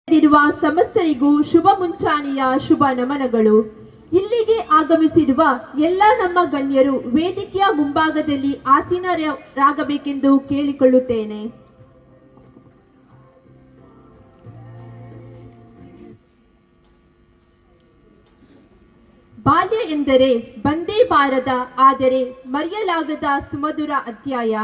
ಇರುವ ಸಮಸ್ತರಿಗೂ ಶುಭ ಮುಂಚಾನೆಯ ಶುಭ ನಮನಗಳು. ಇಲ್ಲಿಗೆ ಆಗಮಿಸಿರುವ ಎಲ್ಲ ನಮ್ಮ ಗಣ್ಯರು ವೇದಿಕೆಯ ಮುಂಭಾಗದಲ್ಲಿ ಆಸೀನರಾಗಬೇಕೆಂದು ಕೇಳಿಕೊಳ್ಳುತ್ತೇನೆ. ಬಾಲ್ಯ ಎಂದರೆ ಬಂದೇ ಬಾರದ ಆದರೆ ಮರೆಯಲಾಗದ ಸುಮಧುರ ಅಧ್ಯಾಯ.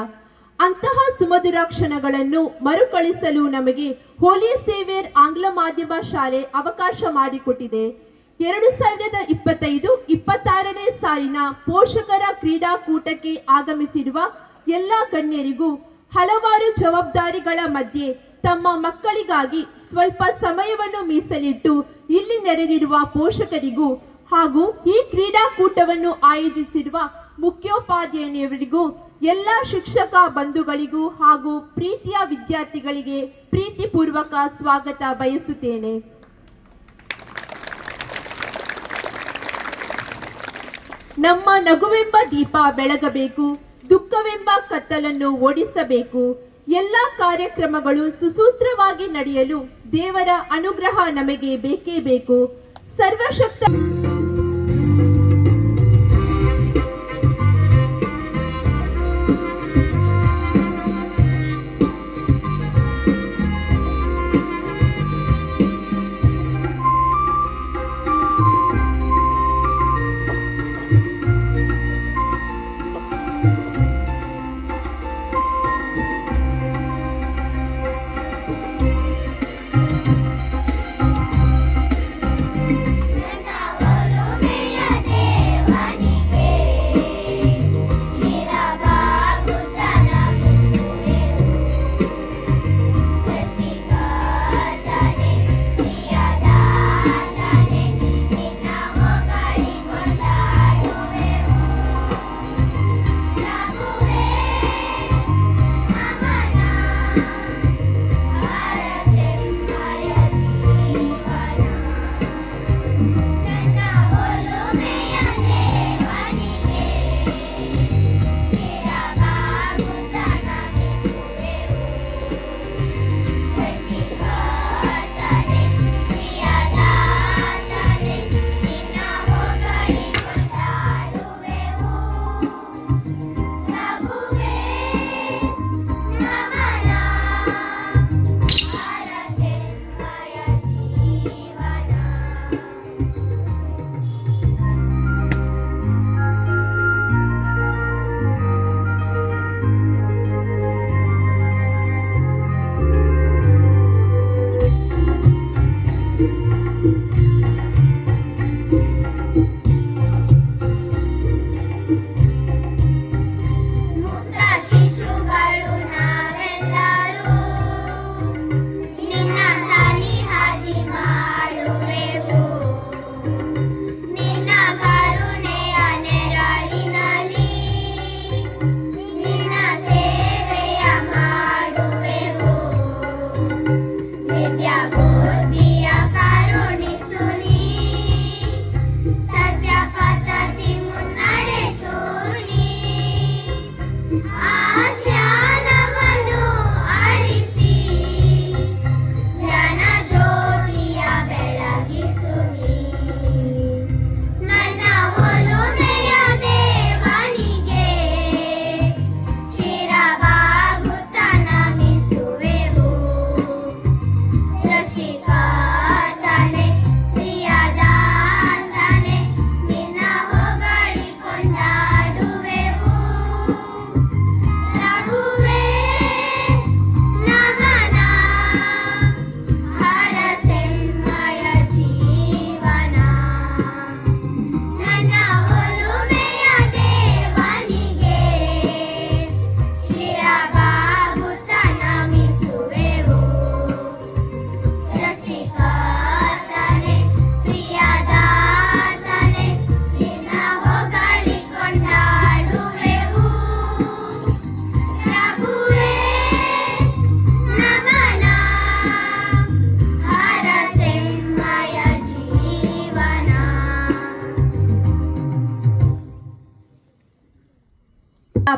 ಅಂತಹ ಸುಮಧುರ ಕ್ಷಣಗಳನ್ನು ಮರುಕಳಿಸಲು ನಮಗೆ ಹೋಲಿ ಸೇವಿಯರ್ ಆಂಗ್ಲ ಮಾಧ್ಯಮ ಶಾಲೆ ಅವಕಾಶ ಮಾಡಿಕೊಟ್ಟಿದೆ. 2025-26ನೇ ಸಾಲಿನ ಪೋಷಕರ ಕ್ರೀಡಾಕೂಟಕ್ಕೆ ಆಗಮಿಸಿರುವ ಎಲ್ಲ ಗಣ್ಯರಿಗೂ ಹಲವಾರು ಜವಾಬ್ದಾರಿಗಳ ಮಧ್ಯೆ ತಮ್ಮ ಮಕ್ಕಳಿಗಾಗಿ ಸ್ವಲ್ಪ ಸಮಯವನ್ನು ಮೀಸಲಿಟ್ಟು ಇಲ್ಲಿ ನೆರೆದಿರುವ ಪೋಷಕರಿಗೂ ಹಾಗೂ ಈ ಕ್ರೀಡಾಕೂಟವನ್ನು ಆಯೋಜಿಸಿರುವ ಮುಖ್ಯೋಪಾಧ್ಯಾಯರಿಗೂ ಎಲ್ಲ ಶಿಕ್ಷಕ ಬಂಧುಗಳಿಗೂ ಹಾಗೂ ಪ್ರೀತಿಯ ವಿದ್ಯಾರ್ಥಿಗಳಿಗೆ ಪ್ರೀತಿಪೂರ್ವಕ ಸ್ವಾಗತ ಬಯಸುತ್ತೇನೆ. ನಮ್ಮ ನಗುವೆಂಬ ದೀಪ ಬೆಳಗಬೇಕು, ದುಃಖವೆಂಬ ಕತ್ತಲನ್ನು ಓಡಿಸಬೇಕು. ಎಲ್ಲ ಕಾರ್ಯಕ್ರಮಗಳು ಸುಸೂತ್ರವಾಗಿ ನಡೆಯಲು ದೇವರ ಅನುಗ್ರಹ ನಮಗೆ ಬೇಕೇ ಬೇಕು. ಸರ್ವಶಕ್ತ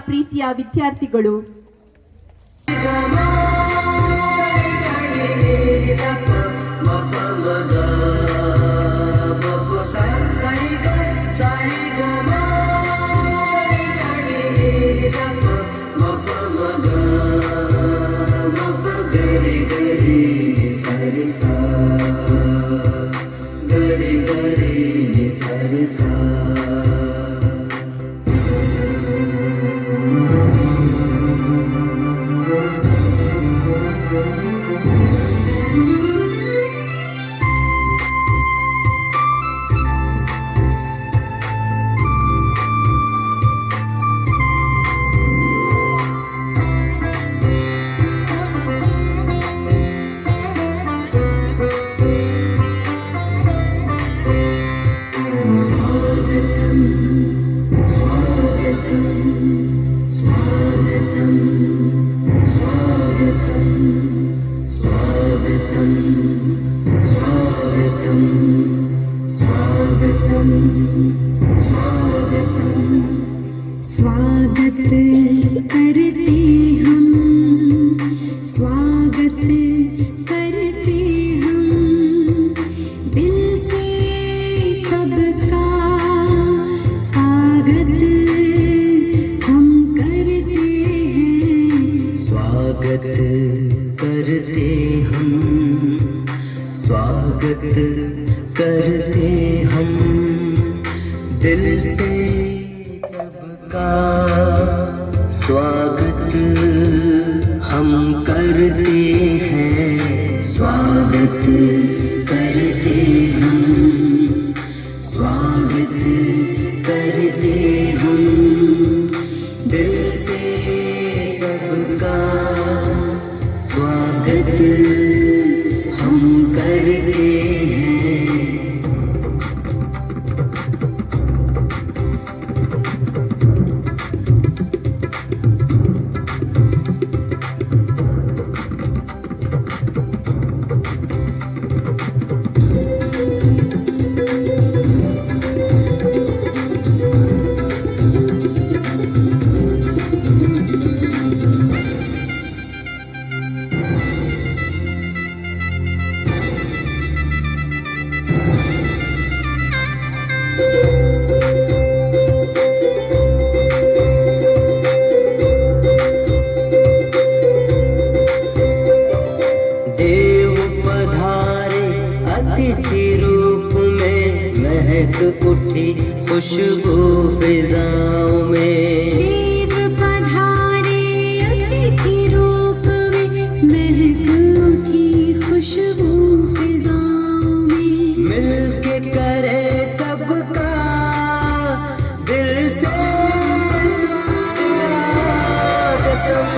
ಪ್ರೀತಿಯ ವಿದ್ಯಾರ್ಥಿಗಳು, सा स्वागत करते हम, स्वागत करते हम, दिल से सबका स्वागत हम करते हैं। स्वागत करते हम, स्वागत करते हम, दिल से सबका स्वागत हम करते हैं। स्वागत करते हम, स्वागत करते हम, दिल से सबका स्वागत हम करते हैं। देव पधारे अतिथि रूप में, महक उठी खुशबू फिजाओं में। देव पधारे अतिथि रूप में, महक उठी खुशबू फिजाओं में। मिलके करे सबका दिल से स्वागतम,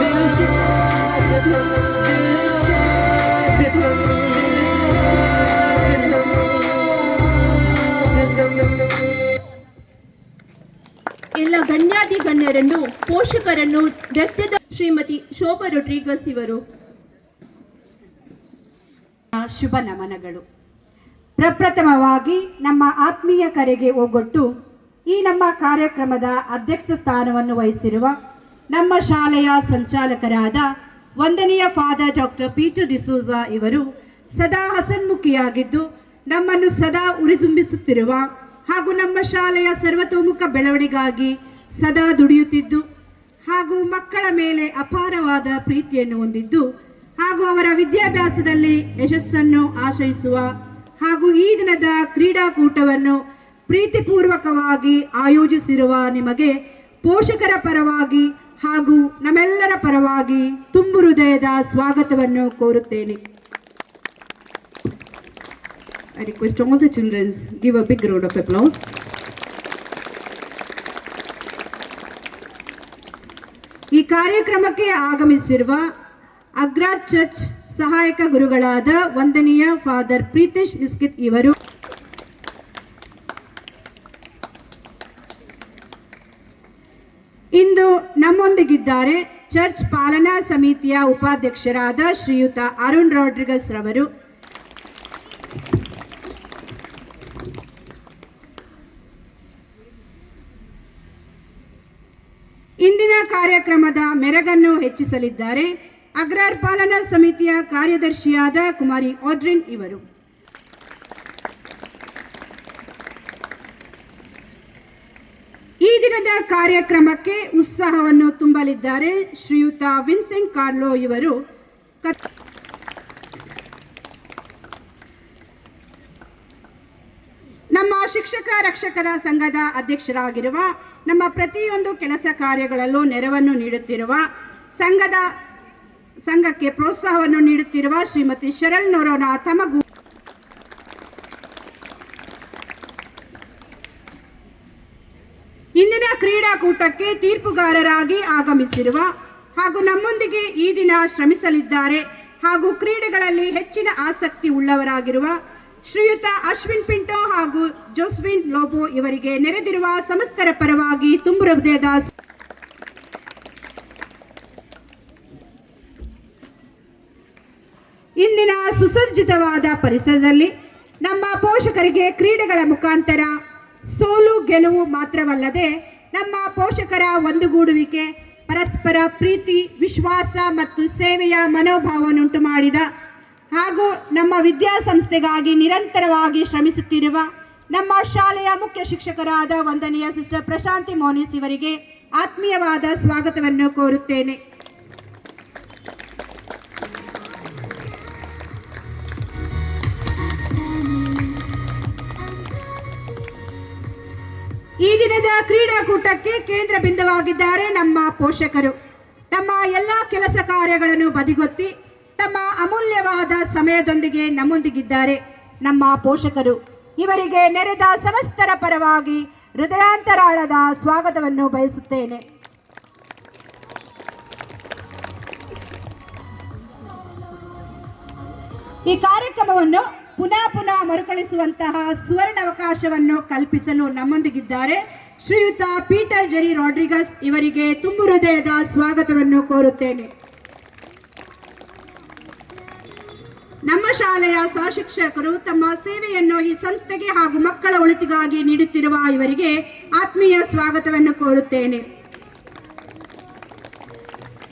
दिल से ಎಲ್ಲ ಗಣ್ಯಾತಿ ಗಣ್ಯರನ್ನು, ಪೋಷಕರನ್ನು, ನೃತ್ಯದ ಶ್ರೀಮತಿ ಶೋಭಾ ರೊಡ್ರಿಗಸ್ ಇವರು. ಶುಭ ನಮನಗಳು. ಪ್ರಪ್ರಥಮವಾಗಿ ನಮ್ಮ ಆತ್ಮೀಯ ಕರೆಗೆ ಒಗ್ಗೊಟ್ಟು ಈ ನಮ್ಮ ಕಾರ್ಯಕ್ರಮದ ಅಧ್ಯಕ್ಷ ಸ್ಥಾನವನ್ನು ವಹಿಸಿರುವ ನಮ್ಮ ಶಾಲೆಯ ಸಂಚಾಲಕರಾದ ವಂದನೀಯ ಫಾದರ್ ಡಾಕ್ಟರ್ ಪೀಟರ್ ಡಿಸೂಜಾ ಇವರು ಸದಾ ಹಸನ್ಮುಖಿಯಾಗಿದ್ದು ನಮ್ಮನ್ನು ಸದಾ ಉರಿದುಂಬಿಸುತ್ತಿರುವ ಹಾಗೂ ನಮ್ಮ ಶಾಲೆಯ ಸರ್ವತೋಮುಖ ಬೆಳವಣಿಗಾಗಿ ಸದಾ ದುಡಿಯುತ್ತಿದ್ದು ಹಾಗೂ ಮಕ್ಕಳ ಮೇಲೆ ಅಪಾರವಾದ ಪ್ರೀತಿಯನ್ನು ಹೊಂದಿದ್ದು ಹಾಗೂ ಅವರ ವಿದ್ಯಾಭ್ಯಾಸದಲ್ಲಿ ಯಶಸ್ಸನ್ನು ಆಶಯಿಸುವ ಹಾಗೂ ಈ ದಿನದ ಕ್ರೀಡಾಕೂಟವನ್ನು ಪ್ರೀತಿಪೂರ್ವಕವಾಗಿ ಆಯೋಜಿಸಿರುವ ನಿಮಗೆ ಪೋಷಕರ ಪರವಾಗಿ ಹಾಗೂ ನಮ್ಮೆಲ್ಲರ ಪರವಾಗಿ ತುಂಬು ಹೃದಯದ ಸ್ವಾಗತವನ್ನು ಕೋರುತ್ತೇನೆ. I request all the children give a big round of applause. ಈ ಕಾರ್ಯಕ್ರಮಕ್ಕೆ ಆಗಮಿಸಿರುವ ಅಗ್ರಾಡ್ ಚರ್ಚ್ ಸಹಾಯಕ ಗುರುಗಳಾದ ವಂದನೀಯ ಫಾದರ್ ಪ್ರೀತೇಶ್ ಮಿಸ್ಕಿತ್ ಇವರು, ಇಂದು ನಮ್ಮೊಂದಿಗಿದ್ದಾರೆ ಚರ್ಚ್ ಪಾಲನಾ ಸಮಿತಿಯ ಉಪಾಧ್ಯಕ್ಷರಾದ ಶ್ರೀಯುತ ಅರುಣ್ ರಾಡ್ರಿಗಸ್ ರವರು. ಇಂದಿನ ಕಾರ್ಯಕ್ರಮದ ಮೆರಗನ್ನು ಹೆಚ್ಚಿಸಲಿದ್ದಾರೆ ಅಗ್ರಾರ್ ಪಾಲನಾ ಸಮಿತಿಯ ಕಾರ್ಯದರ್ಶಿಯಾದ ಕುಮಾರಿ ಆಡ್ರಿನ್ ಇವರು. ಈ ದಿನದ ಕಾರ್ಯಕ್ರಮಕ್ಕೆ ಉತ್ಸಾಹವನ್ನು ತುಂಬಲಿದ್ದಾರೆ ಶ್ರೀಯುತ ವಿನ್ಸೆಂಟ್ ಕಾರ್ಲೋ ಇವರು. ನಮ್ಮ ಶಿಕ್ಷಕ ರಕ್ಷಕರ ಸಂಘದ ಅಧ್ಯಕ್ಷರಾಗಿರುವ, ನಮ್ಮ ಪ್ರತಿಯೊಂದು ಕೆಲಸ ಕಾರ್ಯಗಳಲ್ಲೂ ನೆರವನ್ನು ನೀಡುತ್ತಿರುವ, ಸಂಘಕ್ಕೆ ಪ್ರೋತ್ಸಾಹವನ್ನು ನೀಡುತ್ತಿರುವ ಶ್ರೀಮತಿ ಶರಲ್ ನೋರೋನ ತಮಗೂ ಇಂದಿನ ಕ್ರೀಡಾಕೂಟಕ್ಕೆ ತೀರ್ಪುಗಾರರಾಗಿ ಆಗಮಿಸಿರುವ ಹಾಗೂ ನಮ್ಮೊಂದಿಗೆ ಈ ದಿನ ಶ್ರಮಿಸಲಿದ್ದಾರೆ ಹಾಗೂ ಕ್ರೀಡೆಗಳಲ್ಲಿ ಹೆಚ್ಚಿನ ಆಸಕ್ತಿ ಉಳ್ಳವರಾಗಿರುವ ಶ್ರೀಯುತ ಅಶ್ವಿನ್ ಪಿಂಟೋ ಹಾಗೂ ಜೋಸ್ವಿನ್ ಲೋಬೋ ಇವರಿಗೆ ನೆರೆದಿರುವ ಸಮಸ್ತರ ಪರವಾಗಿ ತುಂಬು ಹೃದಯದ ಇಂದಿನ ಸುಸಜ್ಜಿತವಾದ ಪರಿಸರದಲ್ಲಿ ನಮ್ಮ ಪೋಷಕರಿಗೆ ಕ್ರೀಡೆಗಳ ಮುಖಾಂತರ ಸೋಲು ಗೆಲುವು ಮಾತ್ರವಲ್ಲದೆ ನಮ್ಮ ಪೋಷಕರ ಒಂದುಗೂಡುವಿಕೆ, ಪರಸ್ಪರ ಪ್ರೀತಿ, ವಿಶ್ವಾಸ ಮತ್ತು ಸೇವೆಯ ಮನೋಭಾವವನ್ನುಂಟು ಮಾಡಿದ ಹಾಗೂ ನಮ್ಮ ವಿದ್ಯಾಸಂಸ್ಥೆಗಾಗಿ ನಿರಂತರವಾಗಿ ಶ್ರಮಿಸುತ್ತಿರುವ ನಮ್ಮ ಶಾಲೆಯ ಮುಖ್ಯ ಶಿಕ್ಷಕರಾದ ವಂದನೀಯ ಸಿಸ್ಟರ್ ಪ್ರಶಾಂತಿ ಮೋನಿಸ್ ಇವರಿಗೆ ಆತ್ಮೀಯವಾದ ಸ್ವಾಗತವನ್ನು ಕೋರುತ್ತೇನೆ. ಈ ದಿನದ ಕ್ರೀಡಾಕೂಟಕ್ಕೆ ಕೇಂದ್ರ ಬಿಂದುವಾಗಿದ್ದಾರೆ ನಮ್ಮ ಪೋಷಕರು. ತಮ್ಮ ಎಲ್ಲ ಕೆಲಸ ಕಾರ್ಯಗಳನ್ನು ಬದಿಗೊತ್ತಿ ತಮ್ಮ ಅಮೂಲ್ಯವಾದ ಸಮಯದೊಂದಿಗೆ ನಮ್ಮೊಂದಿಗಿದ್ದಾರೆ ನಮ್ಮ ಪೋಷಕರು. ಇವರಿಗೆ ನೆರೆದ ಸಮಸ್ತರ ಪರವಾಗಿ ಹೃದಯಾಂತರಾಳದ ಸ್ವಾಗತವನ್ನು ಬಯಸುತ್ತೇನೆ. ಈ ಕಾರ್ಯಕ್ರಮವನ್ನು ಪುನಃ ಮರುಕಳಿಸುವಂತಹ ಸುವರ್ಣಾವಕಾಶವನ್ನು ಕಲ್ಪಿಸಲು ನಮ್ಮೊಂದಿಗಿದ್ದಾರೆ ಶ್ರೀಯುತ ಪೀಟರ್ ಜೆರಿ ರಾಡ್ರಿಗಸ್. ಇವರಿಗೆ ತುಂಬು ಹೃದಯದ ಸ್ವಾಗತವನ್ನು ಕೋರುತ್ತೇನೆ. ನಮ್ಮ ಶಾಲೆಯ ಸಹಶಿಕ್ಷಕರು ತಮ್ಮ ಸೇವೆಯನ್ನು ಈ ಸಂಸ್ಥೆಗೆ ಹಾಗೂ ಮಕ್ಕಳ ಒಳಿತಿಗಾಗಿ ನೀಡುತ್ತಿರುವ ಇವರಿಗೆ ಆತ್ಮೀಯ ಸ್ವಾಗತವನ್ನು ಕೋರುತ್ತೇನೆ.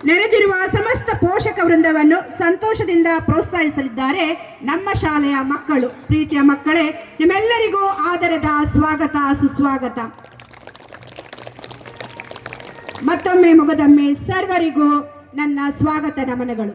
ನೆರೆದಿರುವ ಸಮಸ್ತ ಪೋಷಕ ವೃಂದವನ್ನು ಸಂತೋಷದಿಂದ ಪ್ರೋತ್ಸಾಹಿಸಲಿದ್ದಾರೆ ನಮ್ಮ ಶಾಲೆಯ ಮಕ್ಕಳು. ಪ್ರೀತಿಯ ಮಕ್ಕಳೇ, ನಿಮ್ಮೆಲ್ಲರಿಗೂ ಆದರದ ಸ್ವಾಗತ, ಸುಸ್ವಾಗತ. ಮತ್ತೊಮ್ಮೆ ಮುಗದೊಮ್ಮೆ ಸರ್ವರಿಗೂ ನನ್ನ ಸ್ವಾಗತ ನಮನಗಳು.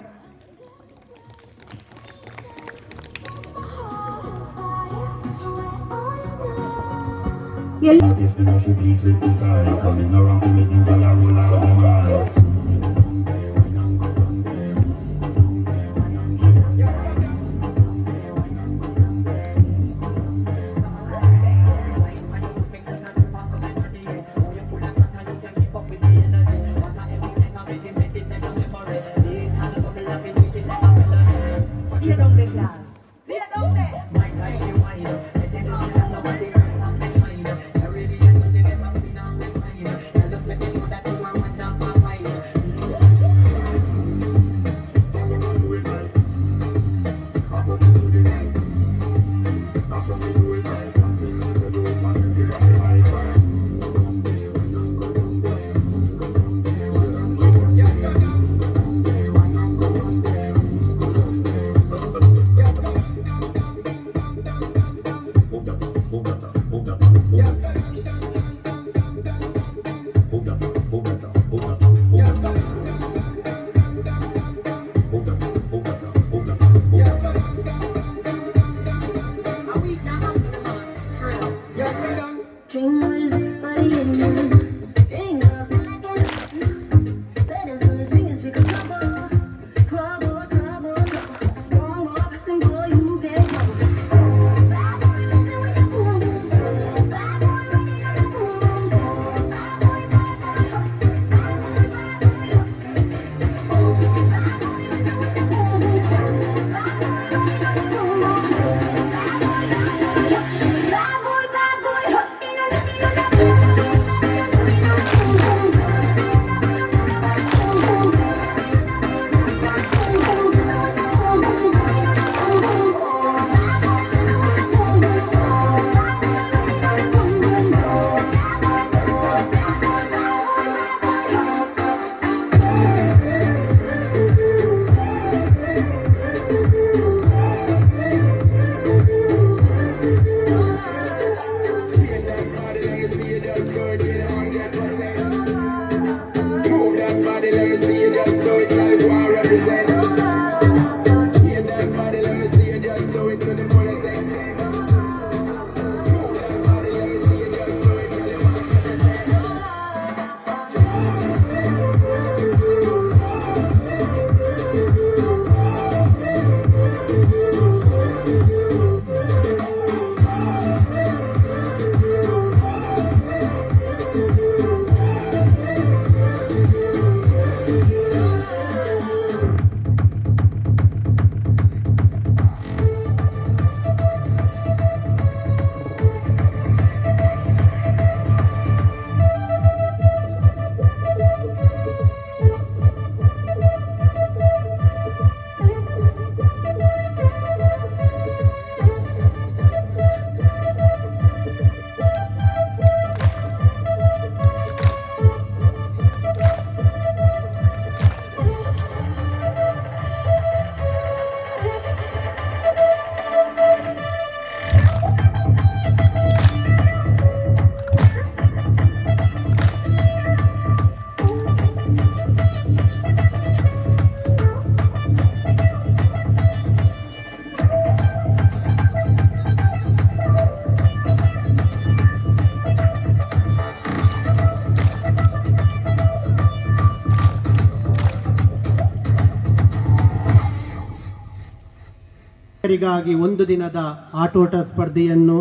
ಪೋಷಕರಿಗಾಗಿ ಒಂದು ದಿನದ ಆಟೋಟ ಸ್ಪರ್ಧೆಯನ್ನು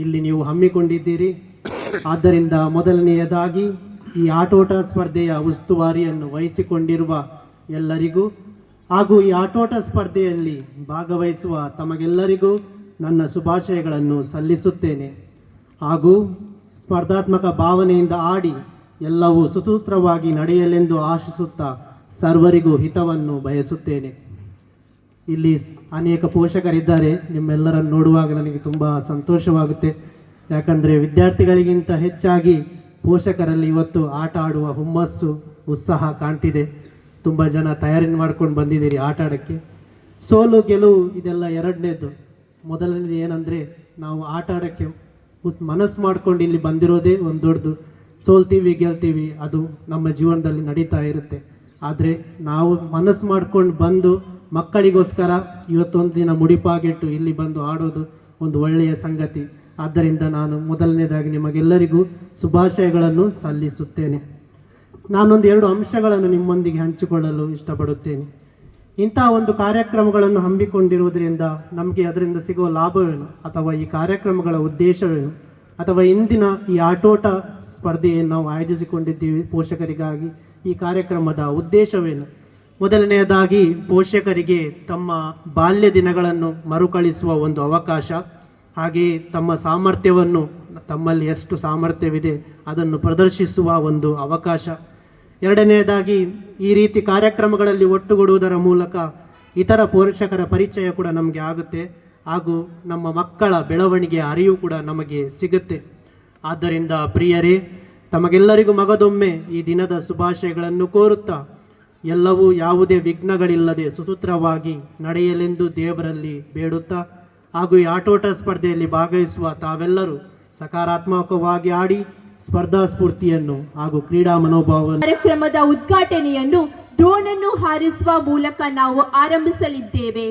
ಇಲ್ಲಿ ನೀವು ಹಮ್ಮಿಕೊಂಡಿದ್ದೀರಿ. ಆದ್ದರಿಂದ ಮೊದಲನೆಯದಾಗಿ ಈ ಆಟೋಟ ಸ್ಪರ್ಧೆಯ ಉಸ್ತುವಾರಿಯನ್ನು ವಹಿಸಿಕೊಂಡಿರುವ ಎಲ್ಲರಿಗೂ ಹಾಗೂ ಈ ಆಟೋಟ ಸ್ಪರ್ಧೆಯಲ್ಲಿ ಭಾಗವಹಿಸುವ ತಮಗೆಲ್ಲರಿಗೂ ನನ್ನ ಶುಭಾಶಯಗಳನ್ನು ಸಲ್ಲಿಸುತ್ತೇನೆ. ಹಾಗೂ ಸ್ಪರ್ಧಾತ್ಮಕ ಭಾವನೆಯಿಂದ ಆಡಿ ಎಲ್ಲವೂ ಸುಸೂತ್ರವಾಗಿ ನಡೆಯಲೆಂದು ಆಶಿಸುತ್ತಾ ಸರ್ವರಿಗೂ ಹಿತವನ್ನು ಬಯಸುತ್ತೇನೆ. ಇಲ್ಲಿ ಅನೇಕ ಪೋಷಕರಿದ್ದಾರೆ. ನಿಮ್ಮೆಲ್ಲರನ್ನು ನೋಡುವಾಗ ನನಗೆ ತುಂಬ ಸಂತೋಷವಾಗುತ್ತೆ. ಯಾಕಂದರೆ ವಿದ್ಯಾರ್ಥಿಗಳಿಗಿಂತ ಹೆಚ್ಚಾಗಿ ಪೋಷಕರಲ್ಲಿ ಇವತ್ತು ಆಟ ಆಡುವ ಹುಮ್ಮಸ್ಸು, ಉತ್ಸಾಹ ಕಾಣ್ತಿದೆ. ತುಂಬ ಜನ ತಯಾರಿ ಮಾಡ್ಕೊಂಡು ಬಂದಿದ್ದೀರಿ ಆಟ ಆಡೋಕ್ಕೆ. ಸೋಲು ಗೆಲುವು ಇದೆಲ್ಲ ಎರಡನೇದು. ಮೊದಲನೇದು ಏನಂದರೆ ನಾವು ಆಟ ಆಡೋಕ್ಕೆ ಮನಸ್ಸು ಮಾಡ್ಕೊಂಡು ಇಲ್ಲಿ ಬಂದಿರೋದೇ ಒಂದು ದೊಡ್ಡದು. ಸೋಲ್ತೀವಿ ಗೆಲ್ತೀವಿ ಅದು ನಮ್ಮ ಜೀವನದಲ್ಲಿ ನಡೀತಾ ಇರುತ್ತೆ. ಆದರೆ ನಾವು ಮನಸ್ಸು ಮಾಡ್ಕೊಂಡು ಬಂದು ಮಕ್ಕಳಿಗೋಸ್ಕರ ಇವತ್ತೊಂದು ದಿನ ಮುಡಿಪಾಗಿಟ್ಟು ಇಲ್ಲಿ ಬಂದು ಆಡೋದು ಒಂದು ಒಳ್ಳೆಯ ಸಂಗತಿ. ಆದ್ದರಿಂದ ನಾನು ಮೊದಲನೇದಾಗಿ ನಿಮಗೆಲ್ಲರಿಗೂ ಶುಭಾಶಯಗಳನ್ನು ಸಲ್ಲಿಸುತ್ತೇನೆ. ನಾನೊಂದು 2 ಅಂಶಗಳನ್ನು ನಿಮ್ಮೊಂದಿಗೆ ಹಂಚಿಕೊಳ್ಳಲು ಇಷ್ಟಪಡುತ್ತೇನೆ. ಇಂತಹ ಒಂದು ಕಾರ್ಯಕ್ರಮಗಳನ್ನು ಹಮ್ಮಿಕೊಂಡಿರುವುದರಿಂದ ನಮಗೆ ಅದರಿಂದ ಸಿಗುವ ಲಾಭವೇನು, ಅಥವಾ ಈ ಕಾರ್ಯಕ್ರಮಗಳ ಉದ್ದೇಶವೇನು, ಅಥವಾ ಇಂದಿನ ಈ ಆಟೋಟ ಸ್ಪರ್ಧೆಯನ್ನು ನಾವು ಆಯೋಜಿಸಿಕೊಂಡಿದ್ದೀವಿ ಪೋಷಕರಿಗಾಗಿ. ಈ ಕಾರ್ಯಕ್ರಮದ ಉದ್ದೇಶವೇನು? ಮೊದಲನೆಯದಾಗಿ ಪೋಷಕರಿಗೆ ತಮ್ಮ ಬಾಲ್ಯ ದಿನಗಳನ್ನು ಮರುಕಳಿಸುವ ಒಂದು ಅವಕಾಶ, ಹಾಗೆಯೇ ತಮ್ಮ ಸಾಮರ್ಥ್ಯವನ್ನು, ತಮ್ಮಲ್ಲಿ ಎಷ್ಟು ಸಾಮರ್ಥ್ಯವಿದೆ ಅದನ್ನು ಪ್ರದರ್ಶಿಸುವ ಒಂದು ಅವಕಾಶ. ಎರಡನೆಯದಾಗಿ ಈ ರೀತಿ ಕಾರ್ಯಕ್ರಮಗಳಲ್ಲಿ ಒಟ್ಟುಗೂಡುವುದರ ಮೂಲಕ ಇತರ ಪೋಷಕರ ಪರಿಚಯ ಕೂಡ ನಮಗೆ ಆಗುತ್ತೆ, ಹಾಗೂ ನಮ್ಮ ಮಕ್ಕಳ ಬೆಳವಣಿಗೆಯ ಅರಿವು ಕೂಡ ನಮಗೆ ಸಿಗುತ್ತೆ. ಆದ್ದರಿಂದ ಪ್ರಿಯರೇ, ತಮಗೆಲ್ಲರಿಗೂ ಮಗದೊಮ್ಮೆ ಈ ದಿನದ ಶುಭಾಶಯಗಳನ್ನು ಕೋರುತ್ತಾ ಎಲ್ಲವೂ ಯಾವುದೇ ವಿಘ್ನಗಳಿಲ್ಲದೆ ಸುಸೂತ್ರವಾಗಿ ನಡೆಯಲೆಂದು ದೇವರಲ್ಲಿ ಬೇಡುತ್ತಾ, ಹಾಗೂ ಈ ಆಟೋಟ ಸ್ಪರ್ಧೆಯಲ್ಲಿ ಭಾಗವಹಿಸುವ ತಾವೆಲ್ಲರೂ ಸಕಾರಾತ್ಮಕವಾಗಿ ಆಡಿ ಸ್ಪರ್ಧಾ ಸ್ಫೂರ್ತಿಯನ್ನು ಹಾಗೂ ಕ್ರೀಡಾ ಮನೋಭಾವವನ್ನು. ಕಾರ್ಯಕ್ರಮದ ಉದ್ಘಾಟನೆಯನ್ನು ಡ್ರೋನ್ ಅನ್ನು ಹಾರಿಸುವ ಮೂಲಕ ನಾವು ಆರಂಭಿಸಲಿದ್ದೇವೆ.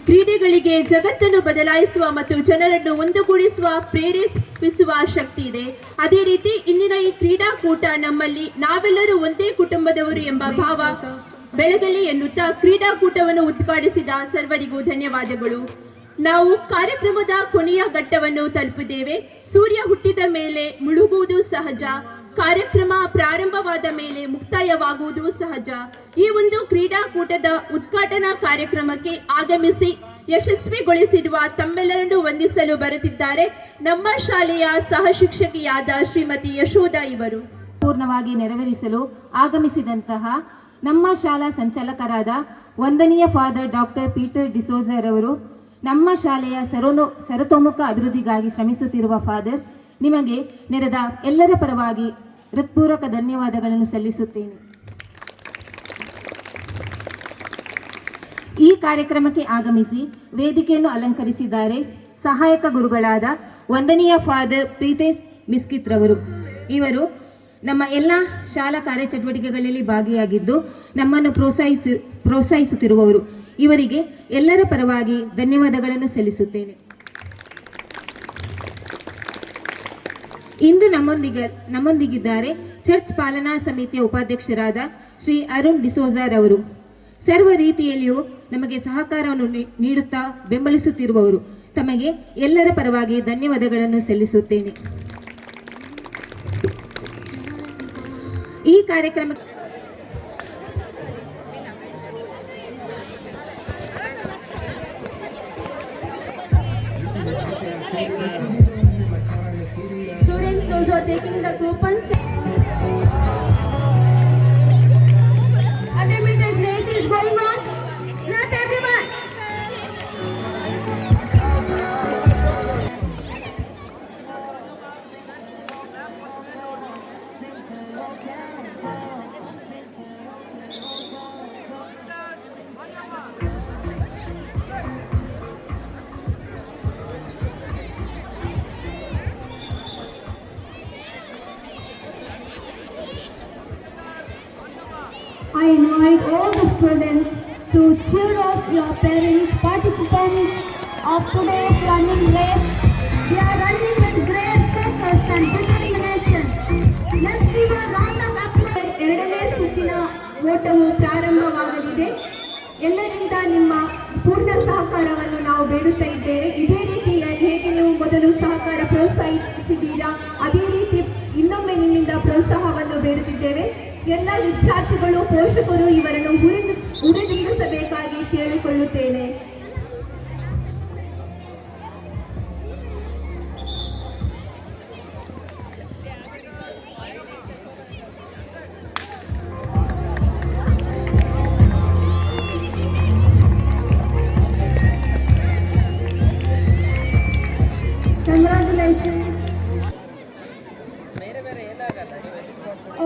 ಕ್ರೀಡೆಗಳಿಗೆ ಜಗತ್ತನ್ನು ಬದಲಾಯಿಸುವ ಮತ್ತು ಜನರನ್ನು ಒಂದುಗೂಡಿಸುವ, ಪ್ರೇರೇಪಿಸುವ ಶಕ್ತಿ ಇದೆ. ಅದೇ ರೀತಿ ಇಂದಿನ ಈ ಕ್ರೀಡಾಕೂಟ ನಮ್ಮಲ್ಲಿ ನಾವೆಲ್ಲರೂ ಒಂದೇ ಕುಟುಂಬದವರು ಎಂಬ ಭಾವ ಬೆಳಗಲಿ ಎನ್ನುತ್ತಾ ಕ್ರೀಡಾಕೂಟವನ್ನು ಉದ್ಘಾಟಿಸಿದ ಸರ್ವರಿಗೂ ಧನ್ಯವಾದಗಳು. ನಾವು ಕಾರ್ಯಕ್ರಮದ ಕೊನೆಯ ಘಟ್ಟವನ್ನು ತಲುಪಿದ್ದೇವೆ. ಸೂರ್ಯ ಹುಟ್ಟಿದ ಮೇಲೆ ಮುಳುಗುವುದು ಸಹಜ, ಕಾರ್ಯಕ್ರಮ ಪ್ರಾರಂಭವಾದ ಮೇಲೆ ಮುಕ್ತಾಯವಾಗುವುದು ಸಹಜ. ಈ ಒಂದು ಕ್ರೀಡಾಕೂಟದ ಉದ್ಘಾಟನಾ ಕಾರ್ಯಕ್ರಮಕ್ಕೆ ಆಗಮಿಸಿ ಯಶಸ್ವಿಗೊಳಿಸಿರುವ ತಮ್ಮೆಲ್ಲರನ್ನು ವಂದಿಸಲು ಬರುತ್ತಿದ್ದಾರೆ ನಮ್ಮ ಶಾಲೆಯ ಸಹ ಶಿಕ್ಷಕಿಯಾದ ಶ್ರೀಮತಿ ಯಶೋಧ ಇವರು. ಪೂರ್ಣವಾಗಿ ನೆರವೇರಿಸಲು ಆಗಮಿಸಿದಂತಹ ನಮ್ಮ ಶಾಲಾ ಸಂಚಾಲಕರಾದ ವಂದನೀಯ ಫಾದರ್ ಡಾಕ್ಟರ್ ಪೀಟರ್ ಡಿಸೋಜರ್ ಅವರು, ನಮ್ಮ ಶಾಲೆಯ ಸರ್ವತೋಮುಖ ಅಭಿವೃದ್ಧಿಗಾಗಿ ಶ್ರಮಿಸುತ್ತಿರುವ ಫಾದರ್, ನಿಮಗೆ ನೆರೆದ ಎಲ್ಲರ ಪರವಾಗಿ ಹೃತ್ಪೂರ್ವಕ ಧನ್ಯವಾದಗಳನ್ನು ಸಲ್ಲಿಸುತ್ತೇನೆ. ಈ ಕಾರ್ಯಕ್ರಮಕ್ಕೆ ಆಗಮಿಸಿ ವೇದಿಕೆಯನ್ನು ಅಲಂಕರಿಸಿದ್ದಾರೆ ಸಹಾಯಕ ಗುರುಗಳಾದ ವಂದನೀಯ ಫಾದರ್ ಪ್ರೀತೇಶ್ ಮಿಸ್ಕಿತ್ ರವರು. ಇವರು ನಮ್ಮ ಎಲ್ಲ ಶಾಲಾ ಕಾರ್ಯಚಟುವಟಿಕೆಗಳಲ್ಲಿ ಭಾಗಿಯಾಗಿದ್ದು ನಮ್ಮನ್ನು ಪ್ರೋತ್ಸಾಹಿಸುತ್ತಿರುವವರು. ಇವರಿಗೆ ಎಲ್ಲರ ಪರವಾಗಿ ಧನ್ಯವಾದಗಳನ್ನು ಸಲ್ಲಿಸುತ್ತೇನೆ. ಇಂದು ನಮ್ಮೊಂದಿಗಿದ್ದಾರೆ ಚರ್ಚ್ ಪಾಲನಾ ಸಮಿತಿಯ ಉಪಾಧ್ಯಕ್ಷರಾದ ಶ್ರೀ ಅರುಣ್ ಡಿಸೋಜರ್ ಅವರು. ಸರ್ವ ರೀತಿಯಲ್ಲಿಯೂ ನಮಗೆ ಸಹಕಾರವನ್ನು ನೀಡುತ್ತಾ ಬೆಂಬಲಿಸುತ್ತಿರುವವರು. ತಮಗೆ ಎಲ್ಲರ ಪರವಾಗಿ ಧನ್ಯವಾದಗಳನ್ನು ಸಲ್ಲಿಸುತ್ತೇನೆ. ಈ ಕಾರ್ಯಕ್ರಮ Students those who are taking the coupons. 100 meters race is going on. Clap everyone. I invite all the students to cheer up your parents, participants of today's running race. They are running with great focus and determination. Let's give a round of applause. ಎರಡನೇ ಸುತ್ತಿನ ಓಟವು ಪ್ರಾರಂಭವಾಗಲಿದೆ. ಎಲ್ಲರಿಂದ ನಿಮ್ಮ ಪೂರ್ಣ ಸಹಕಾರವನ್ನು ನಾವು ಬೇಡುತ್ತಾ ಇದ್ದೇವೆ. ಇದೇ ರೀತಿ ಹೇಗೆ ನೀವು ಮೊದಲು ಸಹಕಾರ ಪ್ರೋತ್ಸಾಹಿಸಿದ್ದೀರಾ ಅದೇ ರೀತಿ ಇನ್ನೊಮ್ಮೆ ನಿಮ್ಮಿಂದ ಪ್ರೋತ್ಸಾಹವನ್ನು ಬೇಡುತ್ತಿದ್ದೇವೆ. ಎಲ್ಲ ವಿದ್ಯಾರ್ಥಿಗಳು ಪೋಷಕರು ಇವರನ್ನು ಹುರಿದುಂಬಿಸಬೇಕಾಗಿ ಕೇಳಿಕೊಳ್ಳುತ್ತೇನೆ. Congratulations.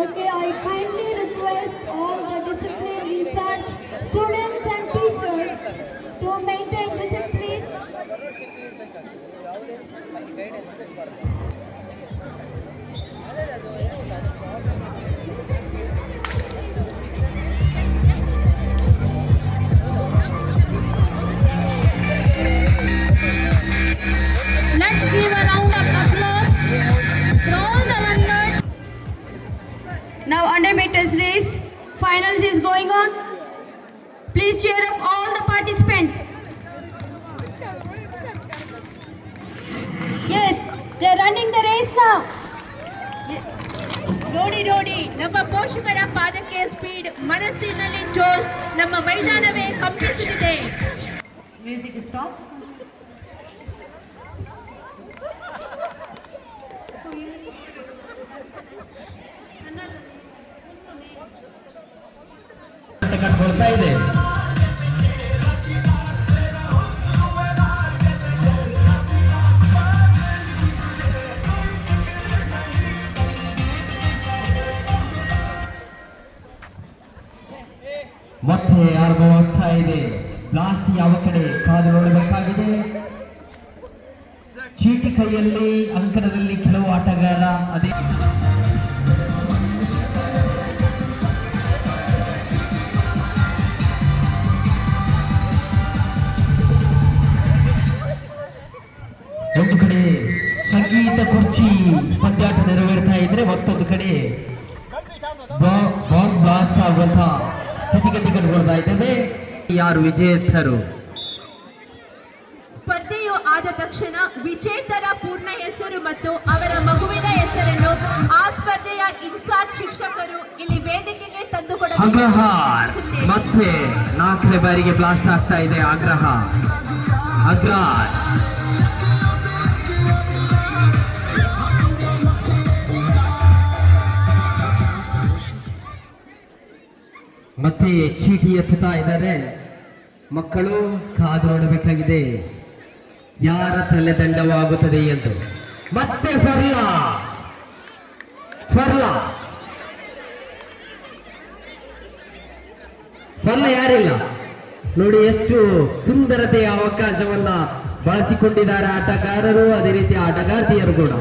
Okay, I kindly request all the discipline in charge, students and teachers to maintain discipline. Let's give a round of applause for all the runners. Now 100 meters race, finals is going on. Please cheer up all the participants. Yes, they are running the race now. ನೋಡಿ ನೋಡಿ, ನಮ್ಮ ಪೋಷಕರ ಪಾದಕ್ಕೆ speed, ಮನಸ್ಸಿನಲ್ಲಿ ಜೋಶ್, ನಮ್ಮ ಮೈದಾನವೇ ಕಂಪಿಸುತ್ತಿದೆ. Music stop. ಕಟ್ಕೊಳ್ತಾ ಇದೆ. ಮತ್ತೆ ಆರಂಭವಾಗ್ತಾ ಇದೆ. ಬ್ಲಾಸ್ಟ್ ಯಾವ ಕಡೆ ಕಾದು ನೋಡಬೇಕಾಗಿದೆ. ಚೀಟಿ ಕೈಯಲ್ಲಿ ಅಂಕಣದಲ್ಲಿ ಕೆಲವು ಆಟಗಾರ ಅದೇ ಒಂದು ಕಡೆ ಸಂಗೀತ ಕುರ್ಚಿ ಪಂದ್ಯಾಟ ನೆರವೇರ್ತಾ ಇದ್ರೆ ಮತ್ತೊಂದು ಕಡೆ ಬಾಂಬ್ ಬ್ಲಾಸ್ಟ್ ಆಗುವಂತಹ ಸ್ಥಿತಿಗತಿಗಳು ನೋಡ್ತಾ ಇದ್ದೇವೆ. ಯಾರು ವಿಜೇತರು? ಸ್ಪರ್ಧೆಯು ಆದ ತಕ್ಷಣ ವಿಜೇತರ ಪೂರ್ಣ ಹೆಸರು ಮತ್ತು ಅವರ ಮಗುವಿನ ಹೆಸರನ್ನು ಆ ಸ್ಪರ್ಧೆಯ ಇನ್ಚಾರ್ಜ್ ಶಿಕ್ಷಕರು ಇಲ್ಲಿ ವೇದಿಕೆಗೆ ತಂದುಕೊಡಬೇಕು. ಅಗ್ರಹಾರ್ ಮತ್ತೆ 4ನೇ ಬಾರಿಗೆ ಬ್ಲಾಸ್ಟ್ ಆಗ್ತಾ ಇದೆ. ಅಗ್ರಹಾರ್ ಮತ್ತೆ ಚೀಟಿ ಎತ್ತುತ್ತಾ ಇದ್ದಾರೆ. ಮಕ್ಕಳು ಕಾದು ನೋಡಬೇಕಾಗಿದೆ ಯಾರ ತಲೆ ದಂಡವಾಗುತ್ತದೆ ಎಂದು. ಮತ್ತೆ ಫರ್ಲ ಯಾರಿಲ್ಲ ನೋಡಿ, ಎಷ್ಟು ಸುಂದರತೆಯ ಅವಕಾಶವನ್ನ ಬಳಸಿಕೊಂಡಿದ್ದಾರೆ ಆಟಗಾರರು, ಅದೇ ರೀತಿ ಆಟಗಾರ್ತಿಯರು ಕೂಡ.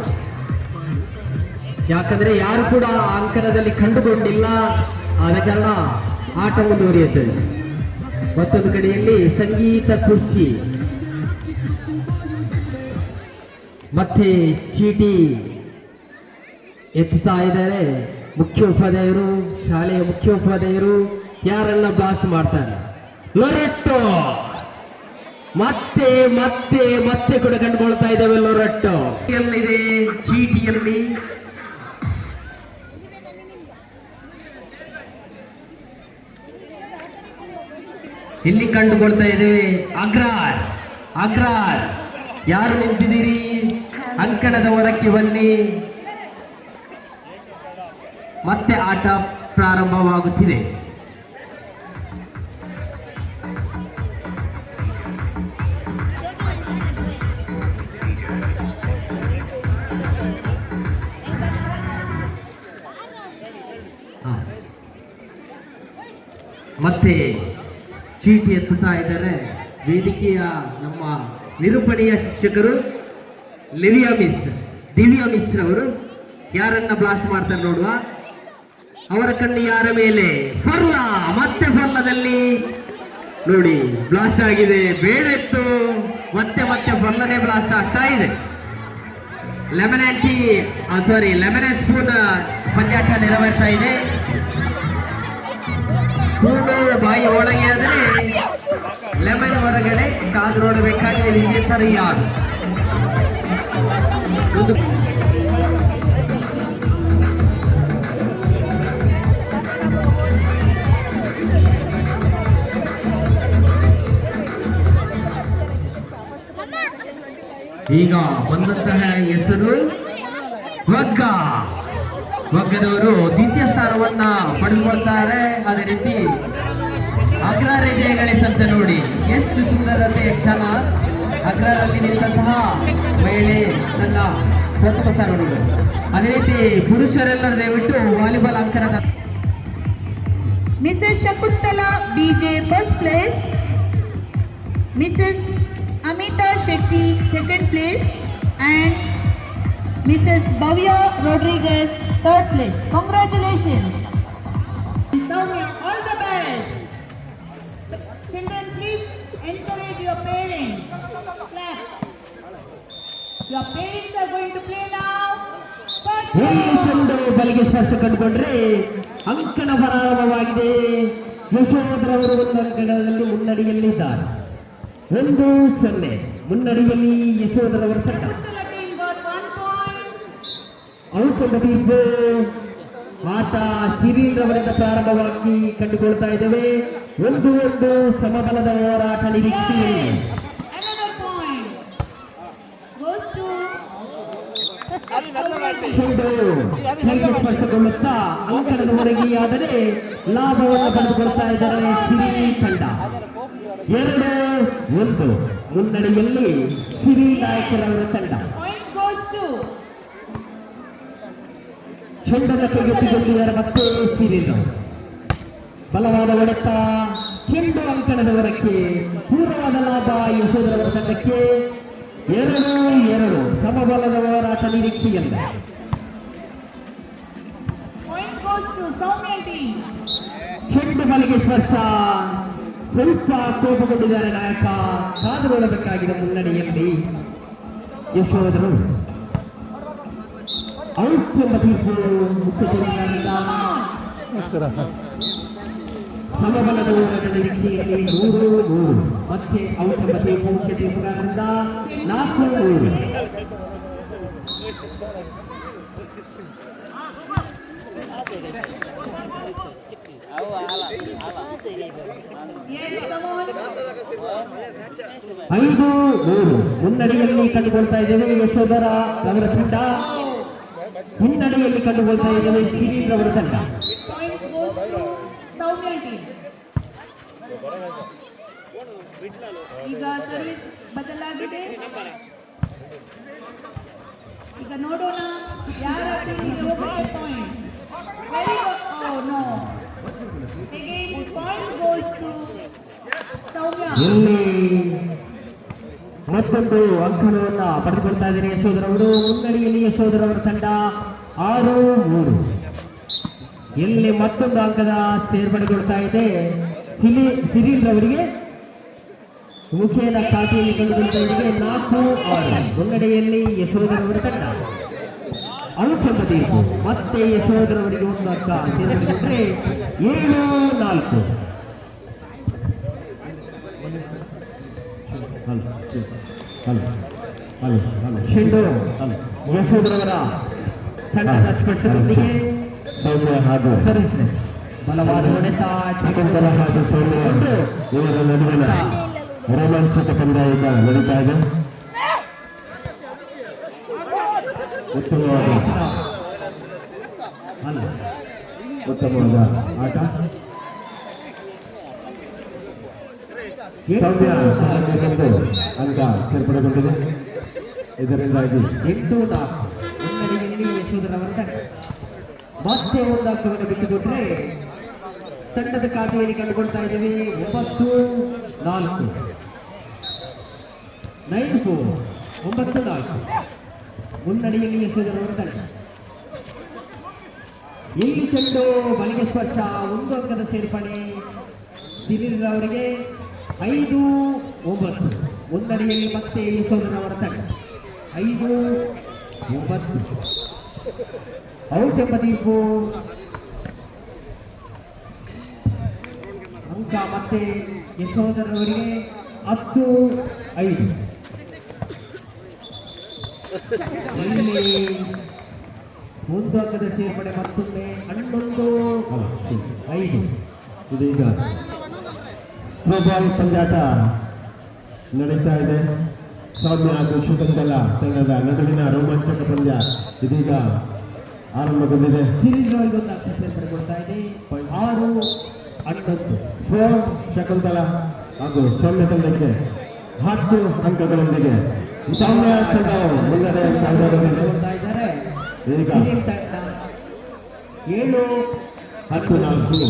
ಯಾಕಂದ್ರೆ ಯಾರು ಕೂಡ ಅಂಕಣದಲ್ಲಿ ಕಂಡುಕೊಂಡಿಲ್ಲ, ಆದ ಕಾರಣ ಆಟ ಮುಂದುವರಿಯುತ್ತದೆ. ಮತ್ತೊಂದು ಕಡೆಯಲ್ಲಿ ಸಂಗೀತ ಕುರ್ಚಿ ಮತ್ತೆ ಚೀಟಿ ಎತ್ತುತ್ತಾ ಇದ್ದಾರೆ. ಮುಖ್ಯೋಪಾಧ್ಯಾಯರು, ಶಾಲೆಯ ಮುಖ್ಯೋಪಾಧ್ಯಾಯರು ಯಾರೆಲ್ಲ ಬ್ಲಾಸ್ಟ್ ಮಾಡ್ತಾರೆ. ಲೊರೆಟ್ಟೋ ಮತ್ತೆ ಮತ್ತೆ ಮತ್ತೆ ಕೂಡ ಕಂಡುಕೊಳ್ತಾ ಇದ್ದೇವೆ. ಲೊರೆಟ್ಟೋ ಎಲ್ಲಿದೆ ಚೀಟಿಯಲ್ಲಿ? ಇಲ್ಲಿ ಕಂಡುಕೊಳ್ತಾ ಇದ್ದೇವೆ. ಅಗ್ರಾರ್ ಯಾರು ನಿಂತಿದ್ದೀರಿ? ಅಂಕಣದ ಹೊರಕ್ಕೆ ಬನ್ನಿ. ಮತ್ತೆ ಆಟ ಪ್ರಾರಂಭವಾಗುತ್ತಿದೆ. ಮತ್ತೆ ಚೀಟಿ ಎತ್ತುತ್ತಾ ಇದ್ದಾರೆ. ವೇದಿಕೆಯ ನಮ್ಮ ನಿರೂಪಣೆಯ ಶಿಕ್ಷಕರು ದಿವ್ಯಾ ಮಿಸ್ ಅವರು ಯಾರನ್ನ ಬ್ಲಾಸ್ಟ್ ಮಾಡ್ತಾರೆ ನೋಡುವ. ಅವರ ಕಣ್ಣು ಯಾರ ಮೇಲೆ? ಫರ್ಲ. ಮತ್ತೆ ಫರ್ಲದಲ್ಲಿ ನೋಡಿ ಬ್ಲಾಸ್ಟ್ ಆಗಿದೆ, ಬೇಡ ಇತ್ತು. ಮತ್ತೆ ಫರ್ಲನೇ ಬ್ಲಾಸ್ಟ್ ಆಗ್ತಾ ಇದೆ. ಲೆಮನ್ ಸ್ಪೂನ್ ಪಂದ್ಯಾಟ ನೆರವೇರ್ತಾ ಇದೆ. ಸ್ಪೂನು ಬಾಯಿ ಒಳಗೆ ಆದ್ರೆ ಲೆಮನ್ ಹೊರಗಡೆ. ಕಾದು ನೋಡಬೇಕಾಗಿದೆ ವಿಜೇತರು ಯಾರು. ಒಂದು ಈಗ ಬಂದಂತಹ ಹೆಸರು ವಗ್ಗದವರು ದ್ವಿತೀಯ ಸ್ಥಾನವನ್ನ ಪಡೆದುಕೊಳ್ತಾರೆ. ಅದೇ ರೀತಿ ಅಗ್ರಾರೆ ಜಯಗಳಿಸಂತೆ ನೋಡಿ ಎಷ್ಟು ಸುಂದರತೆಯ ಕ್ಷಣ. ಅಗ್ರಾರಲ್ಲಿ ನಿಂತಹ ಮಹಿಳೆ ತನ್ನ ಪ್ರಥಮ ಸ್ಥಾನ ನೋಡಿದರು. ಅದೇ ರೀತಿ ಪುರುಷರೆಲ್ಲರೂ ದಯವಿಟ್ಟು volleyball ಅಂಕಣದ Mrs. Shakuntala BJ first place, Mrs. Amita Shetty second place, and Mrs. Bhavya Rodriguez third place. Congratulations. Soumya, all the best. Children, please encourage your parents. Clap. Your parents are going to play now. First ಒಂದು ಚೆಂಡು ಬಲಿಗೆ ಸ್ಪರ್ಶ ಕಂಡುಕೊಂಡ್ರೆ ಅಂಕಣ ಪ್ರಾರಂಭವಾಗಿದೆ. ಯಶೋಧರವರು ಒಂದು ಅಂಕಣದಲ್ಲಿ ಮುನ್ನಡೆಯಲ್ಲಿದ್ದಾರೆ. 1-0 ಮುನ್ನಡೆಯಲ್ಲಿ ಯಶೋಧರವರ ತಂಡ. Shakuntala team got 1 point. Out ಎಂಬ ತೀರ್ಪು ಆಟ ಸಿರಿಲ್ ರವರಿಂದ ಪ್ರಾರಂಭವಾಗಿ ಕಂಡುಕೊಳ್ತಾ ಇದ್ದೇವೆ. 1-1 ಸಮಬಲದ ಹೋರಾಟ ನಿರೀಕ್ಷೆಯಲ್ಲಿ. Another point goes to ಚೆಂಡು ಕೈಗೆ ಸ್ಪರ್ಶಗೊಳ್ಳುತ್ತಾ ಅಂಕಣದ ಹೊರಗೆಯಾದರೆ ಲಾಭವನ್ನು ಪಡೆದುಕೊಳ್ತಾ ಇದ್ದಾರೆ ಸಿರಿ ತಂಡ. 2-1 ಮುನ್ನಡೆಯಲ್ಲಿ ಸಿರಿ ನಾಯಕರವರ ತಂಡ. points goes to ಚೆಂಡನ್ನು ಕೈಗೆತ್ತಿಕೊಂಡಿದ್ದಾರೆ ಮತ್ತೆ ಸಿರಿಲ್. ಬಲವಾದ ಹೊಡೆತ, ಚೆಂಡು ಅಂಕಣದ ಹೊರಕ್ಕೆ, ಪೂರ್ವವಾದ ಲಾಭ ಯಶೋಧರವರ ತಂಡಕ್ಕೆ. 2-2 ಸಮಬಲದ ಹೋರಾಟ ನಿರೀಕ್ಷೆಯಲ್ಲ. points goes to Soumya team. ಚೆಂಡು ಬಲಿಗೆ ಸ್ಪರ್ಶ. ಸ್ವಲ್ಪ ಕೋಪಗೊಂಡಿದ್ದಾರೆ ನಾಯಕ. ಕಾದು ನೋಡಬೇಕಾಗಿದೆ ಮುನ್ನಡೆಯಲ್ಲಿ ಯಶೋಧರು. ಔಟ್ ಎಂಬ ತೀರ್ಪು ಮುಖ್ಯ ತೀರ್ಪುಗಾರರಿಂದ. ಸಮಬಲದ ಹೋರಾಟ ನಿರೀಕ್ಷೆಯಲ್ಲಿ 3-3 ಮತ್ತೆ ಔಟ್ ಎಂಬ ತೀರ್ಪು ಮುಖ್ಯ ತೀರ್ಪುಗಾರರಿಂದ. 4-3 Yes, come on. 5-3 ಮುನ್ನಡೆಯಲ್ಲಿ ಕಂಡುಕೊಳ್ತಾ ಇದ್ದೇವೆ ಯಶೋಧರ ಅವರ ತಂಡ. ಹಿನ್ನಡೆಯಲ್ಲಿ ಕಂಡುಕೊಳ್ತಾ ಇದ್ದೇವೆ ಸಿರಿಲ್ ಅವರ ತಂಡ. Points goes to Soumya team. ಈಗ ಸರ್ವಿಸ್ ಬದಲಾಗಿದೆ. ಈಗ ನೋಡೋಣ ಯಾರ ಟೀಮಿಗೆ ಹೋಗುತ್ತೆ points. Very good. Oh no, again points goes to Soumya. ಇಲ್ಲಿ ಮತ್ತೊಂದು ಅಂಕಣವನ್ನ ಪಡೆದುಕೊಳ್ತಾ ಇದ್ದಾರೆ ಯಶೋಧರವರು. ಮುನ್ನಡೆಯಲ್ಲಿ ಯಶೋಧರವರ ತಂಡ 6-3. ಇಲ್ಲಿ ಮತ್ತೊಂದು ಅಂಕದ ಸೇರ್ಪಡೆಗೊಳ್ತಾ ಇದೆ ಸಿರಿಲ್ ರವರಿಗೆ. ಮುಖೇನ ಖಾತೆಯಲ್ಲಿ ಕಂಡುಕೊಳ್ತಾ ಇದ್ದಾರೆ 4-6 ಮುನ್ನಡೆಯಲ್ಲಿ ಯಶೋಧರವರ ತಂಡ. ಔಟ್ ಎಂಬ ತೀರ್ಪು ಮತ್ತೆ ಯಶೋಧರವರಿಗೆ ಒಂದು ಅಂಕ ಸೇರ್ಪಡೆಗೊಂಡ್ರೆ 7-4. ಚೆಂಡು ಯಶೋಧರವರ ತಂಡದ ಸ್ಪರ್ಶದೊಂದಿಗೆ ಸೌಮ್ಯ ಹಾಗೂ ಸರ್ವಿಸ್ ಬಲವಾದ ಹೊಡೆತ. ಶಕುಂತಲ ಹಾಗೂ ಸೌಮ್ಯ ಇವರ ನಡುವಿನ ರೋಮಾಂಚಕ ಪಂದ್ಯ ಈಗ ನಡೀತಾ ಇದೆ. ಉತ್ತಮವಾದ ಆಟ. ಸೌಮ್ಯ ಒಂದು ಅಂಕ ಸೇರ್ಪಡೆಗೊಂಡಿದೆ. ಇದರಿಂದಾಗಿ 8-4 ಮುನ್ನಡೆಯಲ್ಲಿ ಯಶೋಧರವರ ತಂಡ. ಮತ್ತೆ ಒಂದು ಅಂಕವನ್ನು ಬಿಟ್ಟುಕೊಟ್ರೆ ತಂಡದ ಖಾತೆಯಲ್ಲಿ ಕಂಡುಕೊಳ್ತಾ ಇದ್ದೇವೆ 9-4 9-4 ಮುನ್ನಡೆಯಲ್ಲಿ ಯಶೋಧರವರ ತಂಡ. ಇಲ್ಲಿ ಚೆಂಡು ಬಲಿಗೆ ಸ್ಪರ್ಶ, 1 ಅಂಕದ ಸೇರ್ಪಡೆ ಸಿರಿಲ್ ಅವರಿಗೆ. 5-9 ಮುನ್ನಡೆಯಲ್ಲಿ ಮತ್ತೆ ಯಶೋಧರವರ ತಂಡ. 5-9 ಔಟ್ ಎಂಬ ತೀರ್ಪು. ಅಂಕ ಮತ್ತೆ ಯಶೋಧರವರಿಗೆ 10-5. ಇಲ್ಲಿ 1 ಅಂಕದ ಸೇರ್ಪಡೆ ಮತ್ತೊಮ್ಮೆ 11-5. ಇದೀಗ ಥ್ರೋಬಾಲ್ ಪಂದ್ಯಾಟ ನಡೀತಾ ಇದೆ. ಸೌಮ್ಯ ಹಾಗೂ ಶಕುಂತಲ ತಂಡದ ನಡುವಿನ ರೋಮಾಂಚಕ ಪಂದ್ಯ ಇದೀಗ ಆರಂಭಗೊಂಡಿದೆ. ಸಿರೀಸ್ ಅವರಿಗೆ ಒಂದು ಅಂಕ ಸೇರ್ಪಡೆ ಕೊಡ್ತಾ ಇದೆ. 6-11 4 ಶಕುಂತಲ ಹಾಗೂ ಸೌಮ್ಯ ತಂಡಕ್ಕೆ 10 ಅಂಕಗಳೊಂದಿಗೆ ಸೌಮ್ಯ ತಂಡವು ಮುನ್ನಡೆ ಸಾಧಿಸಿದೆ. ಕೊಡ್ತಾ ಇದ್ದಾರೆ. ಈಗ ಸಿರೀಸ್ ತಂಡ 14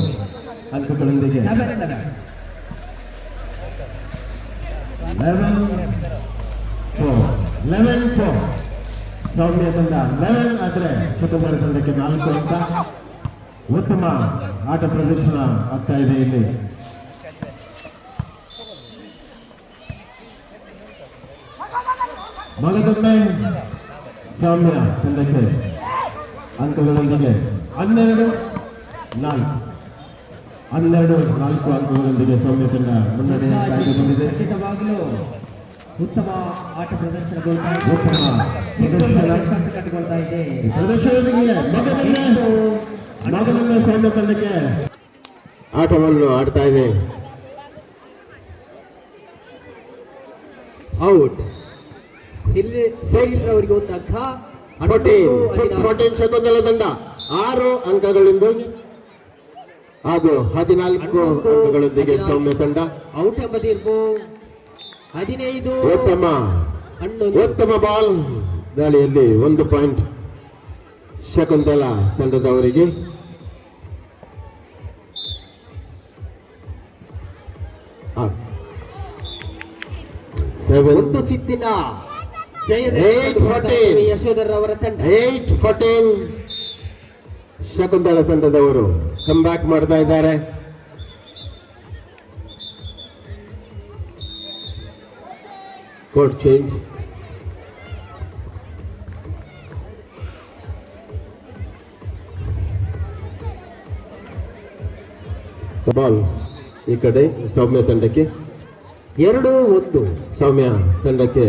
ಅಂಕಗಳೊಂದಿಗೆ 7-11 11-4 ಸೌಮ್ಯ ತಂಡ 11 ಆದರೆ ಶಕುಂತಲ ತಂಡಕ್ಕೆ 4 ಅಂಕ. ಉತ್ತಮ ಆಟ ಪ್ರದರ್ಶನ ಆಗ್ತಾ ಇದೆ ಇಲ್ಲಿ. ಮಗದೊಮ್ಮೆ ಸೌಮ್ಯ ತಂಡಕ್ಕೆ ಅಂಕಗಳೊಂದಿಗೆ 12-4 ಅಂಕಗಳೊಂದಿಗೆ ಸೌಮ್ಯ ತಂಡ ಮುನ್ನಡೆ ಕಾಯ್ದುಕೊಂಡಿದೆ. ಖಂಡಿತವಾಗಲೂ ಉತ್ತಮ ಆಟ ಪ್ರದರ್ಶನಗೊಳ್ತಾ ಇದೆ. ಉತ್ತಮ ಪ್ರದರ್ಶನ ಕಂಡುಕೊಳ್ತಾ ಇದೆ. ಪ್ರದರ್ಶನದೊಂದಿಗೆ ಮಗದೊಮ್ಮೆ ಸೌಮ್ಯ ತಂಡಕ್ಕೆ ಆಟವನ್ನು ಆಡ್ತಾ ಇದೆ. ಔಟ್. ಅವರಿಗೆ ಒಂದು ಅಂಕ. 14 ಶಕುಂತಲ ತಂಡ 6 ಅಂಕಗಳಿಂದ ಹಾಗೂ 14 ಅಂಕಗಳೊಂದಿಗೆ ಸೌಮ್ಯ ತಂಡ. ಔಟ್ ಎಂಬ ತೀರ್ಪು. 15 ಉತ್ತಮ ಬಾಲ್ ದಾಳಿಯಲ್ಲಿ 1 ಪಾಯಿಂಟ್ ಶಕುಂತಲ ತಂಡದವರಿಗೆ. ಒಂದು ಸಿದ್ದಿನ ಜಯದ 8-14 ಯಶೋಧರವರ ತಂಡ. 8-14 ಶಕುಂತಲ ತಂಡದವರು ಕಮ್ ಬ್ಯಾಕ್ ಮಾಡ್ತಾ ಇದ್ದಾರೆ. Court change. ಬಾಲ್ ಈ ಕಡೆ ಸೌಮ್ಯ ತಂಡಕ್ಕೆ. 2-1 ಸೌಮ್ಯ ತಂಡಕ್ಕೆ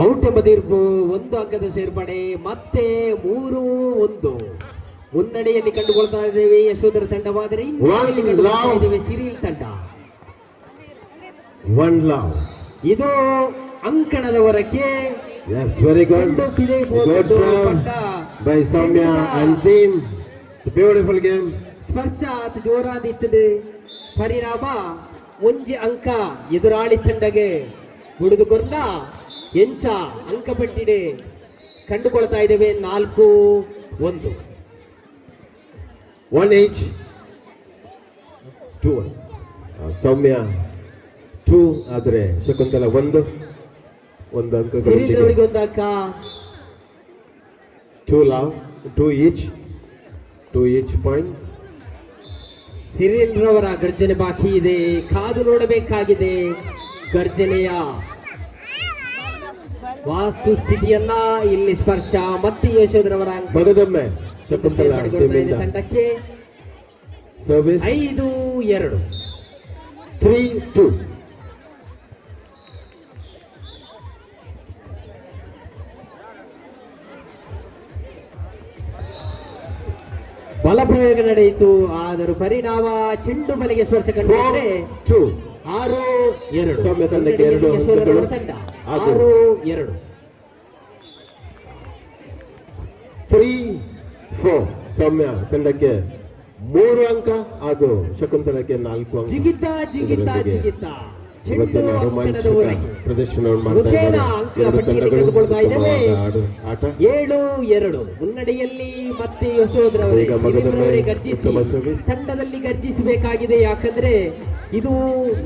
ಔಟ್ ಎಂಬ ತೀರ್ಪು. 1 ಅಂಕದ ಸೇರ್ಪಡೆ ಮತ್ತೆ 3-1 ಮುನ್ನಡೆಯಲ್ಲಿ ಕಂಡುಕೊಳ್ತಾ ಇದ್ದೇವೆ ಯಶೋಧರ ತಂಡವಾದರೆ ಹಿನ್ನಡೆಯಲ್ಲಿ ಕಂಡುಕೊಳ್ತಾ ಇದ್ದೇವೆ ಸಿರಿಲ್ ತಂಡ. 1 love. ಇದು ಅಂಕಣದವರೆಗೆ Yes, very good. Good serve by Soumya and team. The beautiful game. ಸ್ಪರ್ಶ ಜೋರಾದಿತ್ತದೆ. ಪರಿಣಾಮ 1 ಅಂಕ ಎದುರಾಳಿ ತಂಡಗೆ ಉಳಿದುಕೊಂಡ ಎಂಚ ಅಂಕ ಪಟ್ಟಿಡೆ ಕಂಡುಕೊಳ್ತಾ ಇದ್ದೇವೆ. 4-1 1 each. 2-1. Soumya 2 ಆದರೆ ಶಕುಂತಲ 1 ಅಂಕ. ಸಿರಿಲ್ ಅವರಿಗೆ ಒಂದು ಅಂಕ. 2 love. 2 each point. ಸಿರಿಲ್ ರವರ ಗರ್ಜನೆ ಬಾಕಿ ಇದೆ. ಕಾದು ನೋಡಬೇಕಾಗಿದೆ ಗರ್ಜನೆಯ ವಾಸ್ತು ಸ್ಥಿತಿಯನ್ನ. ಇಲ್ಲಿ ಸ್ಪರ್ಶ ಮತ್ತೆ ಯಶೋಧರವರ ಮಗದೊಮ್ಮೆ ಶಕುಂತಲ ಟೀಮಿಂದ ತಂಡಕ್ಕೆ ಸರ್ವಿಸ್. 5-2 3-2. ಬಲ ಪ್ರಯೋಗ ನಡೆಯಿತು. ಆದರೂ ಪರಿಣಾಮ ಚೆಂಡು ಬಲಿಗೆ ಸ್ಪರ್ಶ ಕಂಡಿದೆ. 6-2 ಸೌಮ್ಯ ತಂಡಕ್ಕೆ 2 ಯಶೋಧರವರ ತಂಡ. 6-2 3-4 ಸೌಮ್ಯ ತಂಡಕ್ಕೆ 3 ಅಂಕ ಹಾಗೂ ಶಕುಂತಲಕ್ಕೆ 4 ಅಂಕ. ಜಿಗಿತ ಇವತ್ತಿನ ರೋಮಾಂಚಕ ಪ್ರದರ್ಶನವನ್ನು ಮಾಡ್ತಾ ಇದ್ದಾರೆ. ಎರಡು ತಂಡಗಳು ಉತ್ತಮವಾದ ಆಟ. 7-2 ಮುನ್ನಡೆಯಲ್ಲಿ ಮತ್ತೆ ಯಶೋಧರವರೇ ಈಗ ಮಗದೊಮ್ಮೆ ಗರ್ಜಿಸಿ ಉತ್ತಮ ಸರ್ವಿಸ್. ತಂಡದಲ್ಲಿ ಗರ್ಜಿಸಬೇಕಾಗಿದೆ. ಯಾಕಂದ್ರೆ ಇದು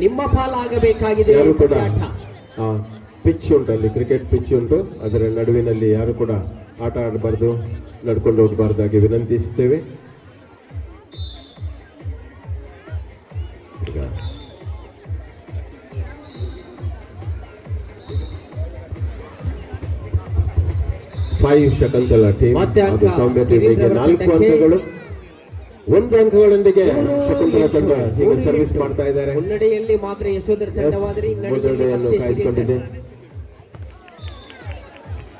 ನಿಮ್ಮ ಪಾಲಾಗಬೇಕಾಗಿದೆ. ಯಾರು ಕೂಡ ಆಟ ಪಿಚ್ ಉಂಟು, ಅಲ್ಲಿ ಕ್ರಿಕೆಟ್ ಪಿಚ್ ಉಂಟು, ಅದರ ನಡುವಿನಲ್ಲಿ ಯಾರು ಕೂಡ ಆಟ ಆಡಬಾರ್ದು, ನಡ್ಕೊಂಡು ಹೋಗಬಾರ್ದಾಗಿ ವಿನಂತಿಸುತ್ತೇವೆ. ಈಗ 5 ಶಕುಂತಲಾ ಟೀಮ್ ಮತ್ತೆ ಅಂಕ ಹಾಗೂ ಸೌಮ್ಯ ಟೀಮಿಗೆ 4 ಅಂಕಗಳು. 1 ಅಂಕಗಳೊಂದಿಗೆ ಶಕುಂತಲಾ ತಂಡ ಈಗ ಸರ್ವಿಸ್ ಮಾಡ್ತಾ ಇದ್ದಾರೆ. ಮುನ್ನಡೆಯಲ್ಲಿ ಮಾತ್ರ ಯಶೋಧರ ತಂಡವಾದರೆ ಮುನ್ನಡೆಯನ್ನು ಕಾಯ್ದುಕೊಂಡಿದೆ.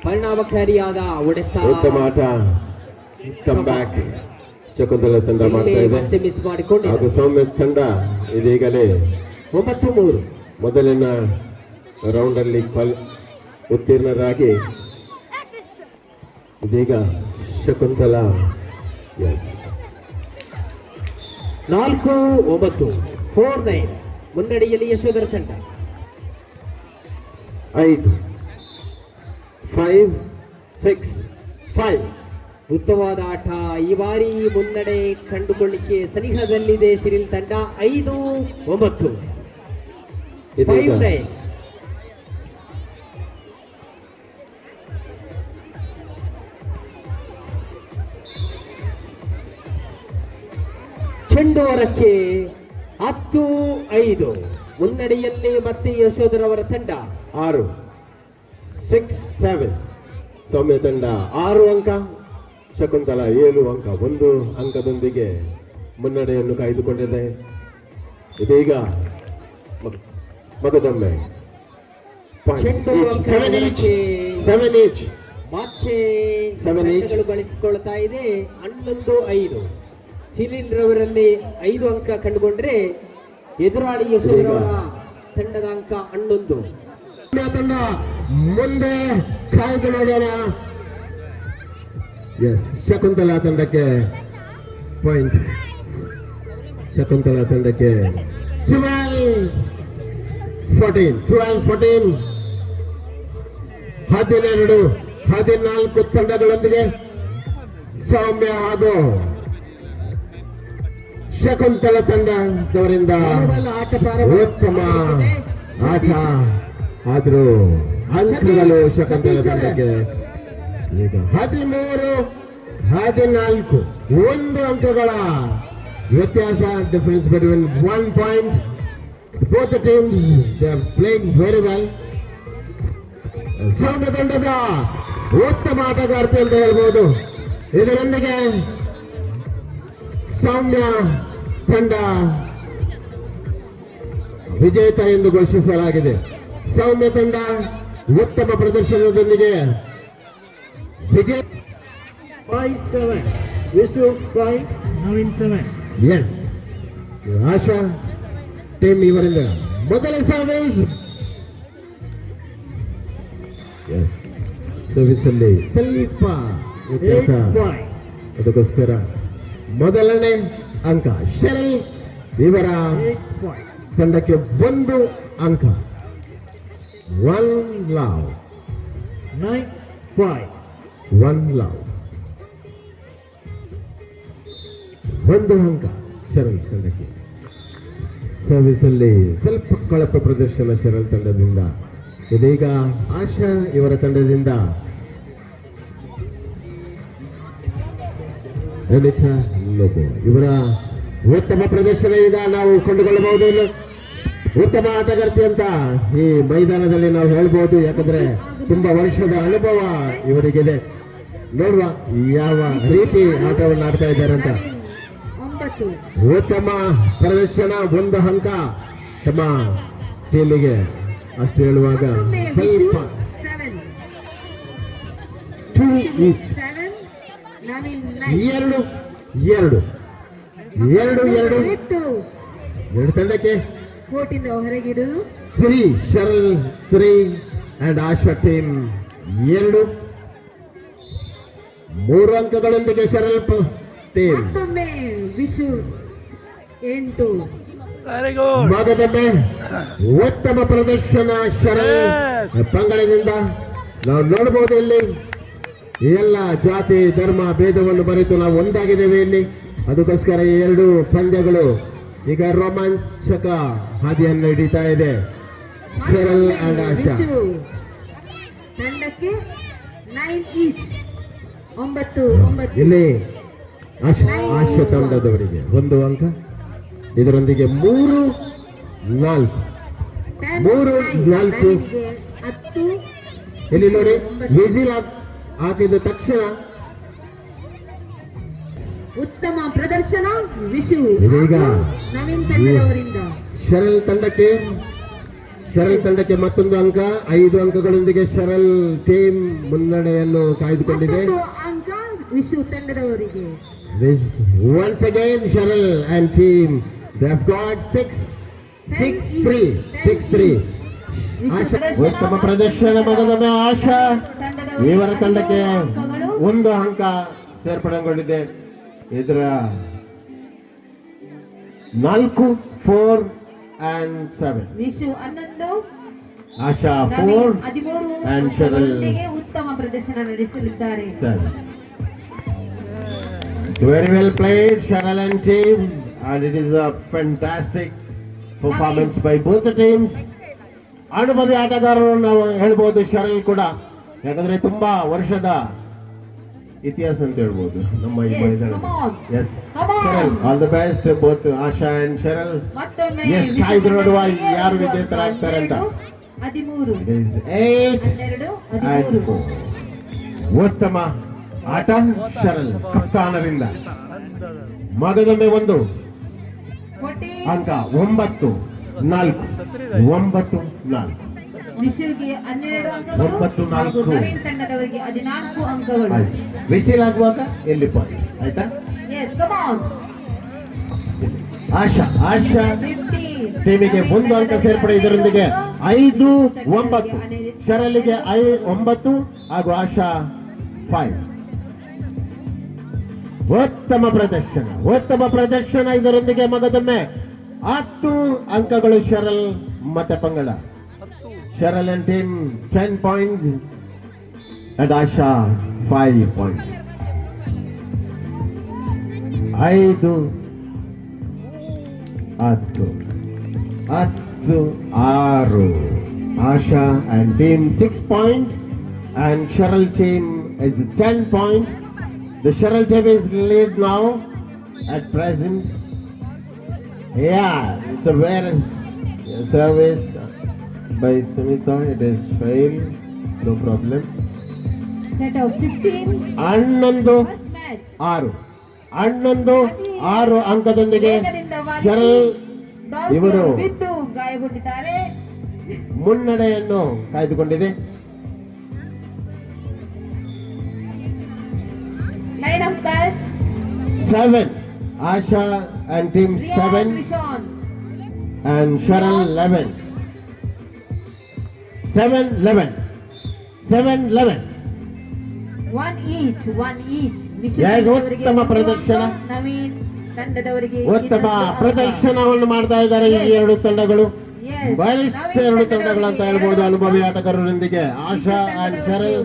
ಪರಿಣಾಮಕಾರಿಯಾದ ಹೊಡೆತ, ಉತ್ತಮ ಆಟ, ಕಮ್ ಬ್ಯಾಕ್ ಶಕುಂತಲಾ ತಂಡ ಮಾಡ್ತಾ ಇದೆ. ಮತ್ತೆ ಮಿಸ್ ಮಾಡಿಕೊಂಡಿದೆ. ಹಾಗೂ ಸೌಮ್ಯ ತಂಡ ಇದೀಗಲೇ 9-3 ಮೊದಲಿನ ರೌಂಡ್ ಅಲ್ಲಿ ಉತ್ತೀರ್ಣರಾಗಿ ಇದೀಗ ಶಕುಂತಲಾ 4-9 4-9 ಮುನ್ನಡೆಯಲ್ಲಿ ಯಶೋಧರ ತಂಡ. 5-6-5 ಉತ್ತಮವಾದ ಆಟ. ಈ ಬಾರಿ ಮುನ್ನಡೆ ಕಂಡುಕೊಳ್ಳಿಕ್ಕೆ ಸನಿಹದಲ್ಲಿದೆ ಸಿರಿಲ್ ತಂಡ. 5-9 ಇದೀಗ 5-9 ಚೆಂಡು ಹೊರಕ್ಕೆ. 10-5 ಮುನ್ನಡೆಯಲ್ಲಿ ಮತ್ತೆ ಯಶೋಧರವರ ತಂಡ. 6-7 ಸೌಮ್ಯ ತಂಡ 6 ಅಂಕ, ಶಕುಂತಲಾ 7 ಅಂಕ. 1 ಅಂಕದೊಂದಿಗೆ ಮುನ್ನಡೆಯನ್ನು ಕಾಯ್ದುಕೊಂಡಿದೆ. ಇದೀಗ ಮಗದೊಮ್ಮೆ ಚೆಂಡು 7 each. ಮತ್ತೆ 7 each. ತಂಡಗಳು ಬಳಸಿಕೊಳ್ತಾ ಇದೆ. 11-5 ಸಿರಿಲ್ ರವರಲ್ಲಿ 5 ಅಂಕ ಕಂಡುಕೊಂಡ್ರೆ ಎದುರಾಳಿ ಯಶೋಧರವರ ತಂಡದ ಅಂಕ 11. ತಂಡ ಮುಂದೆ ಕಾಯ್ದು ನೋಡೋಣ. ಶಕುಂತಲಾ ತಂಡಕ್ಕೆ ಪಾಯಿಂಟ್. ಶಕುಂತಲಾ ತಂಡಕ್ಕೆ 12-14 12-14 ತಂಡಗಳೊಂದಿಗೆ ಸೌಮ್ಯ ಹಾಗೂ ಶಕುಂತಲಾ ತಂಡದವರಿಂದ ಉತ್ತಮ ಆಟ. ಆದರೂ ಅಂಕಗಳು ಶಕುಂತಲಾ ತಂಡಕ್ಕೆ ಈಗ 13-14 1 ಅಂಕಗಳ ವ್ಯತ್ಯಾಸ. Difference between 1 point. Both the teams, they are playing very well. ಸೌಮ್ಯ ತಂಡದ ಉತ್ತಮ ಆಟಗಾರ್ತಿ ಅಂತ ಹೇಳ್ಬೋದು. ಇದರೊಂದಿಗೆ ಸೌಮ್ಯ ತಂಡ ವಿಜೇತ ಎಂದು ಘೋಷಿಸಲಾಗಿದೆ. ಸೌಮ್ಯ ತಂಡ ಉತ್ತಮ ಪ್ರದರ್ಶನದೊಂದಿಗೆ ವಿಜಯ. 5-7 ವಿಶ್ವ 5-9-7. ಎಸ್, ಆಶಾ ಟೀಮ್ ಇವರಿಂದ ಮೊದಲ ಸರ್ವಿಸ್. ಸರ್ವಿಸ್ ಅಲ್ಲಿ ಸ್ವಲ್ಪ ವ್ಯತ್ಯಾಸ, 8-5 ಅದಕ್ಕೋಸ್ಕರ ಮೊದಲನೇ ಅಂಕ ಶರಲ್ ಇವರ 8-5 ತಂಡಕ್ಕೆ 1 ಅಂಕ. 1 love 9-5 1 love 1 ಅಂಕ ಶರಲ್ ತಂಡಕ್ಕೆ. ಸರ್ವಿಸ್ ಅಲ್ಲಿ ಸ್ವಲ್ಪ ಕಳಪೆ ಪ್ರದರ್ಶನ ಶರಲ್ ತಂಡದಿಂದ. ಇದೀಗ ಆಶಾ ಇವರ ತಂಡದಿಂದ ಅನಿತಾ ಲೋಬೋ ಇವರ ಉತ್ತಮ ಪ್ರದರ್ಶನ ಈಗ ನಾವು ಕೊಂಡುಕೊಳ್ಳಬಹುದು. ಉತ್ತಮ ಆಟಗಾರ್ತಿ ಅಂತ ಈ ಮೈದಾನದಲ್ಲಿ ನಾವು ಹೇಳ್ಬೋದು. ಯಾಕಂದ್ರೆ ತುಂಬಾ ವರ್ಷದ ಅನುಭವ ಇವರಿಗಿದೆ. ನೋಡುವ ಯಾವ ರೀತಿ ಆಟವನ್ನು ಆಡ್ತಾ ಇದ್ದಾರೆ ಅಂತ. ಉತ್ತಮ ಪ್ರದರ್ಶನ, 1 ಅಂಕ ತಮ್ಮ ಟೀಮಿಗೆ. ಅಷ್ಟು ಹೇಳುವಾಗ ಸ್ವಲ್ಪ 2 each. 2 ತಂಡಕ್ಕೆ ಕೋಟಿಂದ ಹೊರಗಿಡು. 3 ಶರಲ್ 3 ಅಂಡ್ ಆಶಾ ಟೀಮ್ 2. 3 ಅಂಕಗಳೊಂದಿಗೆ ಶರಲ್ ಟೀಮ್. ಮತ್ತೊಮ್ಮೆ ವಿಶು 8 ಮಗದೊಮ್ಮೆ ಉತ್ತಮ ಪ್ರದರ್ಶನ ಶರಲ್ ಪಂಗಡದಿಂದ ನಾವು ನೋಡಬಹುದು. ಇಲ್ಲಿ ಎಲ್ಲ ಜಾತಿ ಧರ್ಮ ಭೇದವನ್ನು ಮರೆತು ನಾವು ಒಂದಾಗಿದ್ದೇವೆ ಇಲ್ಲಿ. ಅದಕ್ಕೋಸ್ಕರ ಈ ಎರಡು ಪಂದ್ಯಗಳು ಈಗ ರೋಮಾಂಚಕ ಹಾದಿಯನ್ನು ಹಿಡಿತಾ ಇದೆ. ಶರಲ್ ಅಂಡ್ ಆಶಾ ತಂಡಕ್ಕೆ 9 ಈಚ್ 9 ಇಲ್ಲಿ ಆಶಾ ತಂಡದವರಿಗೆ 1 ಅಂಕ, ಇದರೊಂದಿಗೆ 3-4 10 ಇಲ್ಲಿ ನೋಡಿ ವಿಸಿಲ್ ಹಾಕಿದ ತಕ್ಷಣ ಉತ್ತಮ ಪ್ರದರ್ಶನ ವಿಶು ಇದೀಗ ನವೀನ್ ತಂಡದವರಿಂದ. ಶರಲ್ ತಂಡಕ್ಕೆ ಮತ್ತೊಂದು ಅಂಕ, 5 ಅಂಕಗಳೊಂದಿಗೆ ಶರಲ್ ಟೀಮ್ ಮುನ್ನಡೆಯನ್ನು ಕಾಯ್ದುಕೊಂಡಿದೆ. 11 ಅಂಕ Vishu ತಂಡದವರಿಗೆ. Once again Sharal and team they have got 6-3. ಉತ್ತಮ ಪ್ರದರ್ಶನ ಮಗದೊಮ್ಮೆ ಆಶಾ ಇವರ ತಂಡಕ್ಕೆ 1 ಅಂಕ ಸೇರ್ಪಡೆಗೊಂಡಿದೆ. ಇದರ 4-4 and 7. Vishu 11 Asha 4 13 and Sharal ಉತ್ತಮ ಪ್ರದರ್ಶನ ನಡೆಸಲಿದ್ದಾರೆ. 7. Very well played, Sharal and team, and it is a fantastic performance by both the teams. ಅನುಭವಿ ಆಟಗಾರರು ನಾವು ಹೇಳ್ಬೋದು. ಶರಲ್ ಕೂಡ ಯಾಕಂದ್ರೆ ತುಂಬಾ ವರ್ಷದ ಇತಿಹಾಸ ಅಂತ ಹೇಳ್ಬೋದು ನಮ್ಮ ಈ ಮೈದಾನ. Yes Sharal, all the best both Asha and Sharal. Yes ಕಾಯ್ದು ನೋಡುವ ಯಾರು ವಿಜೇತರಾಗ್ತಾರೆ ಅಂತ. 13 8 12 and 4. ಉತ್ತಮ ಆಟ ಶರಲ್ ಕಪ್ತಾನರಿಂದ. ಮಗದೊಮ್ಮೆ 1 ಅಂಕ 9-4. ವಿಶುಗೆ 12 ಅಂಕಗಳು 9-4. ಹಾಗೂ ನವೀನ್ ತಂಡದವರಿಗೆ 14 ಅಂಕಗಳು. ವಿಸಿಲ್ ಆಗುವಾಗ ಎಲ್ಲಿ ಪಾಯಿಂಟ್ ಆಯ್ತಾ? Yes come on. ಆಶಾ 15 ಟೀಮಿಗೆ 1 ಅಂಕ ಸೇರ್ಪಡೆ. ಇದರೊಂದಿಗೆ 5-9. ಶರಲಿಗೆ 9 ಹಾಗೂ ಆಶಾ 5. ಉತ್ತಮ ಪ್ರದರ್ಶನ ಇದರೊಂದಿಗೆ ಮಗದೊಮ್ಮೆ 10 ಅಂಕಗಳು ಶರಲ್ ಮತ್ತೆ ಪಂಗಡ. Sharal and team 10 points and Asha 5 points. 5-10 6. Asha and team 6 points and Sharal team is 10 points. The Sharal team is lead now at present. Yeah, it's a very service by Sunita. It is failed. No problem. set of 15 11 first match 6 ಅಂಕದೊಂದಿಗೆ ಶರಲ್ ಇವರು ಬಿದ್ದು ಗಾಯಗೊಂಡಿದ್ದಾರೆ. ಮುನ್ನಡೆಯನ್ನು ಕಾಯ್ದುಕೊಂಡಿದೆ. Line of pass 7 Asha and team 7 Rishon and Sharal 11. 7-11. 1 each. Yes, ಉತ್ತಮ ಪ್ರದರ್ಶನ. ನವೀನ್ ತಂಡದವರಿಗೆ ಉತ್ತಮ ಪ್ರದರ್ಶನವನ್ನು ಮಾಡ್ತಾ ಇದ್ದಾರೆ ಈ ಎರಡು ತಂಡಗಳು. ಬಲಿಷ್ಠ ಎರಡು ತಂಡಗಳು ಅಂತ ಹೇಳ್ಬೋದು ಅನುಭವಿ ಆಟಗಾರರೊಂದಿಗೆ. ಆಶಾ and Sharal.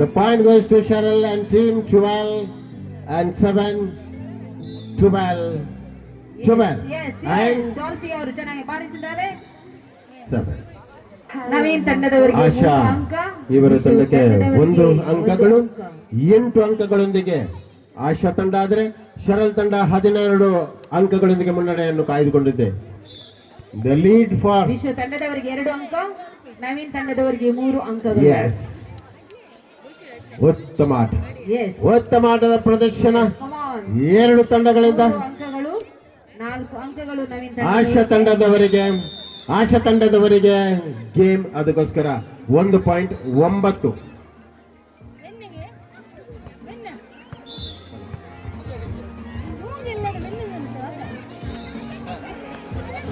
The point goes to Sharal and team 12 and 7. 12 and Dolphy ಅವರು ಚೆನ್ನಾಗಿ ಬಾರಿಸಿದ್ದಾರೆ. 7. ನವೀನ್ ತಂಡದವರಿಗೆ ಆಶಾ 3 ಅಂಕ, ಇವರ ತಂಡಕ್ಕೆ 1 1 ಅಂಕಗಳು. 8 ಅಂಕಗಳೊಂದಿಗೆ ಆಶಾ ತಂಡ ಆದರೆ ಶರಲ್ ತಂಡ 12 ಅಂಕಗಳೊಂದಿಗೆ ಮುನ್ನಡೆಯನ್ನು ಕಾಯ್ದುಕೊಂಡಿದೆ. ದ ಲೀಡ್ ಫಾರ್ ವಿಶ್ವ ತಂಡದವರಿಗೆ 2 ಅಂಕ, ನವೀನ್ ತಂಡದವರಿಗೆ 3 ಅಂಕಗಳು. ಎಸ್ ಉತ್ತಮ ಆಟದ ಪ್ರದರ್ಶನ Come on. ಎರಡು ತಂಡಗಳಿಂದ. 3 ಅಂಕಗಳು 4 ಅಂಕಗಳು ನವೀನ್ ಆಶಾ ತಂಡದವರಿಗೆ ಗೇಮ್. ಅದಕ್ಕೋಸ್ಕರ 1 point 9.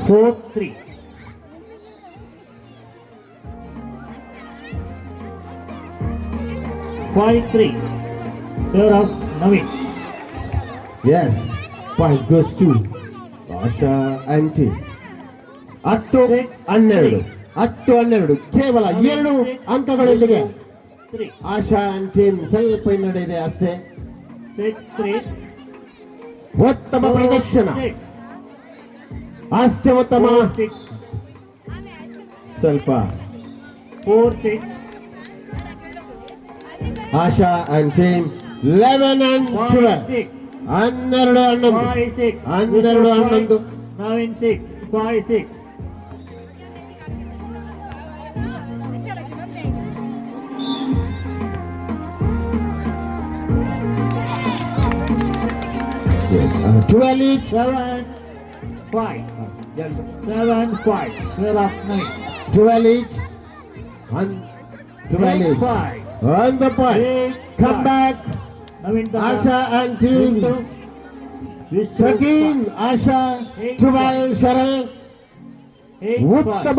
Four-3. 5-3. Favor of Naveen. Yes, point goes to Asha and team. 10-12 10-12 ಕೇವಲ 2 ಅಂಕಗಳೊಂದಿಗೆ 3. ಆಶಾ ಅಂಡ್ ಟೀಮ್ ಸ್ವಲ್ಪ ಹಿನ್ನಡೆ ಇದೆ ಅಷ್ಟೇ. 6-3. ಉತ್ತಮ ಪ್ರದರ್ಶನ, 6. ಅಷ್ಟೇ ಉತ್ತಮ. 4-6. ಸ್ವಲ್ಪ 4-6. ಆಶಾ and team 11-12 5-6. 12-11 5-6. 12-11 9-6. 5-6. Yes, 12 each. 7-5. 7-5. Clear of 9. 12 each. 12 each. 8-5. On the point. 8-5. Come back. Navin Tata. Asha and team. 13 Asha. 12 Sharal. 8-5. ಉತ್ತಮ.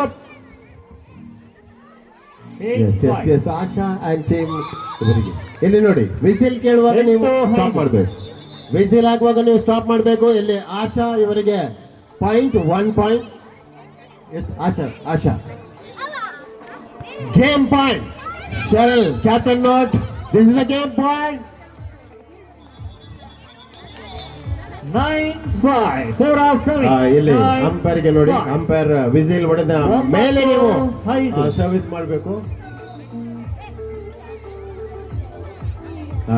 Yes. ಆಶಾ ಅಂಡ್ ಟೀಮ್ ಇವರಿಗೆ ಇಲ್ಲಿ ನೋಡಿ, ವಿಸಿಲ್ ಕೇಳುವಾಗ ನೀವು ಸ್ಟಾಪ್ ಮಾಡಬೇಕು. ವಿಸಿಲ್ ಆಗುವಾಗ ನೀವು ಸ್ಟಾಪ್ ಮಾಡಬೇಕು. ಇಲ್ಲಿ ಆಶಾ ಇವರಿಗೆ ಪಾಯಿಂಟ್ 1 ಪಾಯಿಂಟ್. ಎಷ್ಟು Asha game point. Sharal captain note, this is a game point. 9-5. 4 of 7. ಇಲ್ಲಿ ಅಂಪೈರ್ಗೆ ನೋಡಿ, ಅಂಪೈರ್ ವಿಸಿಲ್ ಹೊಡೆದ ಮೇಲೆ ನೀವು 5. ಸರ್ವಿಸ್ ಮಾಡಬೇಕು.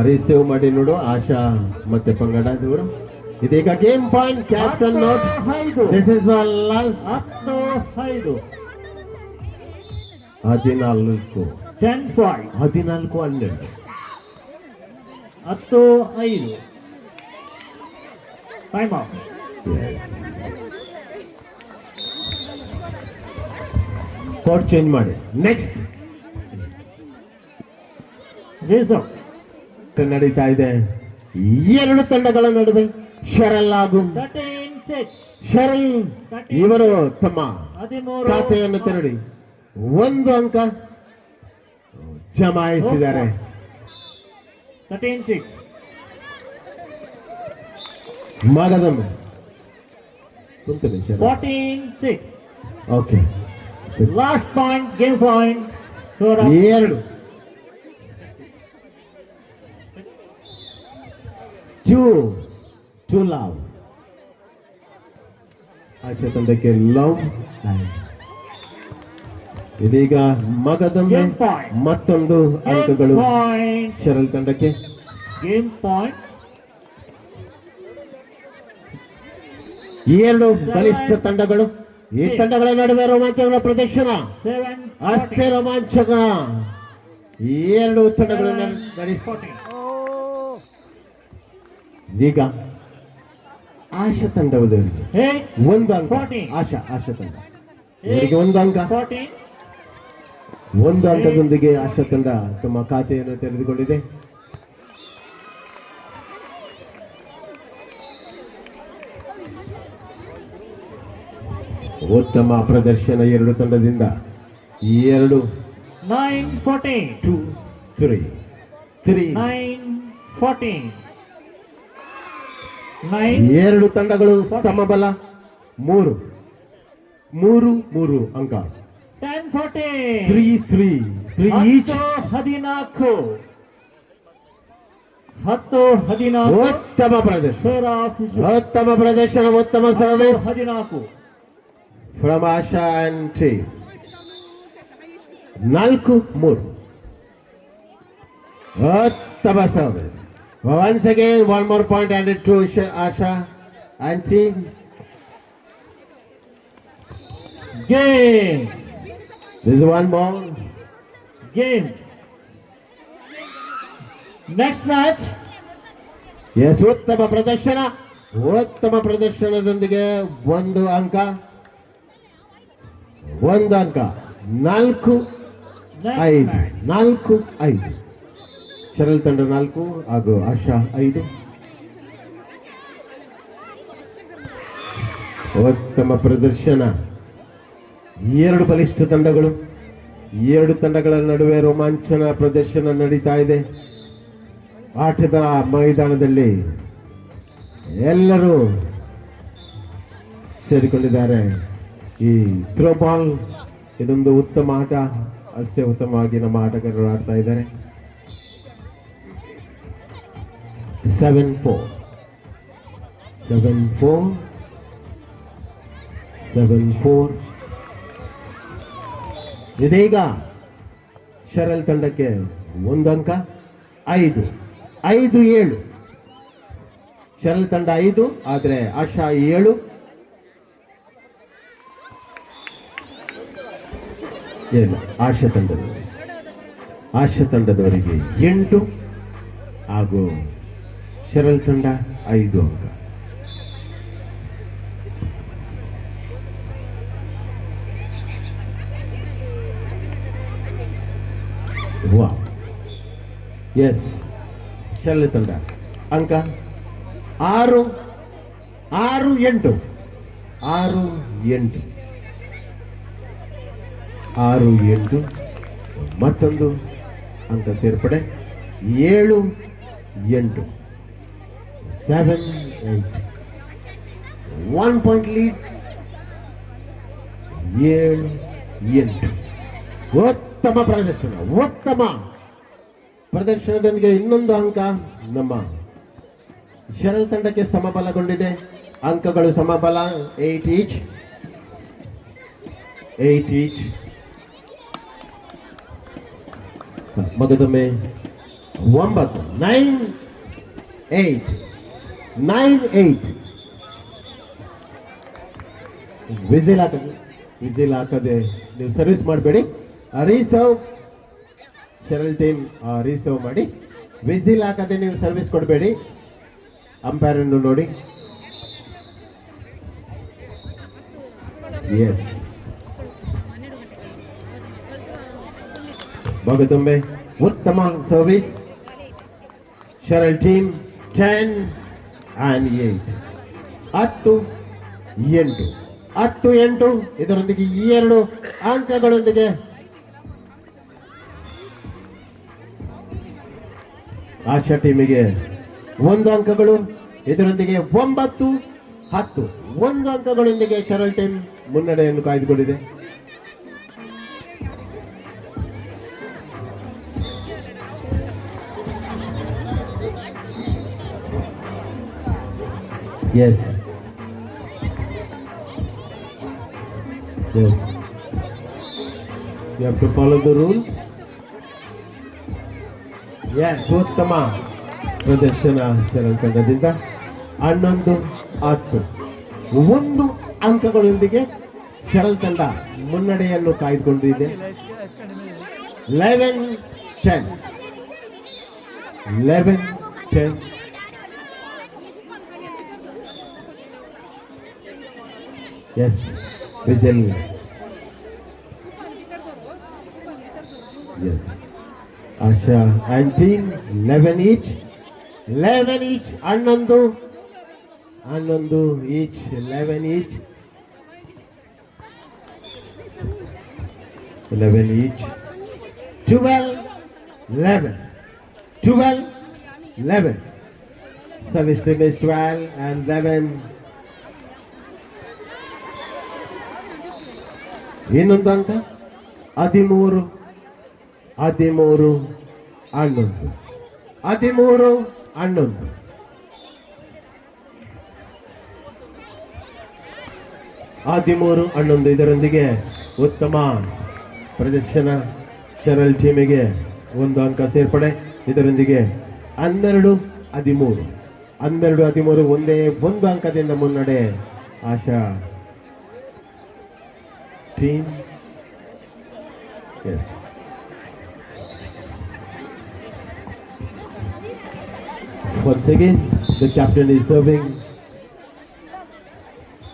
ರಿಸೀವ್ ಮಾಡಿ ನೋಡು ಆಶಾ ಮತ್ತೆ ಪಂಗಡ ಇವರು. ಇದೀಗ game point captain note. 5. This is last. 10-5. 14 10-5. 14-12 10-5. Time out. Court change ಮಾಡಿ. Next Result. ನಡೀತಾ ಇದೆ ಎರಡು ತಂಡಗಳ ನಡುವೆ. ಶರಲ್ ಹಾಗೂ 13-6. ಶರಲ್ ಇವರು ತಮ್ಮ 13. ಖಾತೆಯನ್ನು ತೆರಳಿ 1 ಅಂಕ ಜಮಾಯಿಸಿದ್ದಾರೆ. 13-6. ಮಗದೊಮ್ಮೆ ಕುಂತಲಿ Sharal. 14-6. Okay, Last point, game point. 4 of 2 to love. Asha ತಂಡಕ್ಕೆ ಲವ್. ಇದೀಗ ಮಗದೊಮ್ಮೆ Game point. ಮತ್ತೊಂದು game ಅಂಕಗಳು point. ಶರಲ್ ತಂಡಕ್ಕೆ. Game point. ಎರಡು ಬಲಿಷ್ಠ ತಂಡಗಳು. ಈ ತಂಡಗಳ ನಡುವೆ ರೋಮಾಂಚಕರ ಪ್ರದರ್ಶನ. 7. ಅಷ್ಟೇ ರೋಮಾಂಚಕರ. ಎರಡು ತಂಡಗಳು ನಡೆಸ. ಈಗ ಆಶಾ ತಂಡದವರಿಗೆ 8. 1 ಅಂಕ. 14. ಆಶಾ ತಂಡ ಇವರಿಗೆ 1 ಅಂಕ. 14. 1 ಅಂಕದೊಂದಿಗೆ ಆಶಾ ತಂಡ ತಮ್ಮ ಖಾತೆಯನ್ನು ತೆರೆದುಕೊಂಡಿದೆ. ಉತ್ತಮ ಪ್ರದರ್ಶನ ಎರಡು ತಂಡದಿಂದ. 2 9-14. 2 3 3 9-14. 9. ಎರಡು ತಂಡಗಳು ಸಮಬಲ. 3 ಅಂಕ. 10-14. 3 ಈಚ್. 10-14. 10-14. ಉತ್ತಮ ಪ್ರದರ್ಶನ, Share of ಉತ್ತಮ ಪ್ರದರ್ಶನ, ಉತ್ತಮ service 14. From Asha and team. 4-3 ಉತ್ತಮ service. Once again, one more point added to Asha and team. Game. This is one more. Game. Next match. Yes, ಉತ್ತಮ ಪ್ರದರ್ಶನ, ಉತ್ತಮ ಪ್ರದರ್ಶನದೊಂದಿಗೆ 1 ಅಂಕ. 4-5 4-5. ಶರಲ್ ತಂಡ 4 ಹಾಗೂ ಆಶಾ 5. ಉತ್ತಮ ಪ್ರದರ್ಶನ. ಎರಡು ಬಲಿಷ್ಠ ತಂಡಗಳು. ಎರಡು ತಂಡಗಳ ನಡುವೆ ರೋಮಾಂಚನ ಪ್ರದರ್ಶನ ನಡೀತಾ ಇದೆ. ಆಟದ ಮೈದಾನದಲ್ಲಿ ಎಲ್ಲರೂ ಸೇರಿಕೊಂಡಿದ್ದಾರೆ. ಈ ಥ್ರೋ ಬಾಲ್ ಇದೊಂದು ಉತ್ತಮ ಆಟ, ಅಷ್ಟೇ ಉತ್ತಮವಾಗಿ ನಮ್ಮ ಆಟಗಾರರು ಆಡ್ತಾ ಇದ್ದಾರೆ. 7-4 ಇದೀಗ ಶರಲ್ ತಂಡಕ್ಕೆ 1 ಅಂಕ. 5-7 ಶರಲ್ ತಂಡ 5 ಆದರೆ ಆಶಾ 7. ಇಲ್ಲ, ಆಶಾ ತಂಡದವರಿಗೆ 8 ಹಾಗೂ ಶರಲ್ ತಂಡ 5 ಅಂಕ. ಎಸ್, ಶರಲ್ ತಂಡ ಅಂಕ 6-8 ಮತ್ತೊಂದು ಅಂಕ ಸೇರ್ಪಡೆ. 7-8 7-8 1 ಪಾಯಿಂಟ್ ಲೀಡ್. 7-8 ಉತ್ತಮ ಪ್ರದರ್ಶನದೊಂದಿಗೆ ಇನ್ನೊಂದು ಅಂಕ ನಮ್ಮ ಶರಲ್ ತಂಡಕ್ಕೆ ಸಮಬಲಗೊಂಡಿದೆ. ಅಂಕಗಳು ಸಮಬಲ 8 ಈಚ್. ಮಗದೊಮ್ಮೆ 9-8 ವಿಸಿಲ್ ಹಾಕದೆ ನೀವು ಸರ್ವಿಸ್ ಮಾಡಬೇಡಿ. ರೀಸರ್ವ್ ಶರಲ್ ಟೀಮ್ ರೀಸರ್ವ್ ಮಾಡಿ. ವಿಸಿಲ್ ಹಾಕದೆ ನೀವು ಸರ್ವಿಸ್ ಕೊಡಬೇಡಿ. ಅಂಪೈರ್ ಅನ್ನು ನೋಡಿ. ಎಸ್, ಮಗದೊಮ್ಮೆ ಉತ್ತಮ ಸರ್ವಿಸ್. ಶರಲ್ ಟೀಮ್ 10-8 10-8 ಇದರೊಂದಿಗೆ 2 ಅಂಕಗಳೊಂದಿಗೆ ಆಶಾ ಟೀಮಿಗೆ 1 ಅಂಕಗಳು. ಇದರೊಂದಿಗೆ 9-10 1 ಅಂಕಗಳೊಂದಿಗೆ ಶರಲ್ ಟೀಮ್ ಮುನ್ನಡೆಯನ್ನು ಕಾಯ್ದುಕೊಂಡಿದೆ. Yes. You have to follow the rules. Yes, ಉತ್ತಮ ಪ್ರದರ್ಶನ ಶರಲ್ ತಂಡದಿಂದ. 11-10 1 ಅಂಕಗಳೊಂದಿಗೆ ಶರಲ್ ತಂಡ ಮುನ್ನಡೆಯನ್ನು ಕಾಯ್ದುಕೊಂಡಿದೆ. 11-10 Yes, whistle. Yes, Asha and team 11 each. 11 each. Annandu each. 11 each. 11 each. 12-11. Service team is 12 and 11. ಇನ್ನೊಂದು ಅಂಕ 13-11. 13-11 ಇದರೊಂದಿಗೆ ಉತ್ತಮ ಪ್ರದರ್ಶನ ಶರಲ್ ಟೀಮಿಗೆ 1 ಅಂಕ ಸೇರ್ಪಡೆ. ಇದರೊಂದಿಗೆ 12-13 ಒಂದೇ 1 ಅಂಕದಿಂದ ಮುನ್ನಡೆ ಆಶಾ team. Yes. Once again, the captain is serving.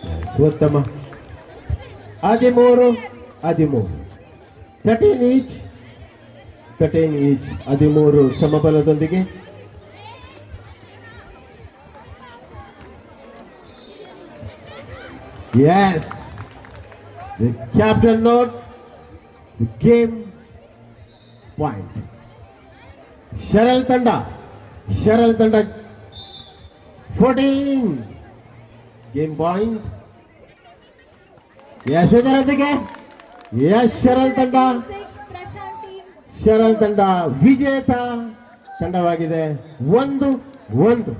Yes, ಉತ್ತಮ. 13 13 each. 13 ಸಮಬಲದೊಂದಿಗೆ. Yes. The captain note the game point. ಶರಲ್ ತಂಡ 14 game point. ಎಸ್ ಇದರೊಂದಿಗೆ ಎಸ್ ಶರಲ್ ತಂಡ ಶರಲ್ ತಂಡ ವಿಜೇತ ತಂಡವಾಗಿದೆ. 1-1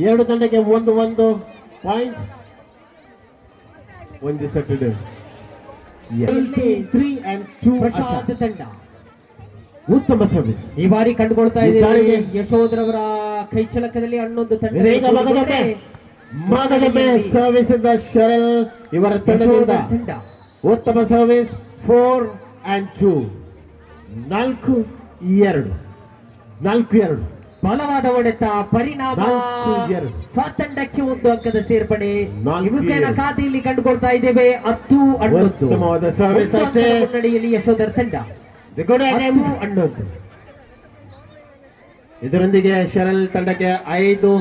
ಎರಡು ತಂಡಕ್ಕೆ 1-1 ಪಾಯಿಂಟ್. ಒಂದು ಸೆಟೆಡ್ 3 and 2 ಪ್ರಶಾಂತ್ ತಂಡ ಉತ್ತಮ ಸರ್ವಿಸ್ ಈ ಬಾರಿ ಕಂಡುಕೊಳ್ತಾ ಈ ಇದ್ದೇವೆ. ಬಾರಿಗೆ ಯಶೋಧರವರ ಕೈ ಚಳಕದಲ್ಲಿ ಹನ್ನೊಂದು ತಂಡ ಇದೀಗ ಮಗದೊಮ್ಮೆ ಸರ್ವಿಸ್ ಇಂದ ಶರಲ್ ಇವರ ತಂಡದಿಂದ ತಂಡ ಉತ್ತಮ ಸರ್ವಿಸ್ 4 and 2 4-2 ಬಲವಾದ ಹೊಡೆತ ಪರಿಣಾಮ 4-2 ಸ್ವಾತಂತ್ರ್ಯಕ್ಕೆ 1 ಅಂಕದ ಸೇರ್ಪಡೆ 4-2 ಇವುಗಳ ಖಾತೆಯಲ್ಲಿ ಕಂಡುಕೊಳ್ತಾ ಇದ್ದೇವೆ. 10-11 ಉತ್ತಮವಾದ ಸರ್ವಿಸ್ ಅಷ್ಟೇ. ಮುನ್ನಡೆಯಲ್ಲಿ ಯಶೋಧರ ತಂಡ 10-11 ಇದರೊಂದಿಗೆ ಶರಲ್ ತಂಡಕ್ಕೆ 5-2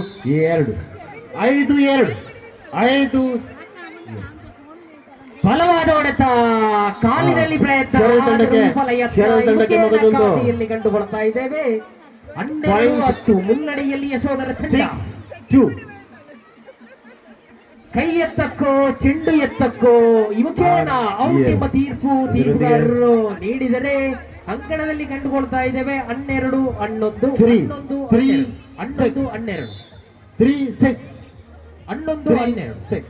ಬಲವಾದ ಹೊಡೆತ ಕಾಲಿನಲ್ಲಿ ಪ್ರಯತ್ನ ಶರಲ್ ತಂಡಕ್ಕೆ ವಿಫಲ ಯತ್ನ. ಶರಲ್ ತಂಡಕ್ಕೆ ಇವುಗಳ ಮಗದೊಂದು ಖಾತೆಯಲ್ಲಿ ಕಂಡುಕೊಳ್ತಾ ಇದ್ದೇವೆ. 12-10 ಮುನ್ನಡೆಯಲ್ಲಿ ಯಶೋಧರ ತಂಡ 6-2 ಕೈ ಎತ್ತಕ್ಕೋ ಚೆಂಡು ಎತ್ತಕ್ಕೋ ಇವಕ್ಕೇನ ಅಂತಿಮ ತೀರ್ಪು ತೀರ್ಪುಗಾರರು ನೀಡಿದರೆ ಅಂಕಣದಲ್ಲಿ ಕಂಡುಕೊಳ್ತಾ ಇದ್ದೇವೆ. 12-11 11-12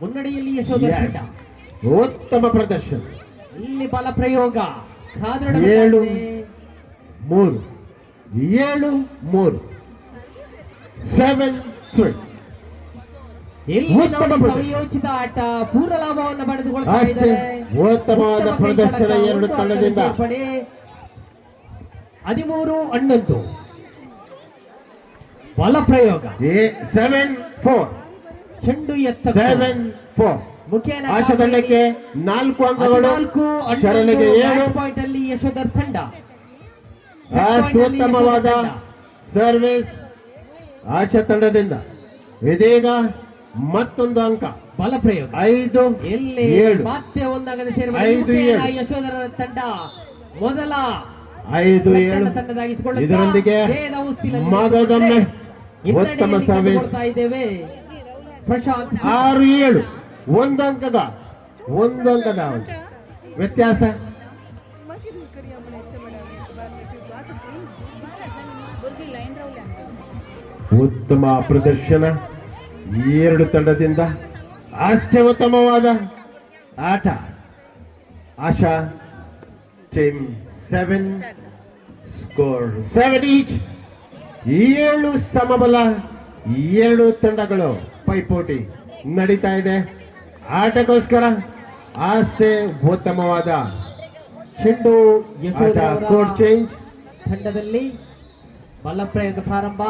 ಮುನ್ನಡೆಯಲ್ಲಿ ಯಶೋಧರ ತಂಡ. ಉತ್ತಮ ಪ್ರದರ್ಶನ. ಇಲ್ಲಿ ಬಲ ಪ್ರಯೋಗ 7-3 ಇಲ್ಲಿ ಉತ್ತಮ ನೋಡಿ ಪ್ರದರ್ಶನ. ಸಂಯೋಜಿತ ಆಟ ಪೂರ್ಣ ಲಾಭವನ್ನು ಪಡೆದುಕೊಳ್ತಾ ಅಷ್ಟೇ. ಇದ್ದಾರೆ. ಉತ್ತಮವಾದ ಉತ್ತಮ ಪ್ರದರ್ಶನ ಕೈ ಎರಡು ಚಳಕ, ತಂಡದಿಂದ. 13-11 ಬಲ ಪ್ರಯೋಗ 7-4 ಚೆಂಡು ಎತ್ತ 7-4 ಮುಖೇನ ಆಶಾ ತಂಡಕ್ಕೆ 4 ಅಂಕಗಳು, ಶರಲಿಗೆ 7. ಪಾಯಿಂಟ್ ಅಲ್ಲಿ ಯಶೋಧರ್ ತಂಡ ಅಷ್ಟು ಉತ್ತಮವಾದ ಸರ್ವಿಸ್ ಆಶಾ ತಂಡದಿಂದ. ಇದೀಗ ಮತ್ತೊಂದು ಅಂಕ ಬಲ ಪ್ರಯೋಗ 5-7 ಮತ್ತೆ ಒಂದಾಗದೆ 5-7 ಯಶೋಧರ ತಂಡ ಮೊದಲ 5-7 ತಂಡದಾಗಿಸಿಕೊಳ್ಳುತ್ತಾ ಇದರೊಂದಿಗೆ ಭೇದ ಉಸ್ತಿಲಲ್ಲಿ ಮಗದೊಮ್ಮೆ ಹಿನ್ನಡೆಯಲ್ಲಿ ಉತ್ತಮ ಸರ್ವಿಸ್ ಕಂಡುಕೊಳ್ತಾ ಇದ್ದೇವೆ. ಪ್ರಶಾಂತ್ 6-7 ಒಂದು ಅಂಕದ ವ್ಯತ್ಯಾಸ. ಉತ್ತಮ ಪ್ರದರ್ಶನ ಎರಡು ತಂಡದಿಂದ. ಅಷ್ಟೇ ಉತ್ತಮವಾದ ಆಟ. ಆಶಾ ಟೀಮ್ 7 ಸ್ಕೋರ್ 7 ಈಚ್. 7 ಸಮಬಲ ಎರಡು ತಂಡಗಳು ಪೈಪೋಟಿ ನಡೀತಾ ಇದೆ. ಆಟಕ್ಕೋಸ್ಕರ ಅಷ್ಟೇ ಉತ್ತಮವಾದ ಚೆಂಡು ಯಶೋಧರ ಕೋಡ್ ಚೇಂಜ್. ತಂಡದಲ್ಲಿ ಬಲ ಪ್ರಯೋಗ ಪ್ರಾರಂಭ.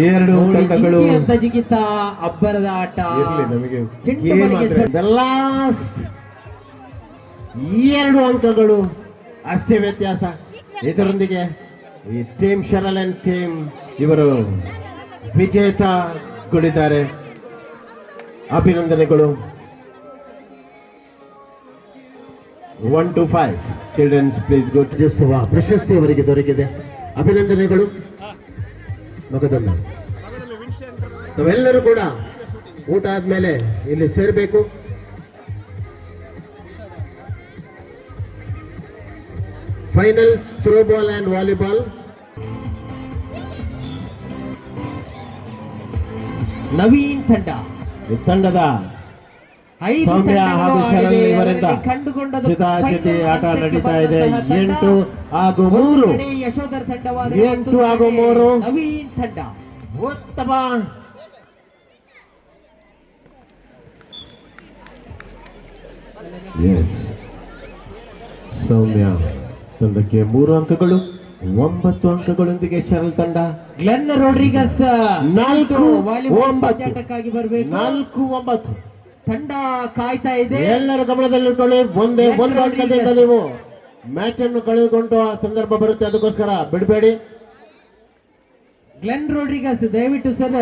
ಎರಡು ತಂಡಗಳು ಅಂತ ಜಿಗಿತ ಅಬ್ಬರದ ಆಟ. ಇರ್ಲಿ ನಮಗೆ ಚೆಂಡು game ಬಲಿಗೆ ಆದ್ರೆ the last 2 ಅಂಕಗಳು ಅಷ್ಟೇ ವ್ಯತ್ಯಾಸ. ಇದರೊಂದಿಗೆ ಈ ಟೀಮ್ ಶರಲ್ ಅಂಡ್ ಟೀಮ್ ಇವರು ವಿಜೇತ ಕೊಡಿದ್ದಾರೆ. ಅಭಿನಂದನೆಗಳು. 1-5 ಚಿಲ್ಡ್ರನ್ಸ್ ಪ್ಲೀಸ್ ಗೋ. ರಾಜ್ಯೋತ್ಸವ ಪ್ರಶಸ್ತಿ ಅವರಿಗೆ ದೊರಕಿದೆ. ಅಭಿನಂದನೆಗಳು. ಮಗದೊಮ್ಮೆ ನಾವೆಲ್ಲರೂ ಕೂಡ ಊಟ ಆದ್ಮೇಲೆ ಇಲ್ಲಿ ಸೇರಬೇಕು. Final throw ball and volleyball. Naveen ತಂಡ ಈ ತಂಡದ 5 ಸೌಮ್ಯ ಹಾಗೂ ಶರಲ್ ಇವರಿಂದ ಕಂಡುಕೊಂಡದ್ದು ಚಿತಾಚಿತಿ ಆಟ final ನಡೀತಾ ಇದೆ. ಹಂತಕ್ಕೆ 8-3 ಕಡೆ ಯಶೋಧರ್ ತಂಡವಾದ 8-3 ನವೀನ್ ತಂಡ. ಉತ್ತಮ ಎಸ್ ಸೌಮ್ಯ ತಂಡಕ್ಕೆ 3 ಅಂಕಗಳು, 9 ಅಂಕಗಳೊಂದಿಗೆ ಶರಲ್ ತಂಡ ಗ್ಲೆನ್ ರೋಡ್ರಿಗಸ್ 4-9 ಆಟಕ್ಕಾಗಿ ಬರಬೇಕು. 4-9 ತಂಡ ಕಾಯ್ತಾ ಇದೆ. ಎಲ್ಲರ ಗಮನದಲ್ಲಿಟ್ಕೊಳ್ಳಿ. ಒಂದು ಅಂಕದಿಂದ ನೀವು ಮ್ಯಾಚ್ ಅನ್ನು ಕಳೆದುಕೊಂಡು ಆ ಸಂದರ್ಭ ಬರುತ್ತೆ. ಅದಕ್ಕೋಸ್ಕರ ಬಿಡಬೇಡಿ. ಗ್ಲೆನ್ ರೋಡ್ರಿಗಸ್ ದಯವಿಟ್ಟು ಸರ್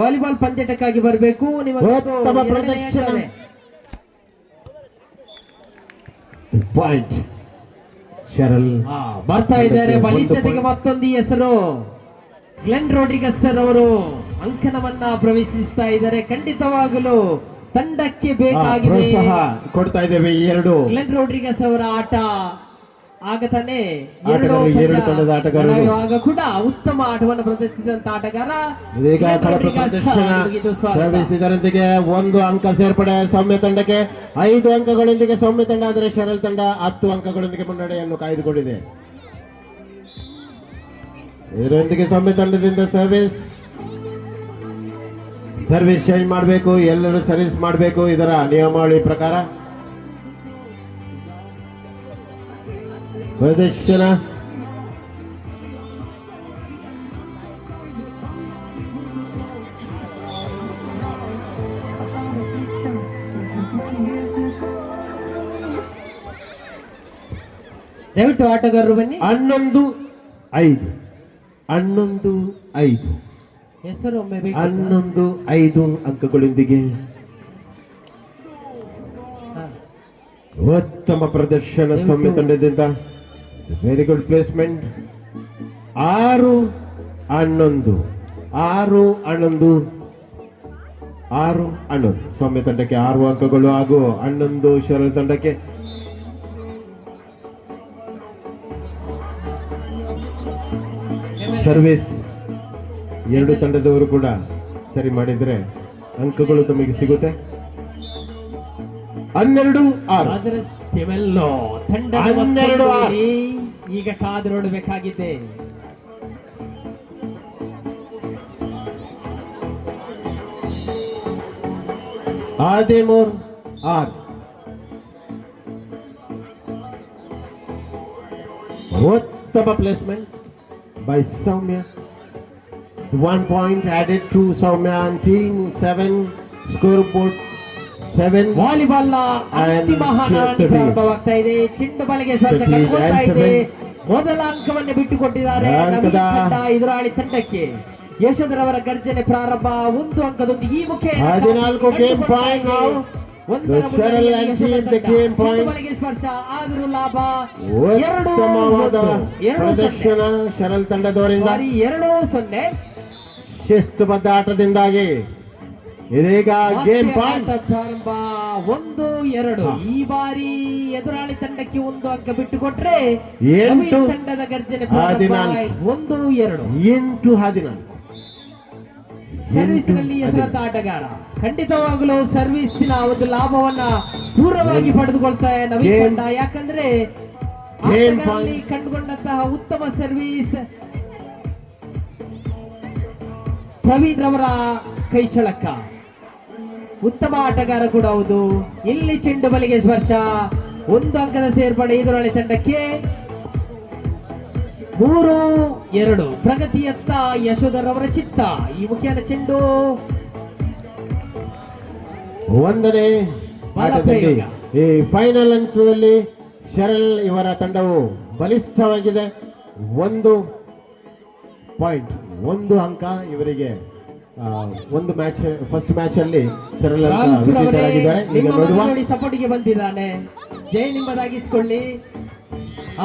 ವಾಲಿಬಾಲ್ ಪಂದ್ಯಾಟಕ್ಕಾಗಿ ಬರಬೇಕು. ಉತ್ತಮ ಪ್ರದರ್ಶನ. ಪಾಯಿಂಟ್ ಶರಲ್ ಬರ್ತಾ ಇದ್ದಾರೆ. ಬಲಿಷ್ಠತೆಗೆ ಮತ್ತೊಂದು ಹೆಸರು ಗ್ಲೆನ್ ರೋಡ್ರಿಗಸ್ ಸರ್ ಅವರು ಅಂಕಣವನ್ನ ಪ್ರವೇಶಿಸ್ತಾ ಇದ್ದಾರೆ. ಖಂಡಿತವಾಗಲು ತಂಡಕ್ಕೆ ಬೇಕಾಗಿದೆ ಪ್ರೋತ್ಸಾಹ ಕೊಡ್ತಾ ಇದ್ದೇವೆ ಈ ಎರಡು ಗ್ಲೆನ್ ರೋಡ್ರಿಗಸ್ ಅವರ ಆಟ ಆಗ ತಾನೇ ಎರಡು ತಂಡದ ಆಟಗಾರರು ಆಗ ಕೂಡ ಉತ್ತಮ ಆಟವನ್ನು ಪ್ರದರ್ಶಿಸಿದಂತ ಆಟಗಾರ ಇದೀಗ ಗ್ಲೆನ್ ಕಳಪೆ ರೋಡ್ರಿಗಸ್. ಪ್ರದರ್ಶನ ಇದು ಸ್ವಾಗತ. ಸರ್ವಿಸ್ ಇದರೊಂದಿಗೆ 1 ಅಂಕ ಸೇರ್ಪಡೆ ಸೌಮ್ಯ ತಂಡಕ್ಕೆ. 5 ಅಂಕಗಳೊಂದಿಗೆ ಸೌಮ್ಯ ತಂಡ, ಆದರೆ ಶರಲ್ ತಂಡ 10 ಅಂಕಗಳೊಂದಿಗೆ ಮುನ್ನಡೆಯನ್ನು ಕಾಯ್ದುಕೊಂಡಿದೆ. ಇದರೊಂದಿಗೆ ಸೌಮ್ಯ ತಂಡದಿಂದ ಸರ್ವಿಸ್ ಚೇಂಜ್ ಮಾಡಬೇಕು, ಎಲ್ಲರೂ ಸರ್ವಿಸ್ ಮಾಡಬೇಕು, ಇದರ ನಿಯಮಾವಳಿ ಪ್ರಕಾರ. ಪ್ರದರ್ಶನ ದಯವಿಟ್ಟು ಆಟಗಾರರು ಬನ್ನಿ. 11-5 ಹೆಸರು ಒಮ್ಮೆ ಬೇಕು. 11-5 ಅಂಕಗಳೊಂದಿಗೆ ಉತ್ತಮ ಪ್ರದರ್ಶನ ಸೌಮ್ಯ ತಂಡದಿಂದ. Very good placement. 6-11 ಸೌಮ್ಯ ತಂಡಕ್ಕೆ 6 ಅಂಕಗಳು ಹಾಗೂ 11 ಶರಲ್ ತಂಡಕ್ಕೆ. ಸರ್ವಿಸ್ ಎರಡು ತಂಡದವರು ಕೂಡ ಸರಿ ಮಾಡಿದ್ರೆ ಅಂಕಗಳು ತಮಗೆ ಸಿಗುತ್ತೆ. 12-6 ಅದರ ಸ್ಟೆಮೆಲ್ಲೋ ತಂಡದ 12-6 ಮತ್ತೊಂದು ಈಗ ಕಾದು ನೋಡಬೇಕಾಗಿದೆ. ಆದೇಮೋರ್ 6. ಉತ್ತಮ placement by Soumya. 1 point added to Soumya and team. 7 scoreboard 7. Volleyball ನ ಅಂತಿಮ ಹಣಾಹಣಿ ಪ್ರಾರಂಭವಾಗ್ತಾ ಇದೆ. ಚೆಂಡು ಬಲೆಗೆ ಸ್ಪರ್ಶ ಕಟ್ಕೊಳ್ತಾ ಇದೆ. ಮೊದಲ ಅಂಕವನ್ನು ಬಿಟ್ಟುಕೊಟ್ಟಿದ್ದಾರೆ ನವೀನ್ ತಂಡ ಎದುರಾಳಿ ತಂಡಕ್ಕೆ. ಯಶೋಧರವರ ಗರ್ಜನೆ ಪ್ರಾರಂಭ. 1 ಅಂಕದೊಂದಿಗೆ ಈ ಮುಖ್ಯ 14 game point now. The Cheryl and team the game point. ಬಲೆಗೆ ಸ್ಪರ್ಶ ಆದರೂ ಲಾಭ. ಉತ್ತಮವಾದ ಪ್ರದರ್ಶನ ಶರಲ್ ತಂಡದವರಿಂದ. 2-0 ಶಿಸ್ತುಬದ್ಧ ಆಟದಿಂದಾಗಿ ಇದೀಗ ಗೇಮ್ ಪಾಯಿಂಟ್ ಪ್ರಾರಂಭ. 1-2 ಈ ಬಾರಿ ಎದುರಾಳಿ ತಂಡಕ್ಕೆ 1 ಅಂಕ ಬಿಟ್ಟುಕೊಟ್ರೆ 8 ತಂಡದ ಗರ್ಜನೆ 14. 1-2 ಸರ್ವಿಸ್ ನಲ್ಲಿ ಹೆಸರಾಂತ ಆಟಗಾರ. ಖಂಡಿತವಾಗಲೂ ಸರ್ವಿಸ್ನ ಒಂದು ಲಾಭವನ್ನ ಪೂರ್ಣವಾಗಿ ಪಡೆದುಕೊಳ್ತಾ ನವೀನ್ ತಂಡ. ಯಾಕಂದ್ರೆ ಆಟಗಾರರಲ್ಲಿ ಕಂಡುಕೊಂಡಂತಹ ಉತ್ತಮ ಸರ್ವಿಸ್ ಪ್ರವೀಣ್ ರವರ ಕೈ ಚಳಕ. ಉತ್ತಮ ಆಟಗಾರ ಕೂಡ ಹೌದು. ಇಲ್ಲಿ ಚೆಂಡು ಬಲಿಗೆ ಸ್ಪರ್ಶ. 1 ಅಂಕದ ಸೇರ್ಪಡೆ ಎದುರಾಳಿ ತಂಡಕ್ಕೆ. 3-2 ಪ್ರಗತಿಯತ್ತ ಯಶೋಧರ್ ಅವರ ಚಿತ್ತ. ಈ ಮುಖ್ಯನ ಚೆಂಡು 1ನೇ ಆಟದಲ್ಲಿ ಈ ಫೈನಲ್ ಹಂತದಲ್ಲಿ ಶರಲ್ ಇವರ ತಂಡವು ಬಲಿಷ್ಠವಾಗಿದೆ. 1 ಪಾಯಿಂಟ್ 1 ಅಂಕ ಇವರಿಗೆ. ಒಂದು ಮ್ಯಾಚ್ ಫಸ್ಟ್ ಮ್ಯಾಚ್ ಅಲ್ಲಿ ಶರಲ್ ಅಂತ ವಿಜೇತರಾಗಿದ್ದಾರೆ. ಈಗ ನೋಡುವ ನೋಡಿ ಸಪೋರ್ಟಿಗೆ ಬಂದಿದ್ದಾನೆ. ಜಯ ನಿಮ್ಮದಾಗಿಸಿಕೊಳ್ಳಿ.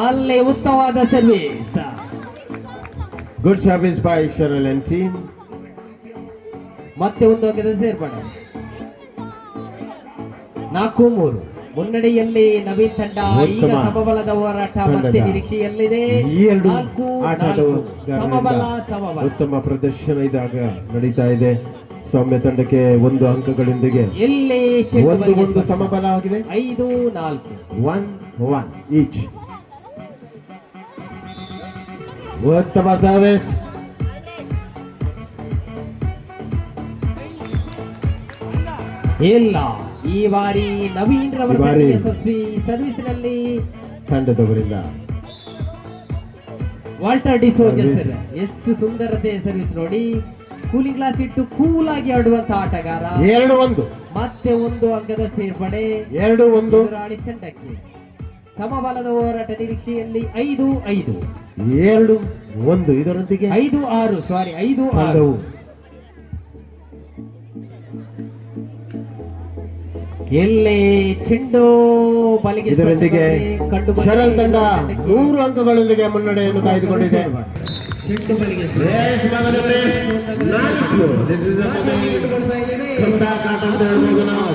ಅಲ್ಲಿ ಉತ್ತಮವಾದ service. Good service by Sharal and team. ಮತ್ತೆ 1 ಅಂಕದ ಸೇರ್ಪಡೆ. 4-3 ಮುನ್ನಡೆಯಲ್ಲಿ ನವೀನ್ ತಂಡ. ಈಗ ಉತ್ತಮ ಸಮಬಲದ ಹೋರಾಟ ಮತ್ತೆ ತಂಡದ ನಿರೀಕ್ಷೆಯಲ್ಲಿದೆ. ಈ ಎರಡು 4-4 ಸಮಬಲ. ಉತ್ತಮ ಪ್ರದರ್ಶನ ಇದಾಗ ನಡೀತಾ ಇದೆ. ಸೌಮ್ಯ ತಂಡಕ್ಕೆ 1 ಅಂಕಗಳೊಂದಿಗೆ ಎಲ್ಲಿ 1 ಸಮಬಲ ಆಗಿದೆ. 5-4 1-1 ಈಚ್. ಉತ್ತಮ ಸರ್ವಿಸ್. ಇಲ್ಲ ಈ ಬಾರಿ ನವೀನ್ ರವರ ಈ ಬಾರಿ ಯಶಸ್ವಿ ಸರ್ವಿಸ್ ನಲ್ಲಿ ತಂಡದವರಿಂದ ವಾಲ್ಟರ್ ಡಿಸೋಜ ಸರ್ವಿಸ್. ಸರ್. ಎಷ್ಟು ಸುಂದರತೆ ಸರ್ವಿಸ್ ನೋಡಿ. ಕೂಲಿಂಗ್ ಗ್ಲಾಸ್ ಇಟ್ಟು ಕೂಲ್ ಆಗಿ ಆಡುವಂತ ಆಟಗಾರ. 2-1 ಮತ್ತೆ 1 ಅಂಕದ ಸೇರ್ಪಡೆ 2-1 ಎದುರಾಳಿ ತಂಡಕ್ಕೆ. ಸಮಬಲದ ಹೋರಾಟ ನಿರೀಕ್ಷೆಯಲ್ಲಿ 5-5 2-1 ಇದರೊಂದಿಗೆ 5-6 ಸಾರಿ 5-6 ತಂಡವು ಎಲ್ಲೇ ಚೆಂಡು ಬಲಿಗೆ ಇದರೊಂದಿಗೆ ಕಂಡು ಶರಲ್ ತಂಡ 3 ಅಂಕಗಳೊಂದಿಗೆ ಮುನ್ನಡೆಯನ್ನು ಕಾಯ್ದುಕೊಂಡಿದೆ. ಚೆಂಡು ಬಲಿಗೆ Yes, ಭಾಗದಲ್ಲಿ 4. This is a comeback ಆಟ ಅಂತ ಹೇಳ್ಬೋದು ನಾವು.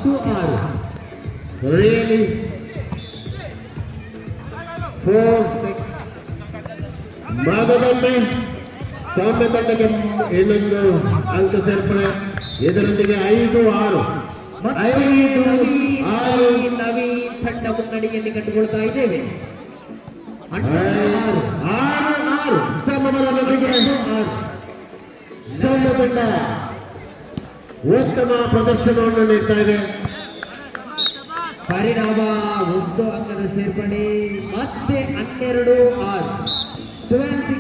10-6 ರಿಯಲಿ 4-6 ಭಾಗದಲ್ಲಿ ಸೌಮ್ಯ ತಂಡಕ್ಕೆ ಇನ್ನೊಂದು ಅಂಕ ಸೇರ್ಪಡೆ. ಇದರೊಂದಿಗೆ 5-6 ನವೀನ್ ತಂಡ ಮುನ್ನಡೆಯಲ್ಲಿ ಕಂಡುಕೊಳ್ತಾ ಇದ್ದೇವೆ. 6-6 ಸಮಬಲದೊಂದಿಗೆ ಸೌಮ್ಯ ತಂಡ ಉತ್ತಮ ಪ್ರದರ್ಶನವನ್ನು ನೀಡ್ತಾ ಇದೆ. ಪರಿಣಾಮ 1 ಅಂಕದ ಸೇರ್ಪಡೆ. ಮತ್ತೆ 12-6 12-6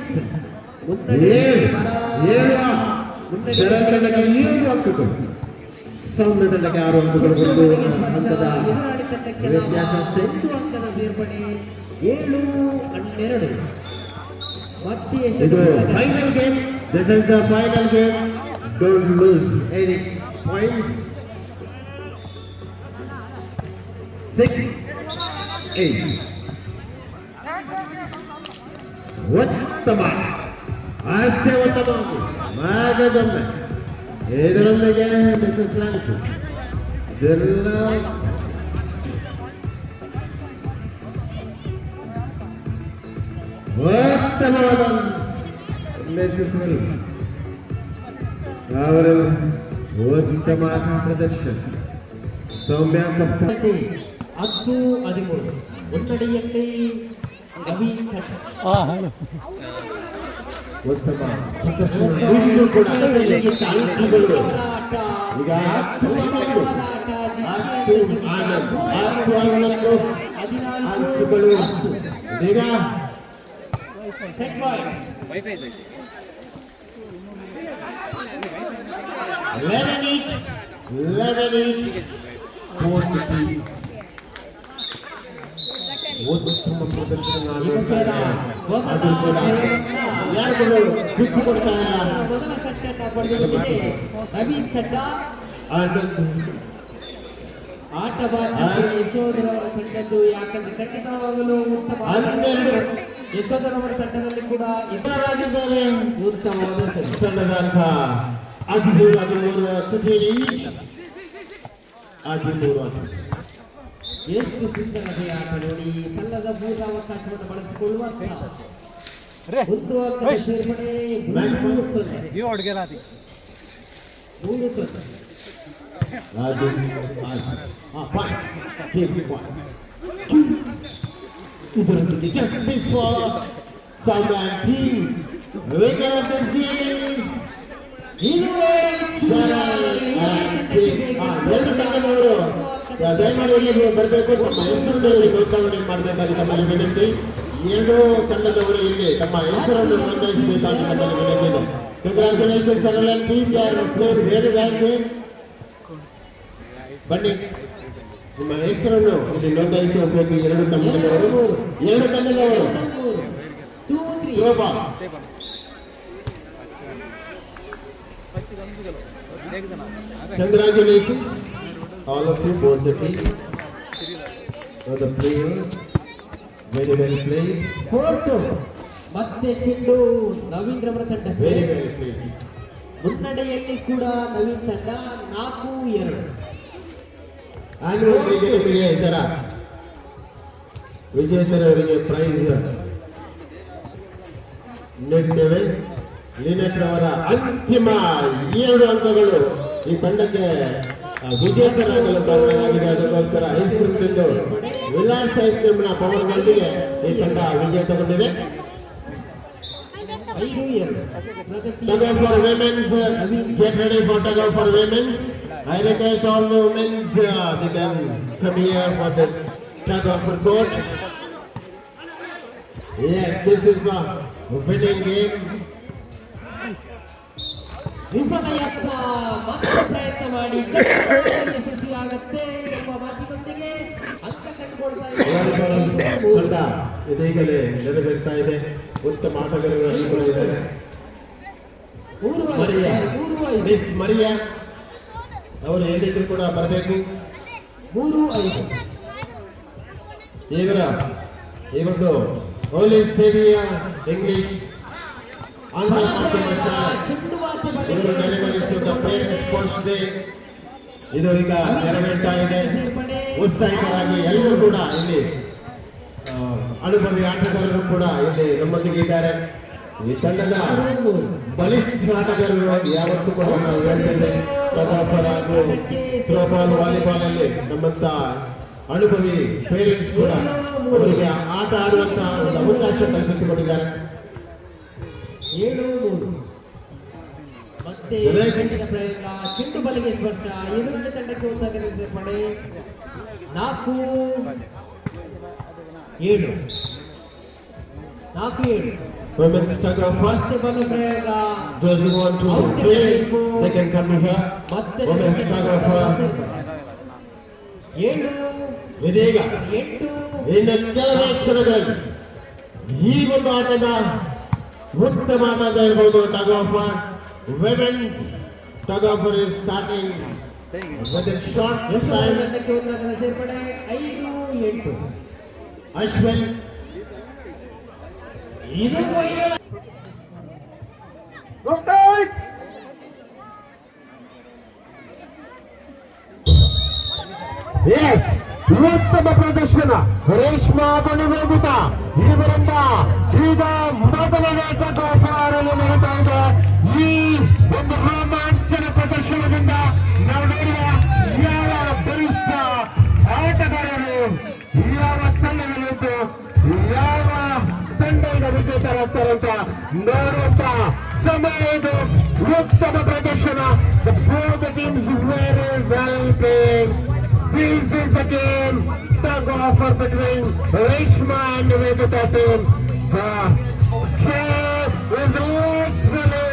ಶರಣ ತಂಡಕ್ಕೆ 7 ಅಂಕಗಳು, ಸೌಮ್ಯ ತಂಡಕ್ಕೆ 6 ಅಂಕಗಳು. ಒಂದು ಹಂತದ ಎದುರಾಳಿ ತಂಡಕ್ಕೆ ವ್ಯತ್ಯಾಸ ಅಷ್ಟೇ. 1 ಅಂಕದ ಸೇರ್ಪಡೆ. 7-12 ಮತ್ತೆ ಇದು final game. This is the final game. Don't lose any points. 6-8 ಉತ್ತಮ, ಅಷ್ಟೇ ಉತ್ತಮ ಮಾಗದೊಮ್ಮೆ. ಇದರೊಂದಿಗೆ ಮಿಸಸ್ ಲಾಂಚ್ ಉತ್ತಮವಾದ ಮಿಸಸ್ ಅವರ ಉತ್ತಮ ಪ್ರದರ್ಶನ. ಸೌಮ್ಯ ಕಪ್ಪ 10-13 ಮುನ್ನಡೆಯಲ್ಲಿ ನವೀನ್ ತಂಡ. ಉತ್ತಮ ಪ್ರದರ್ಶನ. ಇದು ಕೂಡ ಅಂಕಗಳು. ಈಗ 10 11 ಅಂಕಗಳು. ಈಗ ಸೆಟ್ ಬಾಯ್ 11 4-3 ಉತ್ತಮ ಪ್ರದರ್ಶನ. ಅದು ಕೂಡ ಯಾರು ಬಿಟ್ಟು ಕೊಡ್ತಾ ಇಲ್ಲ. ಮೊದಲ ಸೆಟ್ ಪಡೆದುಕೊಂಡಿದೆ ನವೀನ್ ತಂಡ. ಆಟಗಾರ ಯಶೋಧರವರ ತಂಡದ್ದು, ಯಾಕಂದ್ರೆ ಖಂಡಿತವಾಗಲೂ ಉತ್ತಮ ಯಶೋಧರವರ ತಂಡದಲ್ಲಿ ಕೂಡ ಇತರರಾಗಿದ್ದಾರೆ. ಉತ್ತಮವಾದ ತಂಡದ ಅಂಕ 13 ಎಷ್ಟು ಸುಂದರತೆಯ ಆಟ ನೋಡಿ. ಸಲ್ಲದ ಮೂಲ ಅವಕಾಶವನ್ನು ಬಳಸಿಕೊಳ್ಳುವಂತ ಒಂದು ಅಂಕದ ಸೇರ್ಪಡೆ. 3 ಇದರೊಂದಿಗೆ justice for Soumya team. Winner of this game ಎರಡು ತಂಡದವರು ದಯಮಾಡಿ ಇಲ್ಲಿ ಬರಬೇಕು. ತಮ್ಮ ಹೆಸರುಗಳಲ್ಲಿ ನೋಂದಣಿ ಮಾಡಬೇಕಾಗಿ ತಮ್ಮಲ್ಲಿ ವಿನಂತಿ. ಎರಡು ತಂಡದವರು ಇಲ್ಲಿ ತಮ್ಮ ಹೆಸರನ್ನು ನೋಂದಾಯಿಸಬೇಕಾಗಿ ತಮ್ಮಲ್ಲಿ ವಿನಂತಿ ಇದೆ. ಕಂಗ್ರಾಚುಲೇಷನ್ಸ್ ಸರಳನ್ team, they are played very well game. ಬನ್ನಿ, ನಿಮ್ಮ ಹೆಸರನ್ನು ಇಲ್ಲಿ ನೋಂದಾಯಿಸಬೇಕು. ಎರಡು ತಂಡದವರು Congratulations, all of you, both the teams, the players, very well played. 4-2 ಮತ್ತೆ ಚೆಂಡು ನವೀನ್ ರವರ ತಂಡ. Very well played. ಮುನ್ನಡೆಯಲ್ಲಿ ಕೂಡ ನವೀನ್ ತಂಡ 4-2. ಆನ್ಯುವಲ್ ಕ್ರಿಕೆಟ್ಗೆ ಇದರ ವಿಜೇತರವರಿಗೆ ಪ್ರೈಸ್ ನೀಡ್ತೇವೆ. ಲಿನೆಟ್ ರವರ ಅಂತಿಮ 7 ಅಂಕಗಳು ಈ ತಂಡಕ್ಕೆ ವಿಜೇತರಾಗಲು ಕಾರಣವಾಗಿದೆ. ಅದಕ್ಕೋಸ್ಕರ ಐಸ್ ಕ್ರೀಮ್ ತಿಂದು ವಿಲಾಸ್ ಐಸ್ ಕ್ರೀಮ್ನ ಪವರ್ನೊಂದಿಗೆ ಈ ತಂಡ ವಿಜೇತಗೊಂಡಿದೆ. 5-2 for women's, get ready for tug for women's. I request all the women's, they can come here for the tug for court. Yes, this is the winning game. ವಿಫಲ ಯತ್ನ, ಮತ್ತೆ ಪ್ರಯತ್ನ ಮಾಡಿ ಯಶಸ್ವಿಯಾಗತ್ತೆ ಎಂಬ ಮಾತಿನೊಂದಿಗೆ ಅಂಕ ಕಂಡುಕೊಳ್ತಾ ತಂಡ ಇದೀಗಲೇ ನೆರವೇರ್ತಾ ಇದೆ. ಉತ್ತಮ ಆಟಗಾರರು ಇದ್ದಾರೆ. ಮಿಸ್ ಮರಿಯಾ ಅವರು ಏನಿದ್ರು ಕೂಡ ಬರಬೇಕು. 3-5 ಇವತ್ತು ಹೋಲಿ ಸೇವಿಯಾ ಇಂಗ್ಲಿಷ್ ಆಂಗ್ಲ ಮಾಧ್ಯಮ ಶಾಲೆ ಇವರು ನೆರವೇರಿಸುವ ಪೇರೆಂಟ್ಸ್ ಸ್ಪೋರ್ಟ್ಸ್ ಡೇ ಇದು ಈಗ ನೆರವೇರ್ತಾ ಇದೆ. ಉತ್ಸಾಹಿತರಾಗಿ ಎಲ್ಲರೂ ಕೂಡ ಇಲ್ಲಿ ಅನುಭವಿ ಆಟಗಾರರು ಕೂಡ ಇಲ್ಲಿ ನಮ್ಮೊಂದಿಗೆ ಇದ್ದಾರೆ. ಈ ತಂಡದ ಬಲಿಷ್ಠ ಆಟಗಾರರು ಯಾವತ್ತೂ ಕೂಡ ನಾವು ಹೇಳ್ತೇವೆ, ಹಾಗೂ ಥ್ರೋಬಾಲ್, ವಾಲಿಬಾಲ್ ಅಲ್ಲಿ ನಮ್ಮಂತ ಅನುಭವಿ ಪೇರೆಂಟ್ಸ್ ಕೂಡ ಅವರಿಗೆ ಆಟ ಆಡುವಂತ ಒಂದು ಅವಕಾಶ ಕಲ್ಪಿಸಿಕೊಂಡಿದ್ದಾರೆ. 7-3 ಮತ್ತೆ ಪ್ರಯೋಗ ಚೆಂಡು ಬಲಿಗೆ ಸ್ಪರ್ಶ. ಎರಡನೇ ತಂಡಕ್ಕೆ ಉತ್ತರಕ್ಕೆ ಸೇರ್ಪಡೆ 4-7. 4-7. Women's tug of war. ಮತ್ತೆ ಬಲ ಪ್ರಯೋಗ. Those who want to play, they can come here. ಮತ್ತೆ Women's tug of war. 7 ಇದೀಗ 8. ಇನ್ನು ಕೆಲವೇ ಕ್ಷಣಗಳಲ್ಲಿ ಈ ಒಂದು ಆಟದ ಉತ್ತಮ ಆಟ ಇರಬಹುದು. Tug of war, women's tug of war is starting with in short time. ತಂಡಕ್ಕೆ ಉತ್ತರಕ್ಕೆ ಸೇರ್ಪಡೆ 5-8. ಅಶ್ವಿನ್ ಇದು ಎಸ್ ಉತ್ತಮ ಪ್ರದರ್ಶನ ರೇಷ್ಮಾ ನಿವೇದಿತ ಇವರಿಂದ ಈಗ ಮೊದಲನೇ ಟಗಫಾರಲ್ಲಿ ನಡೀತಾ ಇದೆ. ಈ ಒಂದು ರೋಮಾಂಚನ ಪ್ರದರ್ಶನದಿಂದ ನಾವು ನೋಡುವ ಯಾವ ಬಲಿಷ್ಠ ಆಟಗಾರರು, ಯಾವ ತಂಡಗಳಿದ್ದು ಯಾವ ತಂಡ ಈಗ ವಿಜೇತರಾಗ್ತಾರೆ ಅಂತ ನೋಡುವಂತ ಸಮಯ ಇದು. ಉತ್ತಮ ಪ್ರದರ್ಶನ. Both the teams very well played. This is the game tug of war between Reshma and Nivedita team. The game is literally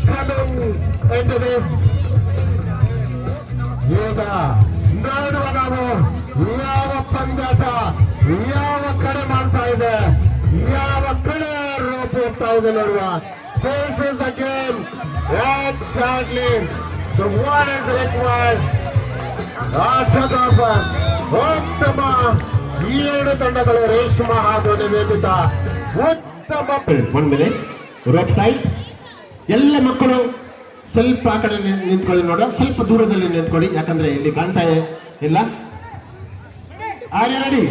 coming into this. ಈಗ ನೋಡುವ ನಾವು ಯಾವ ಪಂದ್ಯಾಟ ಯಾವ ಕಡೆ ಮಾಡ್ತಾ ಇದೆ, ಯಾವ ಕಡೆ ರೂಪ ಹೋಗ್ತಾ ಇದೆ ನೋಡುವ. This is the game exactly the what is required. ಉತ್ತಮ ಈ ಎರಡು ತಂಡಗಳು ರೇಷ್ಮಾ ಹಾಗೂ ನಿವೇದಿತ ಉತ್ತಮ. 1 minute ರೋಪ್ ಟೈಟ್. ಎಲ್ಲ ಮಕ್ಕಳು ಸ್ವಲ್ಪ ಆ ಕಡೆ ನಿಂತ್ಕೊಳ್ಳಿ, ನೋಡ ಸ್ವಲ್ಪ ದೂರದಲ್ಲಿ ನಿಂತ್ಕೊಳ್ಳಿ, ಯಾಕಂದ್ರೆ ಇಲ್ಲಿ ಕಾಣ್ತಾ ಇಲ್ಲ. Are you ready?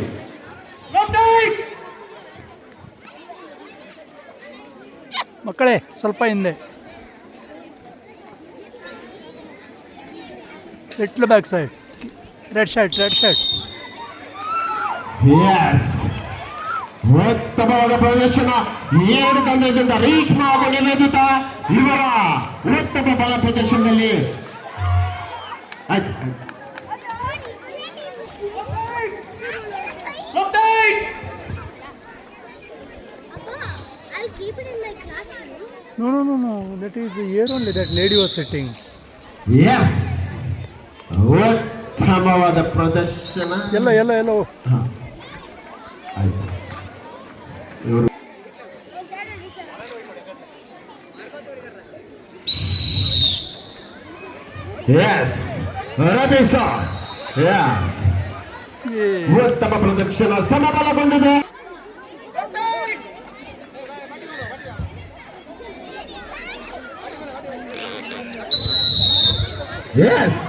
ಮಕ್ಕಳೇ ಸ್ವಲ್ಪ ಹಿಂದೆ, little back side, red shirt. Yes, ಉತ್ತಮವಾದ ಪ್ರದರ್ಶನ ಎರಡು ತಂಡದಿಂದ ರೇಷ್ಮಾ ಹಾಗೂ ನಿವೇದಿತ ಇವರ ಉತ್ತಮ ಬಲ ಪ್ರದರ್ಶನದಲ್ಲಿ. I'll keep it in my classroom. No. That is here only that lady was sitting. Yes, ಉತ್ತಮವಾದ ಪ್ರದರ್ಶನ. ಎಲ್ಲ ಆಯ್ತು. ಇವರು ಎಸ್ ರಮೇಶ, ಎಸ್ ಉತ್ತಮ ಪ್ರದರ್ಶನ, ಸಮಬಲಗೊಂಡಿದೆ. Yes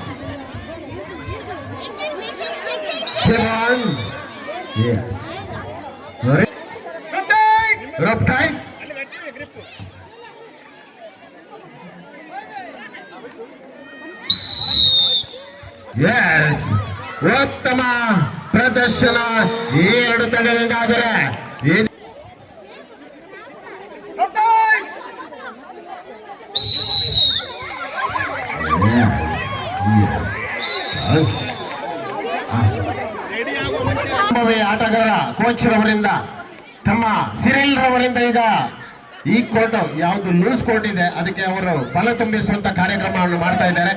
yes rough time. Yes, ಉತ್ತಮ ಪ್ರದರ್ಶನ ಈ ಎರಡು ತಂಡದಿಂದ. ಆದರೆ ಆಟಗಾರರ ಕೋಚ್ ರವರಿಂದ, ತಮ್ಮ ಸಿರಿಲ್ ರವರಿಂದ ಈಗ ಈ ಕೋರ್ಟ್ ಯಾವುದು ಲೂಸ್ ಕೋರ್ಟ್ ಇದೆ ಅದಕ್ಕೆ ಅವರು ಬಲ ತುಂಬಿಸುವಂತ ಕಾರ್ಯವನ್ನ ಮಾಡ್ತಾ ಇದ್ದಾರೆ.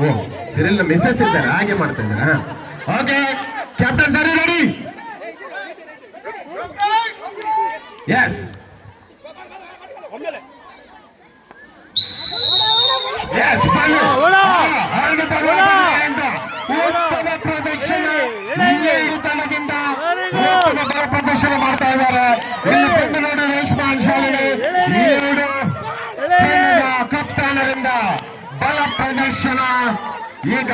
ಓ, ಸಿರಿಲ್ ಮಿಸಸ್ ಇದ್ದಾರೆ, ಹಾಗೆ ಮಾಡ್ತಾ ಇದ್ದಾರೆ. Okay captain sir, ready? Yes, yes, ಉತ್ತಮ ಪ್ರದರ್ಶನ ಈ ತಂಡದಿಂದ ಉತ್ತಮ ಬಲ ಪ್ರದರ್ಶನ ಮಾಡ್ತಾ ಇದ್ದಾರೆ. ಇಲ್ಲಿ ಬಂದು ನೋಡಿ ರೇಷ್ಮಾ ಶಾಲೆಗೆ ಈ ಎರಡು ತಂಡದ ಕಪ್ತಾನರಿಂದ ಬಲ ಪ್ರದರ್ಶನ ಈಗ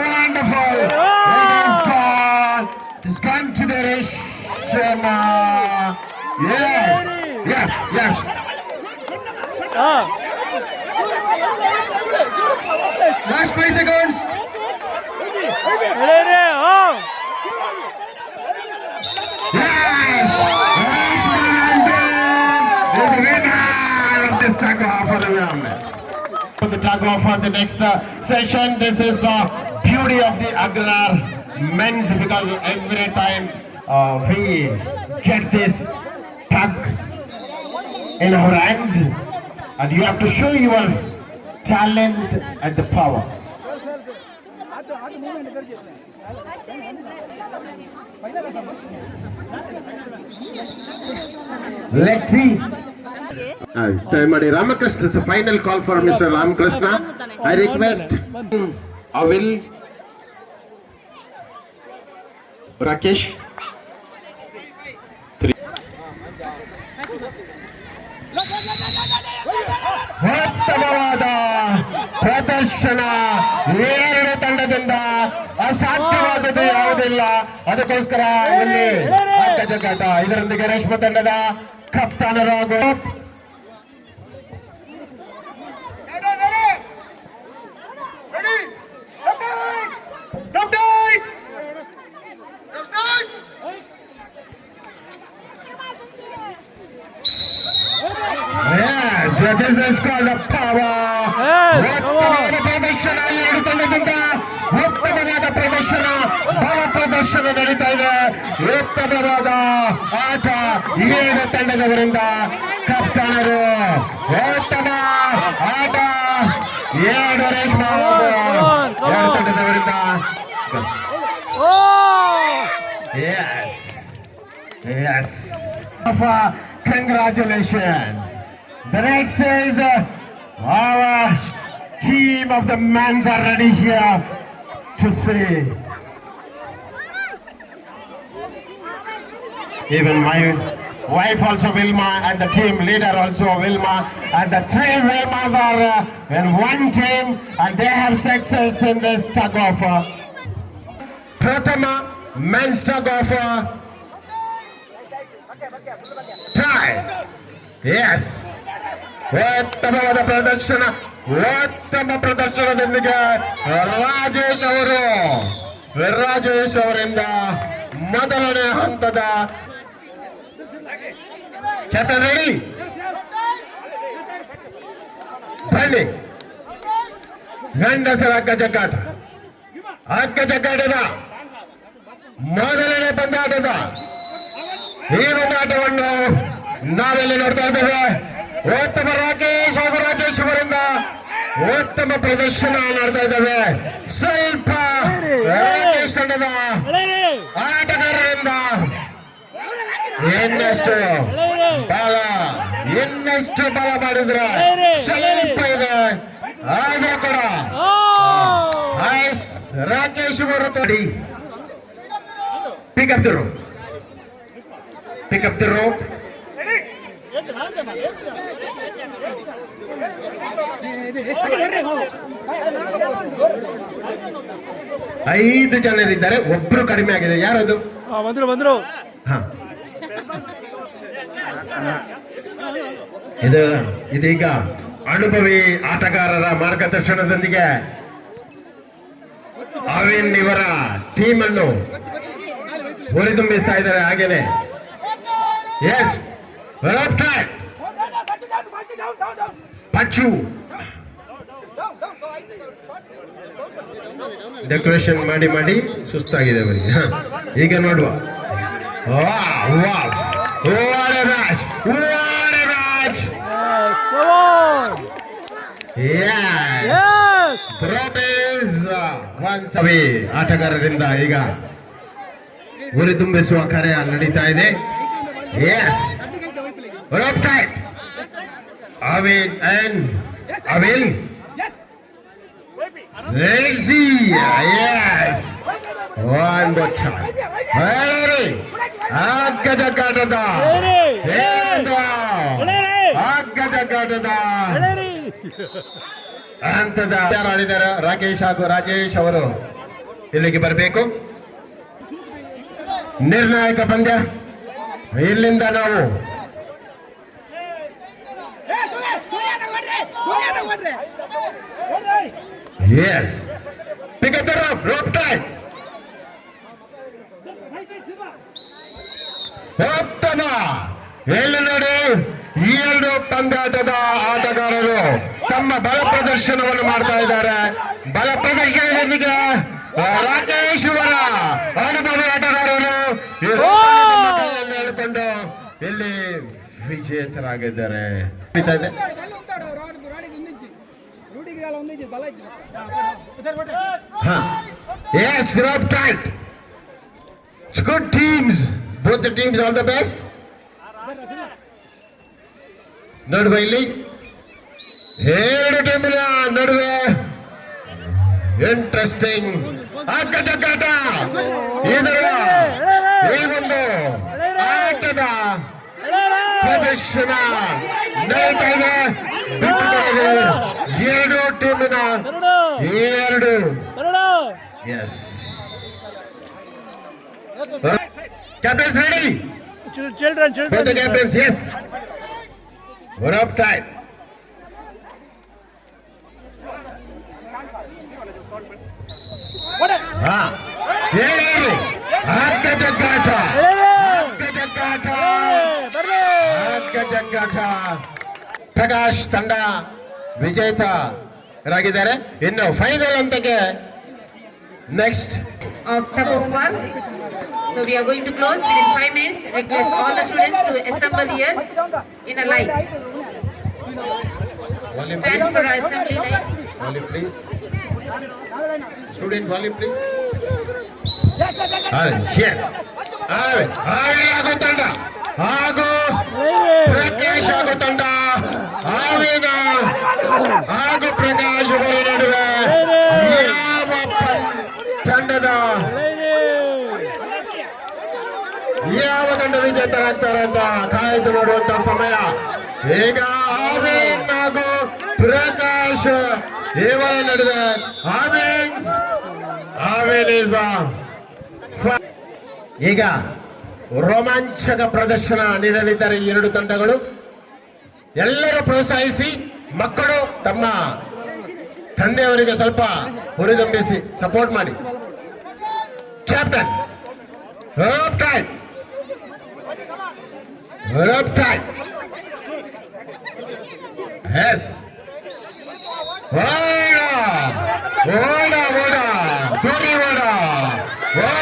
Wonderful. It is gone. It's gone to the Rishama. Yeah. Yes. Last 5 seconds. Yes. Rishman is a winner of this tug off for the women. For the tug off for the next session, this is the beauty of the Agrar men's, because every time we get this tug in our hands, and you have to show your talent and the power. Let's see. Ramakrishna, this is a final call for Mr. Ramakrishna. I request Avil, Rakesh. ಉತ್ತಮವಾದ ಪ್ರದರ್ಶನ ಎರಡು ತಂಡದಿಂದ ಅಸಾಧ್ಯವಾದದ್ದು ಯಾವುದಿಲ್ಲ. ಅದಕ್ಕೋಸ್ಕರ ಇಲ್ಲಿ ಅಕ್ಕ ಜಗ್ಗಾಟ. ಇದರೊಂದಿಗೆ ರೇಷ್ಮೆ ತಂಡದ ಕಪ್ತಾನರು ಹಾಗೂ Yes, this is called a power. ಉತ್ತಮವಾದ ಪ್ರದರ್ಶನ ಎರಡು ತಂಡದಿಂದ ಉತ್ತಮವಾದ ಪ್ರದರ್ಶನ, ಬಲ ಪ್ರದರ್ಶನ ನಡೀತಾ ಇದೆ. ಉತ್ತಮವಾದ ಆಟ ಎರಡು ತಂಡದವರಿಂದ. ಕಪ್ತಾನರು ಉತ್ತಮ ಆಟ ಎರಡು ರೇಷ್ಮೆ ಎರಡು ತಂಡದವರಿಂದ. Yes. Congratulations. The next is our team of the men's are ready here to see. Even my wife also Vilma, and the team leader also Vilma, and the three Vilmas are in one team, and they have success in this tug of war. Prathama men's tug of war. Tie. Yes. ಉತ್ತಮವಾದ ಪ್ರದರ್ಶನ, ಉತ್ತಮ ಪ್ರದರ್ಶನದೊಂದಿಗೆ ರಾಜೇಶ್ ಅವರಿಂದ ಮೊದಲನೇ ಹಂತದ captain ready ಬನ್ನಿ. ಗಂಡಸರ ಅಕ್ಕ ಜಗ್ಗಾಟದ ಮೊದಲನೇ ಪಂದ್ಯಾಟದ ಈ ಪಂದ್ಯಾಟವನ್ನು ನಾವೆಲ್ಲಿ ನೋಡ್ತಾ ಇದ್ದೇವೆ. ಉತ್ತಮ ರಾಕೇಶ್ ಹಾಗೂ ರಾಜೇಶ್ ಅವರಿಂದ ಉತ್ತಮ ಪ್ರದರ್ಶನ ಮಾಡ್ತಾ ಇದ್ದೇವೆ. ಸ್ವಲ್ಪ ರಾಕೇಶ್ ತಂಡದ ಆಟಗಾರರಿಂದ ಇನ್ನಷ್ಟು ಬಲ ಮಾಡಿದ್ರೆ ಸ್ವಲ್ಪ ಇದೆ. ಆದ್ರೂ ಕೂಡ ರಾಕೇಶ್ ಅವರು ತೋಡಿ pick up the rope. ಐದು ಜನರಿದ್ದಾರೆ, ಒಬ್ರು ಕಡಿಮೆ ಆಗಿದೆ. ಯಾರದು? ಬಂದ್ರು. ಇದೀಗ ಅನುಭವಿ ಆಟಗಾರರ ಮಾರ್ಗದರ್ಶನದೊಂದಿಗೆ ಅವಿನ್ ಇವರ ಟೀಮ್ ಅನ್ನು ಹುರಿದುಂಬಿಸ್ತಾ ಇದ್ದಾರೆ. ಹಾಗೇನೆ ಎಸ್ ಪಚ್ಚು ಡೆಕೋರೇಷನ್ ಮಾಡಿ ಸುಸ್ತಾಗಿದೆ ಅವರಿಗೆ. ಈಗ ನೋಡುವ. ಆಟಗಾರರಿಂದ ಈಗ ಹುರಿದುಂಬಿಸುವ ಕಾರ್ಯ ನಡೀತಾ ಇದೆ. Yes Avil Let's see. Yes. One more time. Hey, Agada. ಅಂತದ ಆಡಿದ್ದಾರೆ ರಾಕೇಶ್ ಹಾಗೂ ರಾಜೇಶ್ ಅವರು ಇಲ್ಲಿಗೆ ಬರಬೇಕು. ನಿರ್ಣಾಯಕ ಪಂದ್ಯ ಇಲ್ಲಿಂದ ನಾವು ಎಸ್ ಪಿಕತ್ತರ ರೋಪ್ ಟೈಮ್ ಉತ್ತಮ. ಎಲ್ಲಿ ನೋಡಿ ಈ ಎರಡು ಪಂದ್ಯಾಟದ ಆಟಗಾರರು ತಮ್ಮ ಬಲ ಪ್ರದರ್ಶನವನ್ನು ಮಾಡ್ತಾ ಇದ್ದಾರೆ. ಬಲ ಪ್ರದರ್ಶನದೊಂದಿಗೆ ರಾಕೇಶ್ ಅವರ ಅನುಭವಿ ಆಟಗಾರರು ಈ ರೋಪನ್ನು ಕೈಯಲ್ಲಿ ಹೇಳಿಕೊಂಡು ಇಲ್ಲಿ ವಿಜೇತರಾಗಿದ್ದಾರೆ. Yes, rope tight. It's good teams. Both the teams, all the best. ನಡುವೆ ಇಲ್ಲಿ ಎರಡು ಟೀಮಿನ ನಡುವೆ ಇಂಟ್ರೆಸ್ಟಿಂಗ್ ಅಗ್ಗಜಗ್ಗಾಟ ಇದರ ಈ ಒಂದು ಆಟದ ಪ್ರದರ್ಶನ ನಡೀತಾ ಇದೆ. ಬಿಟ್ಟುಕೊಡದೆ ಎರಡು ಟೀಮಿನ ಎರಡು yes captains ready. Both the captains, yes. One up time. ಹೇಳಿ ಅಗ್ಗಜಗ್ಗಾಟ ಪ್ರಕಾಶ್ ತಂಡ ವಿಜೇತರಾಗಿದ್ದಾರೆ. ಇನ್ನು ಫೈನಲ್ ಹಂತಕ್ಕೆ next of tug of war. So we are going to close within 5 minutes. Request all the students to assemble here in a line. volume Stand please. for our assembly line. Volume please. Student volume please. Yes. ಆಗೋ ತಂಡ ಹಾಗೂ ಪ್ರಕಾಶ್ ಆಗೋ ತಂಡ ಆವಿನ ಹಾಗೂ ಪ್ರಕಾಶ್ ಅವರ ನಡುವೆ ಯಾವ ತಂಡದ ಯಾವ ತಂಡ ವಿಜೇತರಾಗ್ತಾರೆ ಅಂತ ಕಾಯ್ದು ನೋಡುವಂತ ಸಮಯ. ಈಗ ಆವಿನ್ ಹಾಗೂ ಪ್ರಕಾಶ್ ಇವರ ನಡುವೆ ಈಗ ರೋಮಾಂಚಕ ಪ್ರದರ್ಶನ ನೀಡಲಿದ್ದಾರೆ ಈ ಎರಡು ತಂಡಗಳು. ಎಲ್ಲರೂ ಪ್ರೋತ್ಸಾಹಿಸಿ, ಮಕ್ಕಳು ತಮ್ಮ ತಂದೆಯವರಿಗೆ ಸ್ವಲ್ಪ ಹುರಿದುಂಬಿಸಿ ಸಪೋರ್ಟ್ ಮಾಡಿ. ಕ್ಯಾಪ್ಟನ್ ರೋಪ್ ಟೈಟ್ ಎಸ್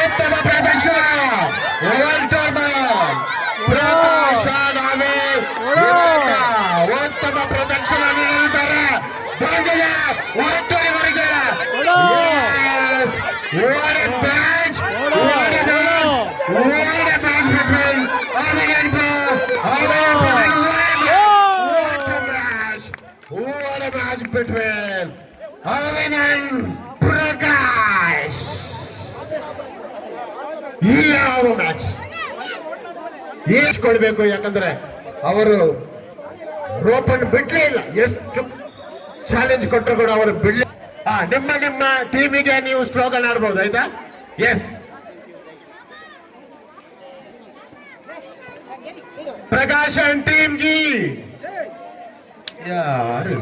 ಉತ್ತಮ ಪ್ರದರ್ಶನ ಪ್ರಕಾಶ ಉತ್ತಮ ಪ್ರದರ್ಶನ ನೀಡಲಿದ್ದಾರೆ. ಬಂದಿದೆ ಒತ್ತುವರೆಗೆ. What a match between Arvind and Pro. What a match between Arvind and Prakash. ಯಾವ ಮ್ಯಾಚ್ ಎಷ್ಟು ಕೊಡ್ಬೇಕು, ಯಾಕಂದ್ರೆ ಅವರು ರೋಪನ್ ಬಿಡ್ಲೇ ಇಲ್ಲ. ಎಷ್ಟು ಚಾಲೆಂಜ್ ಕೊಟ್ಟರು ಕೂಡ ಅವರು ಬಿಡ್ಲಿ. ನಿಮ್ಮ ಟೀಮಿಗೆ ನೀವು ಸ್ಲೋಗನ್ ಆಡ್ಬೋದು, ಆಯ್ತಾ? ಎಸ್, ಪ್ರಕಾಶ್ ಅಂಡ್ ಟೀಮ್ ಗಿ, ಯಾರು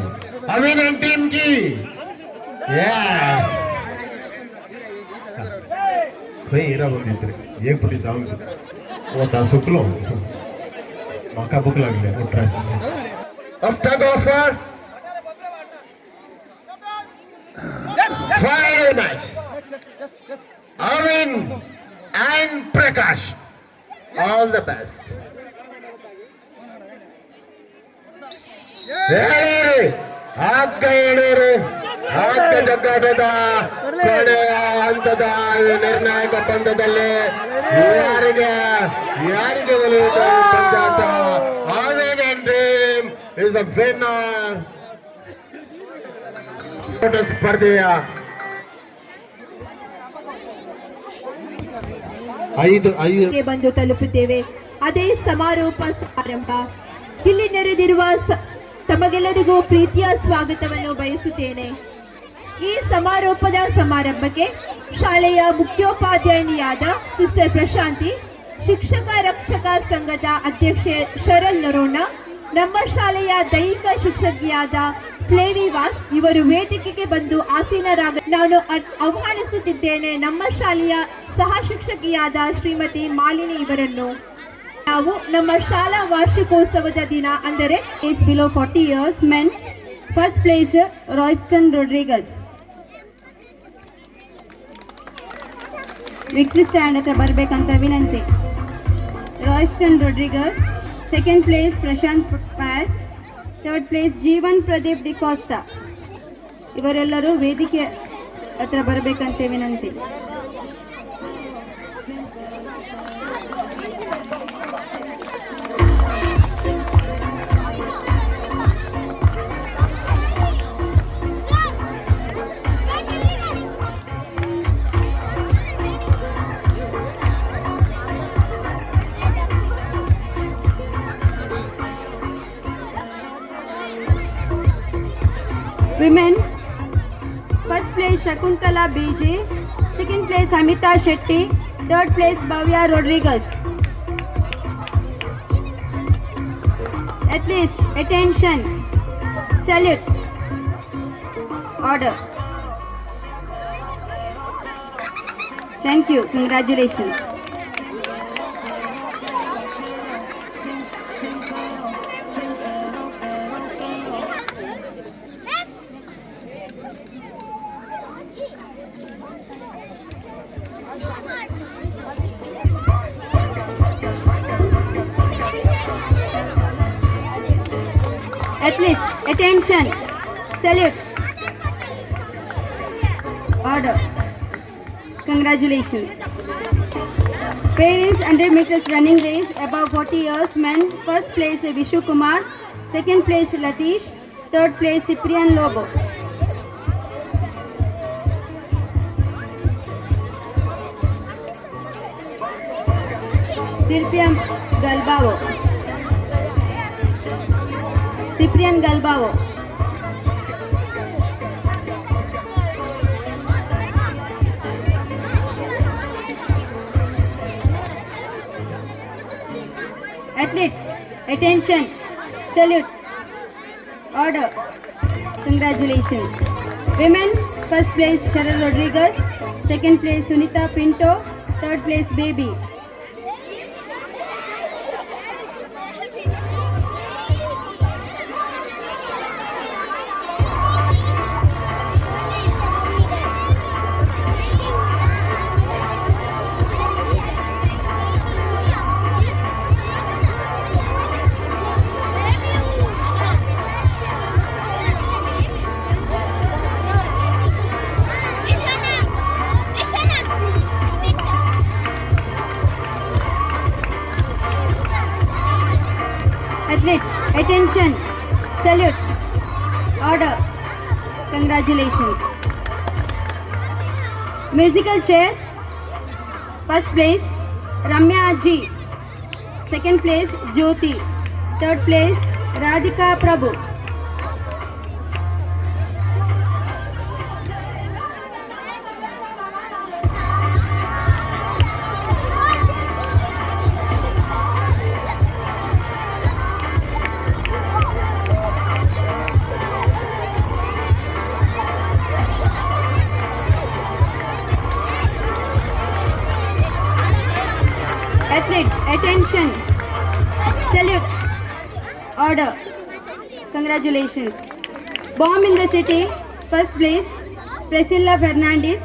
ಅವಿನ್ ಅಂಡ್ ಟೀಮ್ ಗಿ. ಎಸ್, कोई हीरा बोलते एक फुटी जाऊंगी वो था सुकलो माका बुक लगले वो trace of tug of war final match Arvind and Prakash, all the best. ಹಗ್ಗ ಜಗ್ಗಾಟದ ಕೊನೆಯ ಹಂತದ ನಿರ್ಣಾಯಕ ಪಂದ್ಯದಲ್ಲಿ ಯಾರಿಗೆ ಒಲಿಯುತ್ತೆ ಪಂದ್ಯಾಟ. Arvind and team is a winner. ಸ್ಪರ್ಧೆಯ ಗೆ ಬಂದು ತಲುಪುತ್ತೇವೆ. ಅದೇ ಸಮಾರೋಪ ಸಮಾರಂಭ. ಇಲ್ಲಿ ನೆರೆದಿರುವ ತಮಗೆಲ್ಲರಿಗೂ ಪ್ರೀತಿಯ ಸ್ವಾಗತವನ್ನು ಬಯಸುತ್ತೇನೆ. ಈ ಸಮಾರೋಪದ ಸಮಾರಂಭಕ್ಕೆ ಶಾಲೆಯ ಮುಖ್ಯೋಪಾಧ್ಯಾಯಿನಿಯಾದ ಸಿಸ್ಟರ್ ಪ್ರಶಾಂತಿ, ಶಿಕ್ಷಕ ರಕ್ಷಕ ಸಂಘದ ಅಧ್ಯಕ್ಷೆ ಶರಲ್ ನರೋಣ, ನಮ್ಮ ಶಾಲೆಯ ದೈಹಿಕ ಶಿಕ್ಷಕಿಯಾದ ಫ್ಲೇವಿ ವಾಸ್ ಇವರು ವೇದಿಕೆಗೆ ಬಂದು ಆಸೀನರಾಗ ನಾನು ಆಹ್ವಾನಿಸುತ್ತಿದ್ದೇನೆ. ನಮ್ಮ ಶಾಲೆಯ ಸಹ ಶಿಕ್ಷಕಿಯಾದ ಶ್ರೀಮತಿ ಮಾಲಿನಿ ಇವರನ್ನು. ನಾವು ನಮ್ಮ ಶಾಲಾ ವಾರ್ಷಿಕೋತ್ಸವದ ದಿನ ಅಂದರೆ is below 40 years men. First place Royston Rodriguez. ವೀಕ್ಷಿಸಿ ಸ್ಟ್ಯಾಂಡ್ ಹತ್ರ ಬರಬೇಕಂತ ವಿನಂತಿ. Royston Rodriguez. Second place Prashanth Pais. Third place Jeevan Pradeep D'Costa. ಇವರೆಲ್ಲರೂ ವೇದಿಕೆ ಹತ್ರ ಬರಬೇಕಂತ ವಿನಂತಿ. Women, first place Shakuntala BJ, second place Amita Shetty, third place Bhavya Rodriguez. At least attention, salute, order. Thank you, congratulations. At least attention, salute, order. Congratulations. Parents 100 meters running race above 40 years men. First place Vishu Kumar, second place Latish, third place Cyprian Lobo. Cyprian Galbao. Cyprian Galbao. Athletes, attention, salute, order. Congratulations. Women, first place Cheryl Rodriguez, second place Sunita Pinto, third place Baby. Athletes, attention, salute, order. Congratulations. Musical chair, first place Ramya G, second place Jyoti, third place Radhika Prabhu. Athletes, attention, salute, order. Congratulations. Bomb in the city, first place Priscilla Fernandez,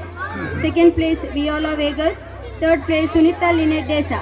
second place Viola Vegas, third place Sunita Lynette Desa.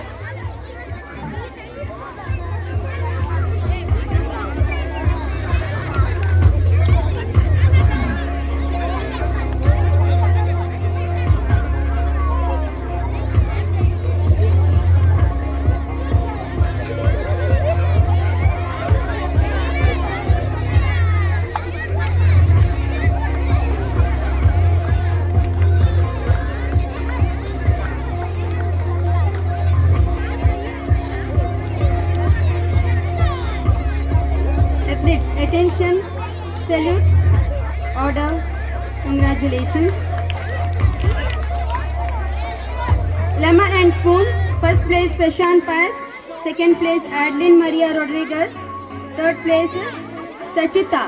Salute. Order. Congratulations. Lemon and spoon. First place Prashant Pass. Second place Adeline Maria Rodriguez. Third place Sachita.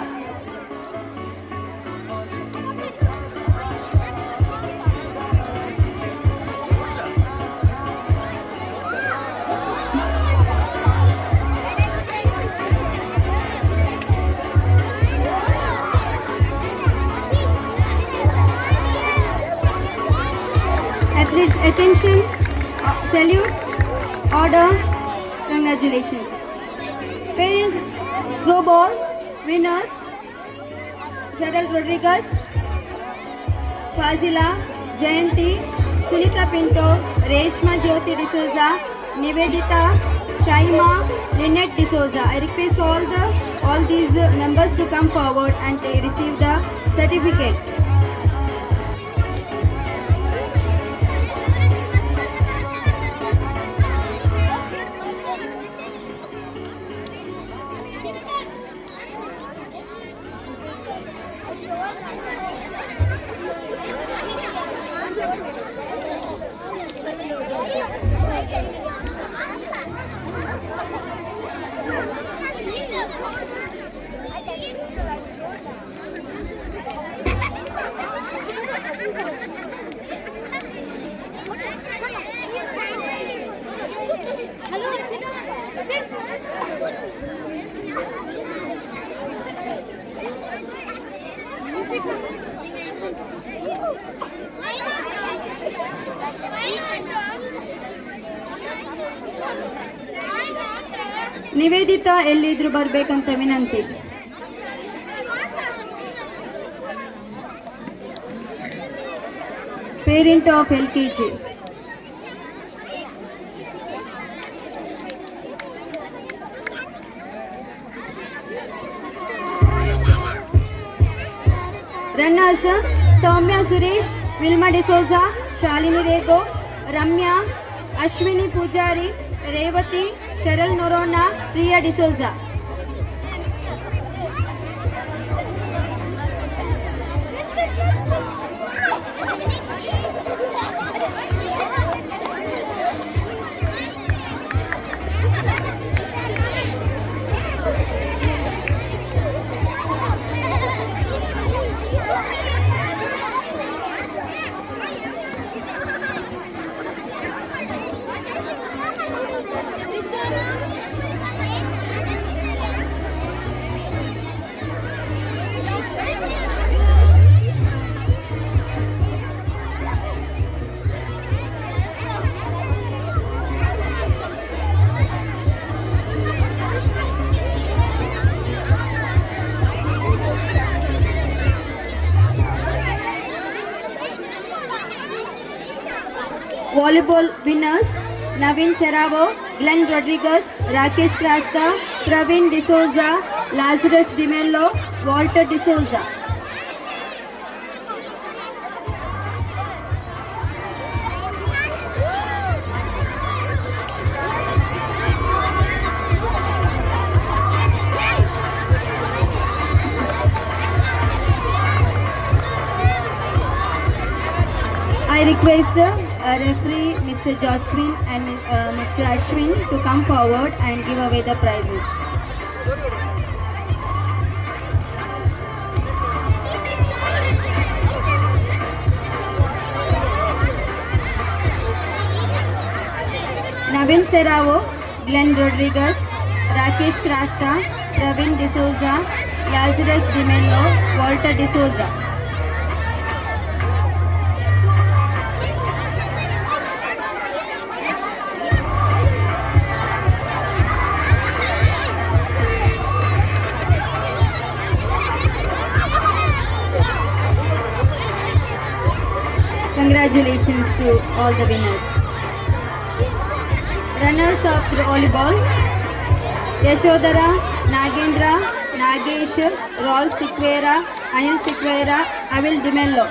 Athletes, attention. Salute. Order. Congratulations. Parents, throw ball. Winners. Cheryl Rodriguez. Fazila. Jayanti. Sunita Pinto. Reshma Jyoti D'Souza. Nivedita. Shaima. Lynette D'Souza. I request all these members to come forward and they receive the certificates. Nivedita ಎಲ್ಲಿದ್ರು ಬರ್ಬೇಕಂತ ವಿನಂತಿ. Parent of LKG. Runners Soumya Suresh, Wilma D'Souza, Shalini Rego, Ramya, Ashwini Poojary, Revathi, Sharal Noronha, Priya D'Souza. Volleyball winners Navin Seravo, Glenn Rodriguez, Rakesh Krasta, Praveen D'Souza, Lazarus Di Mello, Walter D'Souza. I request referee Mr. Joswin and Mr. Ashwin to come forward and give away the prizes. Navin Seravo, Glenn Rodriguez, Rakesh Krasta, Praveen D'Souza, Lazarus Di Mello, Walter D'Souza. Congratulations to all the winners. Runners of the volleyball: Yashodhara, Nagendra, Nagesh, Rolf Sikvera, Anil Sikvera, Avil Di Mello.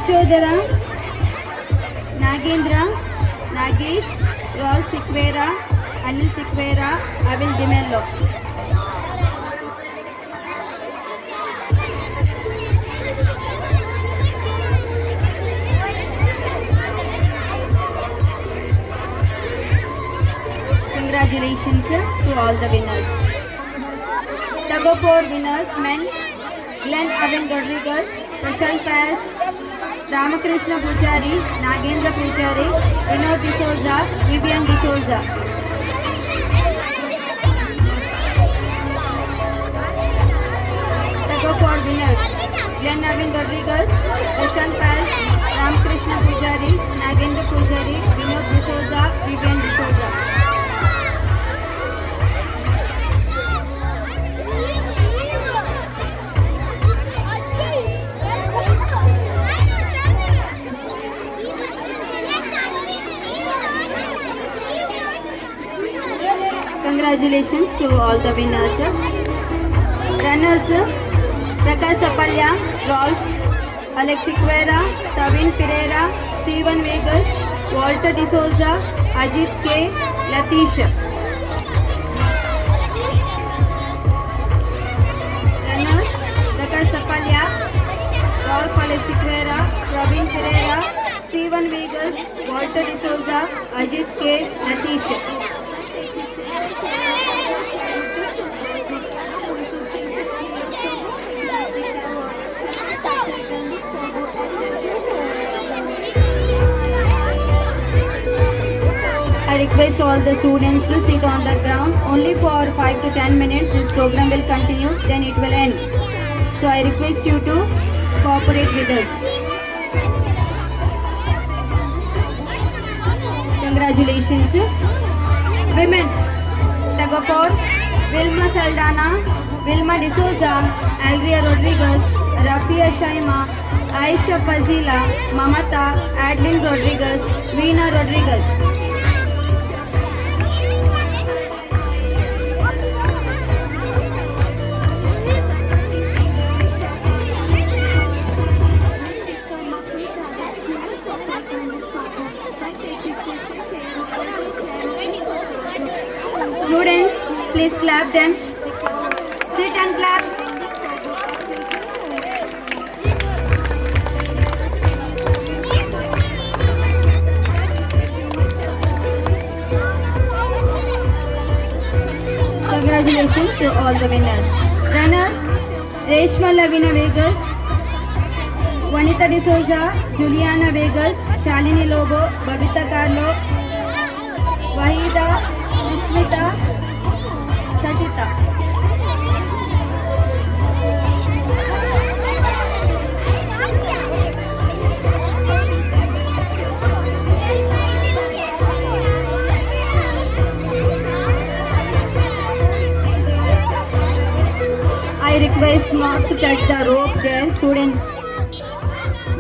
Yashodhara, Nagendra, Nagesh, Rol Sikvera, Anil Sikvera, Avil Dimello. Congratulations to all the winners. Tug of war winners men Glenn Avin Rodriguez, Prashant Paz, Ramakrishna Pujari, Nagendra Pujari, Vinod D'Souza, Vivian D'Souza. Tug of war winners Glenn Avin Rodriguez, Prashant Paz, Ramakrishna Pujari, Nagendra Pujari, Vinod D'Souza, Vivian D'Souza. Congratulations to all the winners. Runners Prakash Sapalya, Rolf, Alex Sikvera, Tavin Pereira, Stephen Vegas, Walter D'Souza, Ajit K, Latish. Runners Prakash Sapalya, Rolf, Alex Sikvera, Tavin Pereira, Stephen Vegas, Walter D'Souza, Ajit K, Latish. I request all the students to sit on the ground only for 5 to 10 minutes. This program will continue, then it will end. So I request you to cooperate with us. Congratulations. Women, tug of war, Vilma Saldana, Vilma D'Souza, Alria Rodriguez, Rafia Shaima, Aisha Fazila, Mamata, Adeline Rodriguez, Veena Rodriguez. Students, please clap them. Sit and clap. Congratulations to all the winners. Runners, Reshma Lavina Vegas, Vanita D'Souza, Juliana Vegas, Shalini Lobo, Babita Carlo, Wahida, Sushmita, Sachita. I request not to touch the rope there. Students,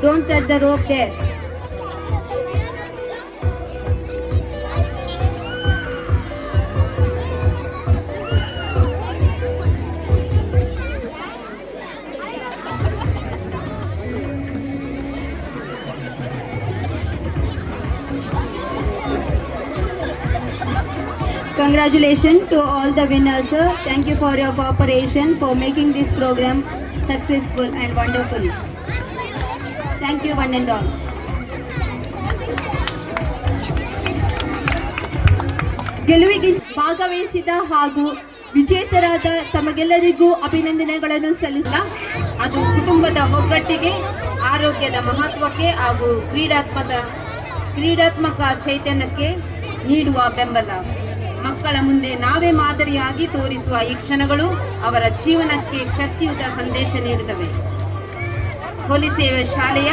don't touch the rope there. Congratulations to all the winners, sir. Thank you for your cooperation for making this program successful and wonderful. Thank you one and all. ಗೆಲುವಿಗೆ ಭಾಗವಹಿಸಿದ ಹಾಗೂ ವಿಜೇತರಾದ ತಮಗೆಲ್ಲರಿಗೂ ಅಭಿನಂದನೆಗಳನ್ನು ಸಲ್ಲಿಸಿದ ಅದು ಕುಟುಂಬದ ಒಗ್ಗಟ್ಟಿಗೆ, ಆರೋಗ್ಯದ ಮಹತ್ವಕ್ಕೆ ಹಾಗೂ ಕ್ರೀಡಾತ್ಮಕ ಚೈತನ್ಯಕ್ಕೆ ನೀಡುವ ಬೆಂಬಲ. ಮಕ್ಕಳ ಮುಂದೆ ನಾವೇ ಮಾದರಿಯಾಗಿ ತೋರಿಸುವ ಈ ಕ್ಷಣಗಳು ಅವರ ಜೀವನಕ್ಕೆ ಶಕ್ತಿಯುತ ಸಂದೇಶ ನೀಡುತ್ತವೆ. ಹೋಲಿ ಸೇವೆ ಶಾಲೆಯ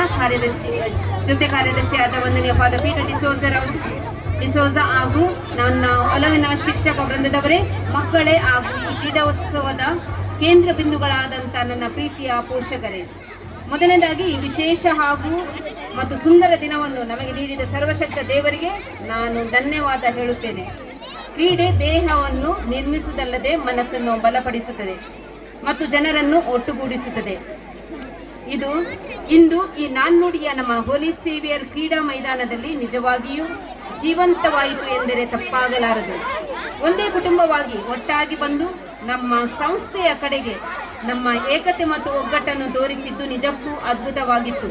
ಜೊತೆ ಕಾರ್ಯದರ್ಶಿಯಾದ ವಂದನೀಯ ಪಾದ ಪೀಠ ಡಿಸೋಜಾ ಹಾಗೂ ನನ್ನ ಒಲವಿನ ಶಿಕ್ಷಕ ವೃಂದದವರೇ, ಮಕ್ಕಳೇ ಹಾಗೂ ಈ ಕ್ರೀಡೋತ್ಸವದ ಕೇಂದ್ರ ಬಿಂದುಗಳಾದಂಥ ನನ್ನ ಪ್ರೀತಿಯ ಪೋಷಕರೇ, ಮೊದಲನೇದಾಗಿ ಈ ವಿಶೇಷ ಮತ್ತು ಸುಂದರ ದಿನವನ್ನು ನಮಗೆ ನೀಡಿದ ಸರ್ವಶಕ್ತ ದೇವರಿಗೆ ನಾನು ಧನ್ಯವಾದ ಹೇಳುತ್ತೇನೆ. ಕ್ರೀಡೆ ದೇಹವನ್ನು ನಿರ್ಮಿಸುವುದಲ್ಲದೆ ಮನಸ್ಸನ್ನು ಬಲಪಡಿಸುತ್ತದೆ ಮತ್ತು ಜನರನ್ನು ಒಟ್ಟುಗೂಡಿಸುತ್ತದೆ. ಇಂದು ಈ ನಾಣ್ಣುಡಿಯ ನಮ್ಮ ಹೋಲಿ ಸೇವಿಯರ್ ಕ್ರೀಡಾ ಮೈದಾನದಲ್ಲಿ ನಿಜವಾಗಿಯೂ ಜೀವಂತವಾಯಿತು ಎಂದರೆ ತಪ್ಪಾಗಲಾರದು. ಒಂದೇ ಕುಟುಂಬವಾಗಿ ಒಟ್ಟಾಗಿ ಬಂದು ನಮ್ಮ ಸಂಸ್ಥೆಯ ಕಡೆಗೆ ನಮ್ಮ ಏಕತೆ ಮತ್ತು ಒಗ್ಗಟ್ಟನ್ನು ತೋರಿಸಿದ್ದು ನಿಜಕ್ಕೂ ಅದ್ಭುತವಾಗಿತ್ತು.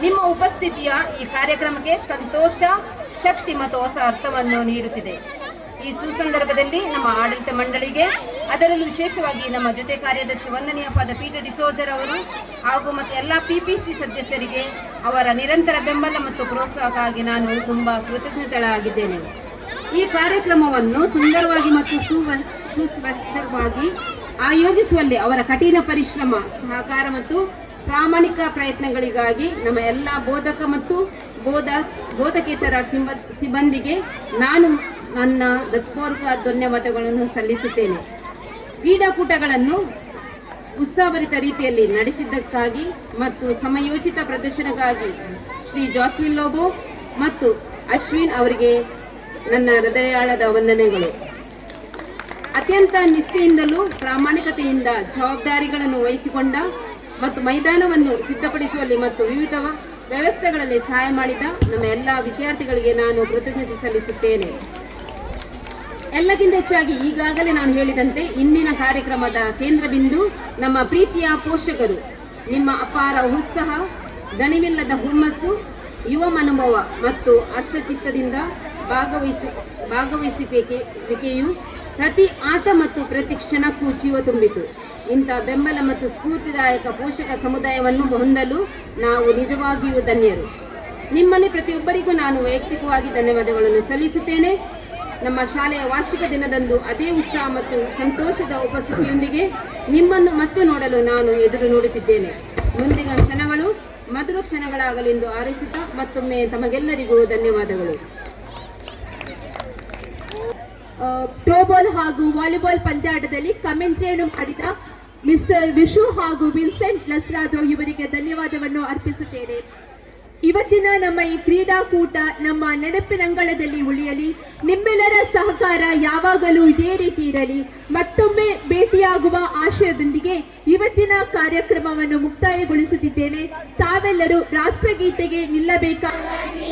ನಿಮ್ಮ ಉಪಸ್ಥಿತಿಯ ಈ ಕಾರ್ಯಕ್ರಮಕ್ಕೆ ಸಂತೋಷ, ಶಕ್ತಿ ಮತ್ತು ಹೊಸ ಅರ್ಥವನ್ನು ನೀಡುತ್ತಿದೆ. ಈ ಸುಸಂದರ್ಭದಲ್ಲಿ ನಮ್ಮ ಆಡಳಿತ ಮಂಡಳಿಗೆ, ಅದರಲ್ಲೂ ವಿಶೇಷವಾಗಿ ನಮ್ಮ ಜೊತೆ ಕಾರ್ಯದರ್ಶಿ ವಂದನೀಯ ಪಾದ ಪೀಟರ್ ಡಿಸೋಜರ್ ಅವರು ಹಾಗೂ ಮತ್ತು ಎಲ್ಲ PPC ಸದಸ್ಯರಿಗೆ ಅವರ ನಿರಂತರ ಬೆಂಬಲ ಮತ್ತು ಪ್ರೋತ್ಸಾಹಕ್ಕಾಗಿ ನಾನು ತುಂಬ ಕೃತಜ್ಞತೆಯಾಗಿದ್ದೇನೆ. ಈ ಕಾರ್ಯಕ್ರಮವನ್ನು ಸುಂದರವಾಗಿ ಮತ್ತು ಸುವ್ಯವಸ್ಥಿತವಾಗಿ ಆಯೋಜಿಸುವಲ್ಲಿ ಅವರ ಕಠಿಣ ಪರಿಶ್ರಮ, ಸಹಕಾರ ಮತ್ತು ಪ್ರಾಮಾಣಿಕ ಪ್ರಯತ್ನಗಳಿಗಾಗಿ ನಮ್ಮ ಎಲ್ಲ ಬೋಧಕ ಮತ್ತು ಬೋಧಕೇತರ ಸಿಬ್ಬಂದಿಗೆ ನಾನು ನನ್ನ ಹೃತ್ಪೂರ್ವಕ ಧನ್ಯವಾದಗಳನ್ನು ಸಲ್ಲಿಸುತ್ತೇನೆ. ಕ್ರೀಡಾಕೂಟಗಳನ್ನು ಉತ್ಸಾಹಭರಿತ ರೀತಿಯಲ್ಲಿ ನಡೆಸಿದ್ದಕ್ಕಾಗಿ ಮತ್ತು ಸಮಯೋಚಿತ ಪ್ರದರ್ಶನಕ್ಕಾಗಿ ಶ್ರೀ ಜಾಸ್ವಿನ್ ಲೋಬೋ ಮತ್ತು ಅಶ್ವಿನ್ ಅವರಿಗೆ ನನ್ನ ಹೃದಯಾಳದ ವಂದನೆಗಳು. ಅತ್ಯಂತ ನಿಷ್ಠೆಯಿಂದಲೂ ಪ್ರಾಮಾಣಿಕತೆಯಿಂದ ಜವಾಬ್ದಾರಿಗಳನ್ನು ವಹಿಸಿಕೊಂಡ ಮತ್ತು ಮೈದಾನವನ್ನು ಸಿದ್ಧಪಡಿಸುವಲ್ಲಿ ಮತ್ತು ವಿವಿಧ ವ್ಯವಸ್ಥೆಗಳಲ್ಲಿ ಸಹಾಯ ಮಾಡಿದ ನಮ್ಮ ಎಲ್ಲ ವಿದ್ಯಾರ್ಥಿಗಳಿಗೆ ನಾನು ಕೃತಜ್ಞತೆ ಸಲ್ಲಿಸುತ್ತೇನೆ. ಎಲ್ಲಕ್ಕಿಂತ ಹೆಚ್ಚಾಗಿ ಈಗಾಗಲೇ ನಾನು ಹೇಳಿದಂತೆ ಇಂದಿನ ಕಾರ್ಯಕ್ರಮದ ಕೇಂದ್ರ ಬಿಂದು ನಮ್ಮ ಪ್ರೀತಿಯ ಪೋಷಕರು. ನಿಮ್ಮ ಅಪಾರ ಉತ್ಸಾಹ, ದಣಿವಿಲ್ಲದ ಹುಮ್ಮಸ್ಸು, ಯುವ ಮನೋಭಾವ ಮತ್ತು ಹರ್ಷಚಿತ್ತದಿಂದ ಭಾಗವಹಿಸುವಿಕೆಯು ಪ್ರತಿ ಆಟ ಮತ್ತು ಪ್ರತಿ ಕ್ಷಣಕ್ಕೂ ಜೀವ ತುಂಬಿತು. ಇಂಥ ಬೆಂಬಲ ಮತ್ತು ಸ್ಫೂರ್ತಿದಾಯಕ ಪೋಷಕ ಸಮುದಾಯವನ್ನು ಹೊಂದಲು ನಾವು ನಿಜವಾಗಿಯೂ ಧನ್ಯರು. ನಿಮ್ಮಲ್ಲಿ ಪ್ರತಿಯೊಬ್ಬರಿಗೂ ನಾನು ವೈಯಕ್ತಿಕವಾಗಿ ಧನ್ಯವಾದಗಳನ್ನು ಸಲ್ಲಿಸುತ್ತೇನೆ. ನಮ್ಮ ಶಾಲೆಯ ವಾರ್ಷಿಕ ದಿನದಂದು ಅದೇ ಉತ್ಸಾಹ ಮತ್ತು ಸಂತೋಷದ ಉಪಸ್ಥಿತಿಯೊಂದಿಗೆ ನಿಮ್ಮನ್ನು ಮತ್ತೆ ನೋಡಲು ನಾನು ಎದುರು ನೋಡುತ್ತಿದ್ದೇನೆ. ಮುಂದಿನ ಕ್ಷಣಗಳು ಮಧುರ ಕ್ಷಣಗಳಾಗಲೆಂದು ಹಾರೈಸುತ್ತಾ ಮತ್ತೊಮ್ಮೆ ತಮಗೆಲ್ಲರಿಗೂ ಧನ್ಯವಾದಗಳು. ಥ್ರೋಬಾಲ್ ಹಾಗೂ ವಾಲಿಬಾಲ್ ಪಂದ್ಯಾಟದಲ್ಲಿ ಕಮೆಂಟ್ರಿಯನ್ನು ಮಾಡಿದ ಮಿಸ್ಟರ್ ವಿಶು ಹಾಗೂ ವಿನ್ಸೆಂಟ್ ಲಸ್ರಾದೋ ಇವರಿಗೆ ಧನ್ಯವಾದವನ್ನು ಅರ್ಪಿಸುತ್ತೇನೆ. ಇವತ್ತಿನ ನಮ್ಮ ಈ ಕ್ರೀಡಾಕೂಟ ನಮ್ಮ ನೆನಪಿನಂಗಳದಲ್ಲಿ ಉಳಿಯಲಿ. ನಿಮ್ಮೆಲ್ಲರ ಸಹಕಾರ ಯಾವಾಗಲೂ ಇದೇ ರೀತಿ ಇರಲಿ. ಮತ್ತೊಮ್ಮೆ ಭೇಟಿಯಾಗುವ ಆಶಯದೊಂದಿಗೆ ಇವತ್ತಿನ ಕಾರ್ಯಕ್ರಮವನ್ನು ಮುಕ್ತಾಯಗೊಳಿಸುತ್ತಿದ್ದೇನೆ. ತಾವೆಲ್ಲರೂ ರಾಷ್ಟ್ರಗೀತೆಗೆ ನಿಲ್ಲಬೇಕಾಗಿ